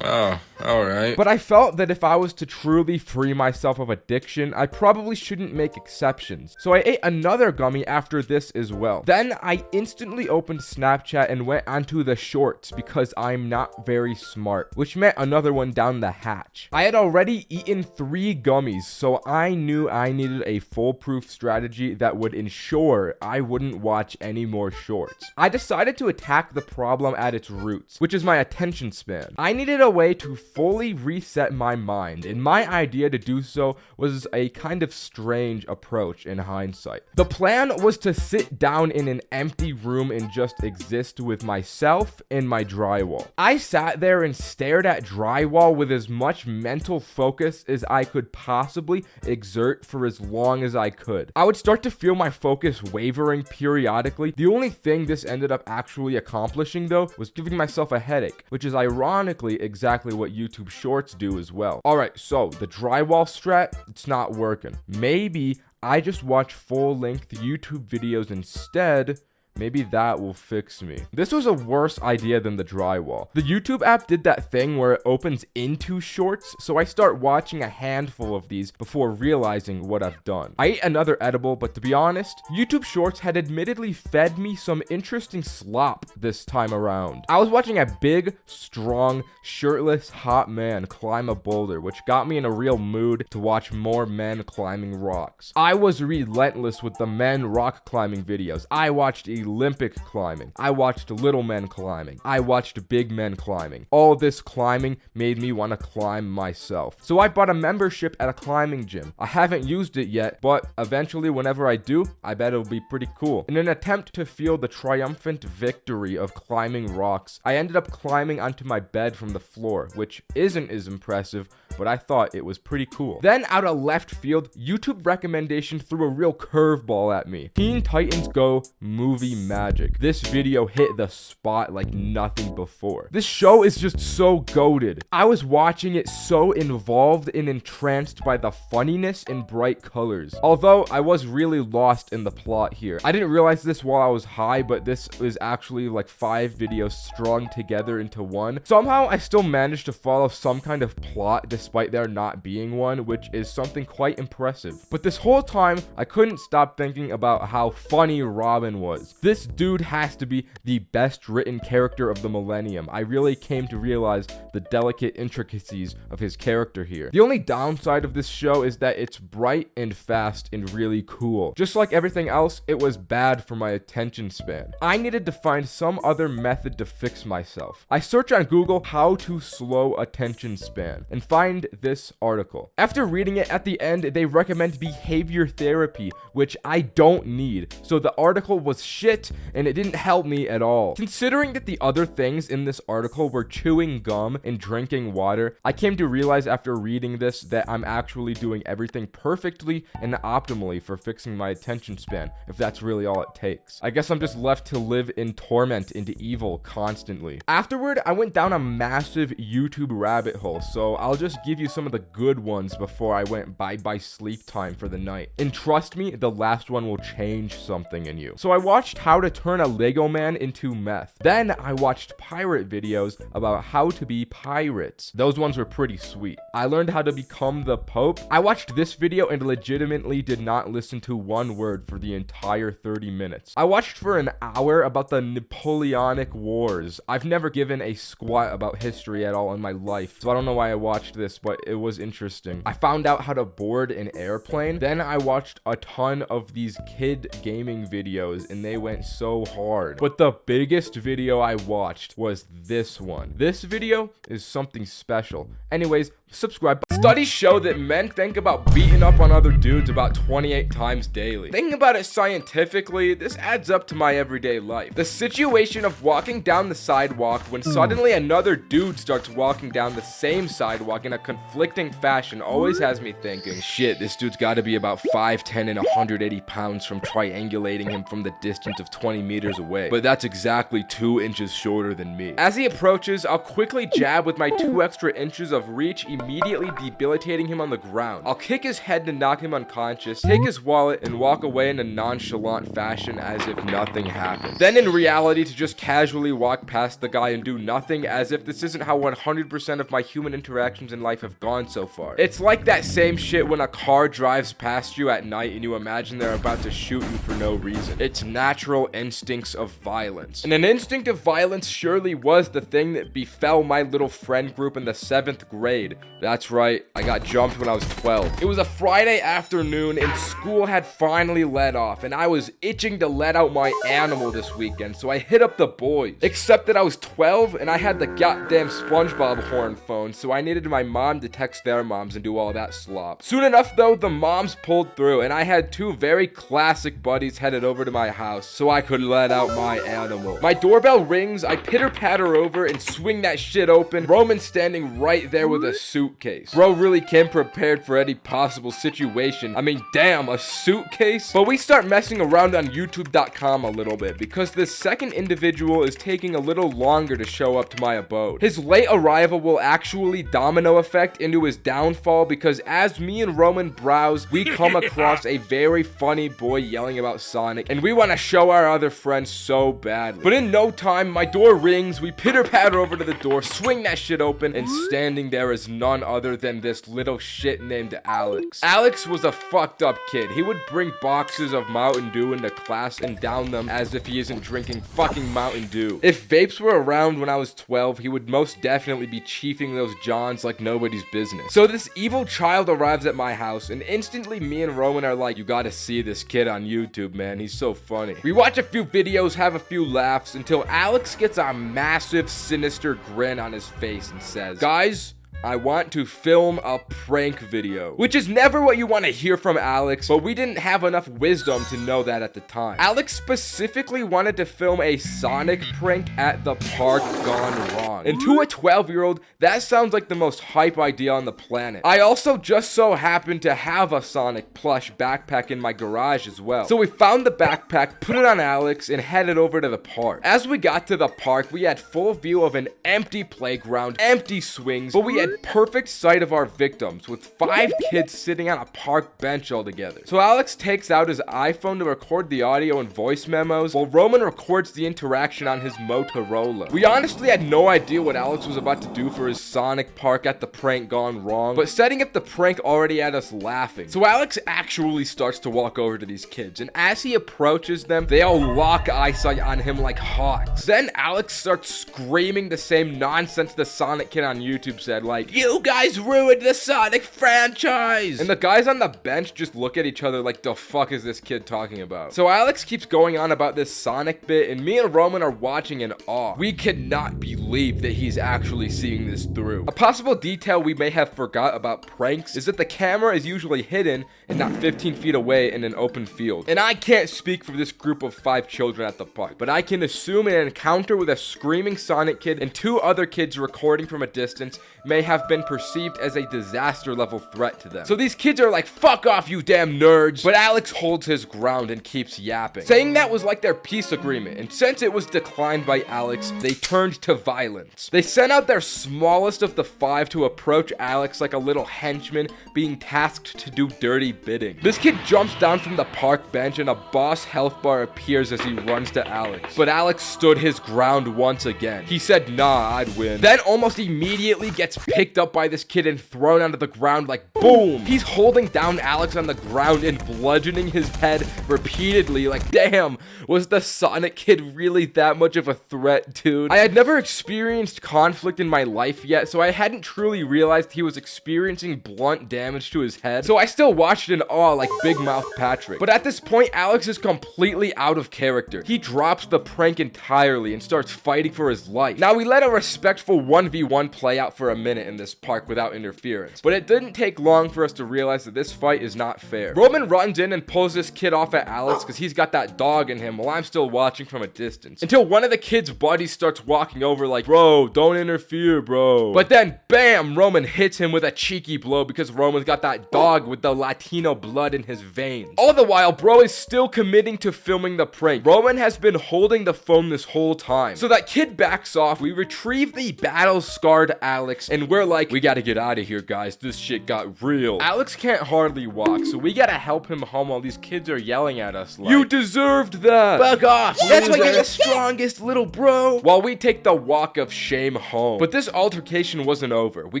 Oh, alright. But I felt that if I was to truly free myself of addiction, I probably shouldn't make exceptions. So I ate another gummy after this as well. Then I instantly opened Snapchat and went onto the shorts because I'm not very smart, which meant another one down the hatch. I had already eaten 3 gummies, so I knew I needed a foolproof strategy that would ensure I wouldn't watch any more shorts. I decided to attack the problem at its roots, which is my attention span. I needed a way to fully reset my mind, and my idea to do so was a kind of strange approach in hindsight. The plan was to sit down in an empty room and just exist with myself and my drywall. I sat there and stared at drywall with as much mental focus as I could possibly exert for as long as I could. I would start to feel my focus wavering periodically. The only thing this ended up actually accomplishing though was giving myself a headache, which is ironically exactly what YouTube Shorts do as well. Alright, so the drywall strat, it's not working. Maybe I just watch full-length YouTube videos instead. Maybe that will fix me. This was a worse idea than the drywall. The YouTube app did that thing where it opens into shorts, so I start watching a handful of these before realizing what I've done. I ate another edible, but to be honest, YouTube Shorts had admittedly fed me some interesting slop this time around. I was watching a big, strong, shirtless, hot man climb a boulder, which got me in a real mood to watch more men climbing rocks. I was relentless with the men rock climbing videos. I watched Olympic climbing. I watched little men climbing. I watched big men climbing. All this climbing made me want to climb myself. So I bought a membership at a climbing gym. I haven't used it yet, but eventually whenever I do, I bet it'll be pretty cool. In an attempt to feel the triumphant victory of climbing rocks, I ended up climbing onto my bed from the floor, which isn't as impressive, but I thought it was pretty cool. Then out of left field, YouTube recommendation threw a real curveball at me. Teen Titans Go movie magic. This video hit the spot like nothing before. This show is just so goated. I was watching it so involved and entranced by the funniness and bright colors. Although I was really lost in the plot here. I didn't realize this while I was high, but this was actually like 5 videos strung together into one. Somehow I still managed to follow some kind of plot despite there not being one, which is something quite impressive. But this whole time, I couldn't stop thinking about how funny Robin was. This dude has to be the best written character of the millennium. I really came to realize the delicate intricacies of his character here. The only downside of this show is that it's bright and fast and really cool. Just like everything else, it was bad for my attention span. I needed to find some other method to fix myself. I search on Google how to slow attention span and find this article. After reading it, at the end, they recommend behavior therapy, which I don't need. So the article was shit and it didn't help me at all. Considering that the other things in this article were chewing gum and drinking water, I came to realize after reading this that I'm actually doing everything perfectly and optimally for fixing my attention span, if that's really all it takes. I guess I'm just left to live in torment and evil constantly. Afterward, I went down a massive YouTube rabbit hole, so I'll just give you some of the good ones before I went bye-bye sleep time for the night. And trust me, the last one will change something in you. So I watched how to turn a Lego man into meth. Then I watched pirate videos about how to be pirates. Those ones were pretty sweet. I learned how to become the Pope. I watched this video and legitimately did not listen to one word for the entire 30 minutes. I watched for an hour about the Napoleonic Wars. I've never given a squat about history at all in my life, so I don't know why I watched this, but it was interesting. I found out how to board an airplane. Then I watched a ton of these kid gaming videos and they went so hard. But the biggest video I watched was this one. This video is something special. Anyways, subscribe. Studies show that men think about beating up on other dudes about 28 times daily. Thinking about it scientifically, this adds up to my everyday life. The situation of walking down the sidewalk when suddenly another dude starts walking down the same sidewalk in a conflicting fashion always has me thinking, shit, this dude's gotta be about 5'10" and 180 pounds from triangulating him from the distance of 20 meters away. But that's exactly 2 inches shorter than me. As he approaches, I'll quickly jab with my 2 extra inches of reach, immediately debilitating him on the ground. I'll kick his head to knock him unconscious, take his wallet, and walk away in a nonchalant fashion as if nothing happened. Then in reality, to just casually walk past the guy and do nothing as if this isn't how 100% of my human interactions in life have gone so far. It's like that same shit when a car drives past you at night and you imagine they're about to shoot you for no reason. It's natural instincts of violence. And an instinct of violence surely was the thing that befell my little friend group in the 7th grade. That's right, I got jumped when I was 12. It was a Friday afternoon and school had finally let off, and I was itching to let out my animal this weekend, so I hit up the boys. Except that I was 12 and I had the goddamn SpongeBob horn phone, so I needed my mom to text their moms and do all that slop. Soon enough though, the moms pulled through, and I had 2 very classic buddies headed over to my house so I could let out my animal. My doorbell rings, I pitter-patter over and swing that shit open. Roman's standing right there with a suitcase. Bro really came prepared for any possible situation. I mean, damn, a suitcase? But we start messing around on YouTube.com a little bit because this second individual is taking a little longer to show up to my abode. His late arrival will actually domino effect into his downfall because as me and Roman browse, we come across a very funny boy yelling about Sonic, and we want to show our other friends so badly. But in no time, my door rings, we pitter-patter over to the door, swing that shit open, and standing there is none other than this little shit named Alex. Alex was a fucked up kid. He would bring boxes of Mountain Dew into class and down them as if he isn't drinking fucking Mountain Dew. If vapes were around when I was 12, he would most definitely be chiefing those johns like nobody's business. So this evil child arrives at my house, and instantly me and Roman are like, you gotta see this kid on YouTube, man. He's so funny. We watch a few videos, have a few laughs, until Alex gets a massive, sinister grin on his face and says, guys, I want to film a prank video. Which is never what you want to hear from Alex, but we didn't have enough wisdom to know that at the time. Alex specifically wanted to film a Sonic prank at the park gone wrong. And to a 12-year-old, that sounds like the most hype idea on the planet. I also just so happened to have a Sonic plush backpack in my garage as well. So we found the backpack, put it on Alex, and headed over to the park. As we got to the park, we had full view of an empty playground, empty swings, but we had perfect sight of our victims with 5 kids sitting on a park bench all together. So Alex takes out his iPhone to record the audio and voice memos, while Roman records the interaction on his Motorola. We honestly had no idea what Alex was about to do for his Sonic park at the prank gone wrong, but setting up the prank already had us laughing. So Alex actually starts to walk over to these kids, and as he approaches them, they all lock eyesight on him like hawks. Then Alex starts screaming the same nonsense the Sonic kid on YouTube said, like, you guys ruined the Sonic franchise! And the guys on the bench just look at each other like, the fuck is this kid talking about? So Alex keeps going on about this Sonic bit, and me and Roman are watching in awe. We cannot believe that he's actually seeing this through. A possible detail we may have forgot about pranks is that the camera is usually hidden and not 15 feet away in an open field. And I can't speak for this group of 5 children at the park, but I can assume an encounter with a screaming Sonic kid and 2 other kids recording from a distance may have been perceived as a disaster level threat to them. So these kids are like, fuck off, you damn nerds. But Alex holds his ground and keeps yapping, saying that was like their peace agreement. And since it was declined by Alex, they turned to violence. They sent out their smallest of the 5 to approach Alex like a little henchman being tasked to do dirty bidding. This kid jumps down from the park bench and a Boss health bar appears as he runs to Alex. But Alex stood his ground once again. He said, nah, I'd win. Then almost immediately gets picked up by this kid and thrown onto the ground like boom. He's holding down Alex on the ground and bludgeoning his head repeatedly like, damn, was the Sonic kid really that much of a threat, dude? I had never experienced conflict in my life yet, so I hadn't truly realized he was experiencing blunt damage to his head. So I still watched in awe like Big Mouth Patrick. But at this point, Alex is completely out of character. He drops the prank entirely and starts fighting for his life. Now we let a respectful 1v1 play out for a minute in this park without interference, but it didn't take long for us to realize that this fight is not fair. Roman runs in and pulls this kid off at Alex because he's got that dog in him while I'm still watching from a distance, until one of the kid's buddies starts walking over like, bro, don't interfere, bro. But then bam, Roman hits him with a cheeky blow because Roman's got that dog with the Latino blood in his veins. All the while, bro is still committing to filming the prank. Roman has been holding the phone this whole time. So that kid backs off, we retrieve the battle-scarred Alex, and we're we're like, we gotta get out of here, guys. This shit got real. Alex can't hardly walk, so we gotta help him home while these kids are yelling at us like, you deserved that. Fuck off. That's why you're the strongest, little bro. While we take the walk of shame home. But this altercation wasn't over. We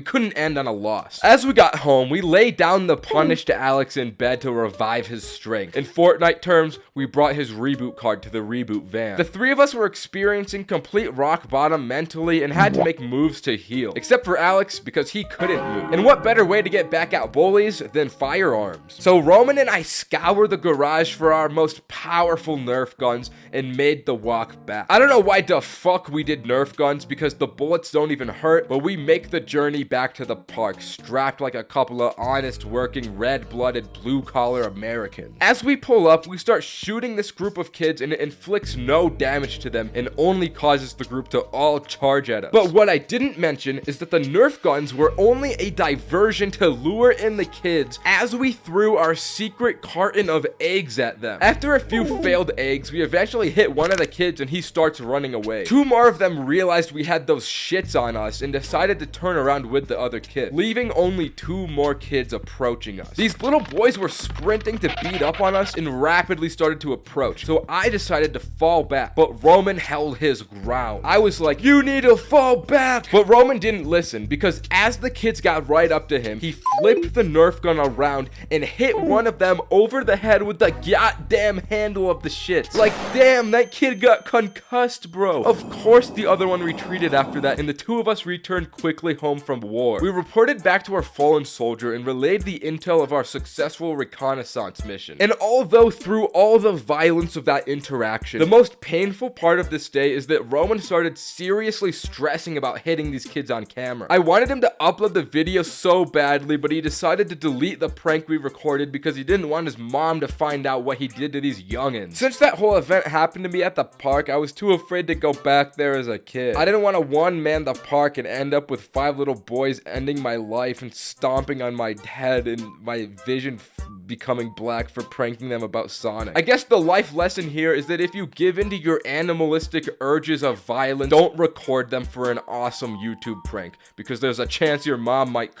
couldn't end on a loss. As we got home, we laid down the punish to Alex in bed to revive his strength. In Fortnite terms, we brought his reboot card to the reboot van. The three of us were experiencing complete rock bottom mentally and had to make moves to heal. Except for Alex, because he couldn't move. And what better way to get back at bullies than firearms? So Roman and I scoured the garage for our most powerful Nerf guns and made the walk back. I don't know why the fuck we did Nerf guns, because the bullets don't even hurt, but we make the journey back to the park strapped like a couple of honest working red-blooded blue-collar Americans. As we pull up, we start shooting this group of kids and it inflicts no damage to them and only causes the group to all charge at us. But what I didn't mention is that the Nerf guns were only a diversion to lure in the kids as we threw our secret carton of eggs at them. After a few failed eggs, we eventually hit one of the kids and he starts running away. Two more of them realized we had those shits on us and decided to turn around with the other kid, leaving only two more kids approaching us. These little boys were sprinting to beat up on us and rapidly started to approach, so I decided to fall back, but Roman held his ground. I was like, you need to fall back, but Roman didn't listen, because as the kids got right up to him, he flipped the Nerf gun around and hit one of them over the head with the goddamn handle of the shits. Like, damn, that kid got concussed, bro. Of course the other one retreated after that, and the two of us returned quickly home from war. We reported back to our fallen soldier and relayed the intel of our successful reconnaissance mission. And although through all the violence of that interaction, the most painful part of this day is that Roman started seriously stressing about hitting these kids on camera. I wanted him to upload the video so badly, but he decided to delete the prank we recorded because he didn't want his mom to find out what he did to these youngins. Since that whole event happened to me at the park, I was too afraid to go back there as a kid. I didn't want to one-man the park and end up with 5 little boys ending my life and stomping on my head and my vision becoming black for pranking them about Sonic. I guess the life lesson here is that if you give into your animalistic urges of violence, don't record them for an awesome YouTube prank, because there's a chance your mom might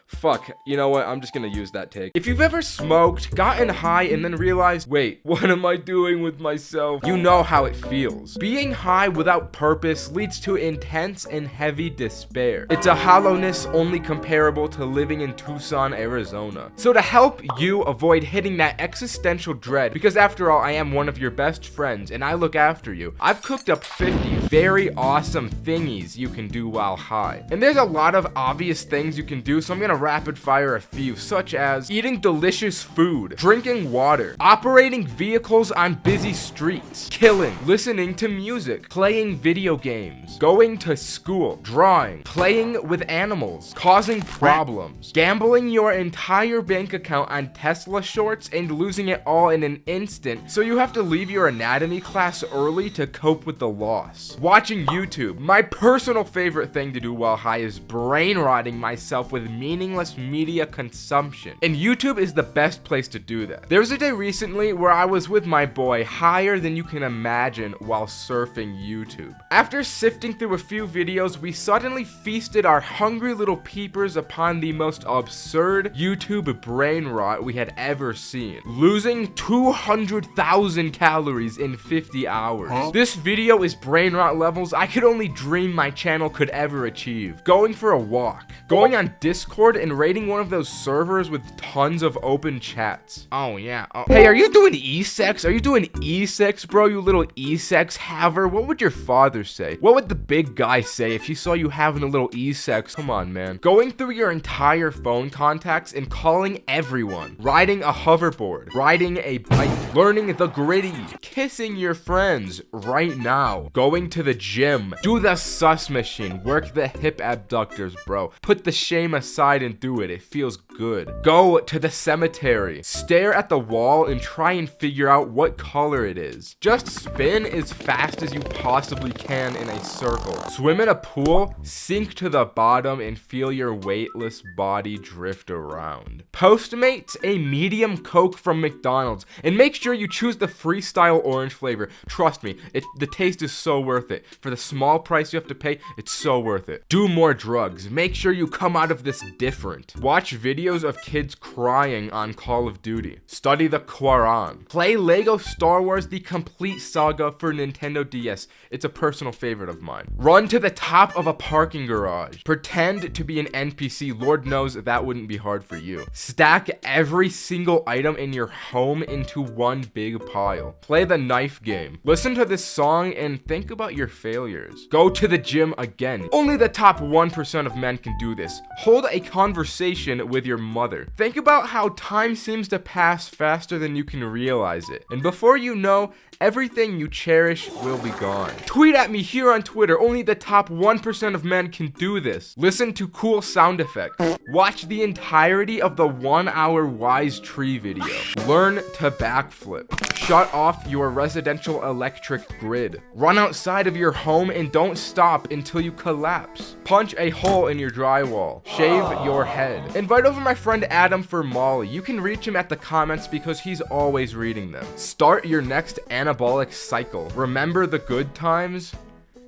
fuck, you know what, I'm just gonna use that take. If you've ever smoked, gotten high, and then realized, wait, what am I doing with myself? You know how it feels. Being high without purpose leads to intense and heavy despair. It's a hollowness only comparable to living in Tucson, Arizona. So to help you avoid hitting that existential dread, because after all, I am one of your best friends and I look after you, I've cooked up 50 very awesome thingies you can do while high. And there's a lot of obvious things you can do, so I'm gonna rapid fire a few, such as eating delicious food, drinking water, operating vehicles on busy streets, killing, listening to music, playing video games, going to school, drawing, playing with animals, causing problems, gambling your entire bank account on Tesla shorts and losing it all in an instant, so you have to leave your anatomy class early to cope with the loss, watching YouTube. My personal favorite thing to do while high is brain rotting myself with meaningless media consumption, and YouTube is the best place to do that. There was a day recently where I was with my boy higher than you can imagine while surfing YouTube. After sifting through a few videos, we suddenly feasted our hungry little peepers upon the most absurd YouTube brain rot we had ever seen, losing 200,000 calories in 50 hours. This video is brain rot levels I could only dream my channel could ever achieve. Going for a walk, going on Discord and raiding one of those servers with tons of open chats. Oh yeah. Hey, are you doing e-sex? Are you doing e-sex, bro? You little e-sex haver? What would your father say? What would the big guy say if he saw you having a little e-sex? Come on, man. Going through your entire phone contacts and calling everyone. Riding a hoverboard. Riding a bike. Learning the gritty. Kissing your friends right now. Going to the gym. Do the sus machine. Work the hip abductors, bro. Put the shame aside and do it. It feels good. Go to the cemetery. Stare at the wall and try and figure out what color it is. Just spin as fast as you possibly can in a circle. Swim in a pool, sink to the bottom, and feel your weightless body drift around. Postmates a medium Coke from McDonald's, and make sure you choose the Freestyle orange flavor. Trust me, the taste is so worth it. For the small price you have to pay, it's so worth it. Do more drugs. Make sure you come out of this different. Watch videos of kids crying on Call of Duty. Study the Quran. Play Lego Star Wars The Complete Saga for Nintendo DS. It's a personal favorite of mine. Run to the top of a parking garage. Pretend to be an NPC. Lord knows that wouldn't be hard for you. Stack every single item in your home into one big pile. Play the knife game. Listen to this song and think about your failures. Go to the gym again. Only the top 1% of men can do this. Hold a conversation with your mother. Think about how time seems to pass faster than you can realize it. And before you know, everything you cherish will be gone. Tweet at me here on Twitter. Only the top 1% of men can do this. Listen to cool sound effects. Watch the entirety of the 1-hour Wise Tree video. Learn to backflip. Shut off your residential electric grid. Run outside of your home and don't stop until you collapse. Punch a hole in your drywall. Shave your head. Invite over my friend Adam for Molly. You can reach him at the comments because he's always reading them. Start your next anabolic cycle. Remember the good times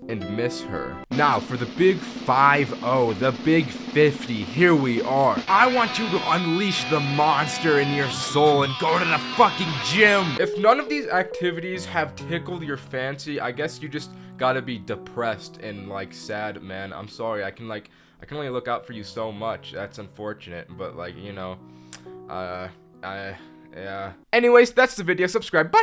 and miss her. Now for the big 5-0, the big 50, here we are. I want you to unleash the monster in your soul and go to the fucking gym. If none of these activities have tickled your fancy, I guess you just gotta be depressed and like sad, man. I'm sorry, I can only look out for you so much. That's unfortunate, but like, you know, yeah. Anyways, that's the video. Subscribe. Bye.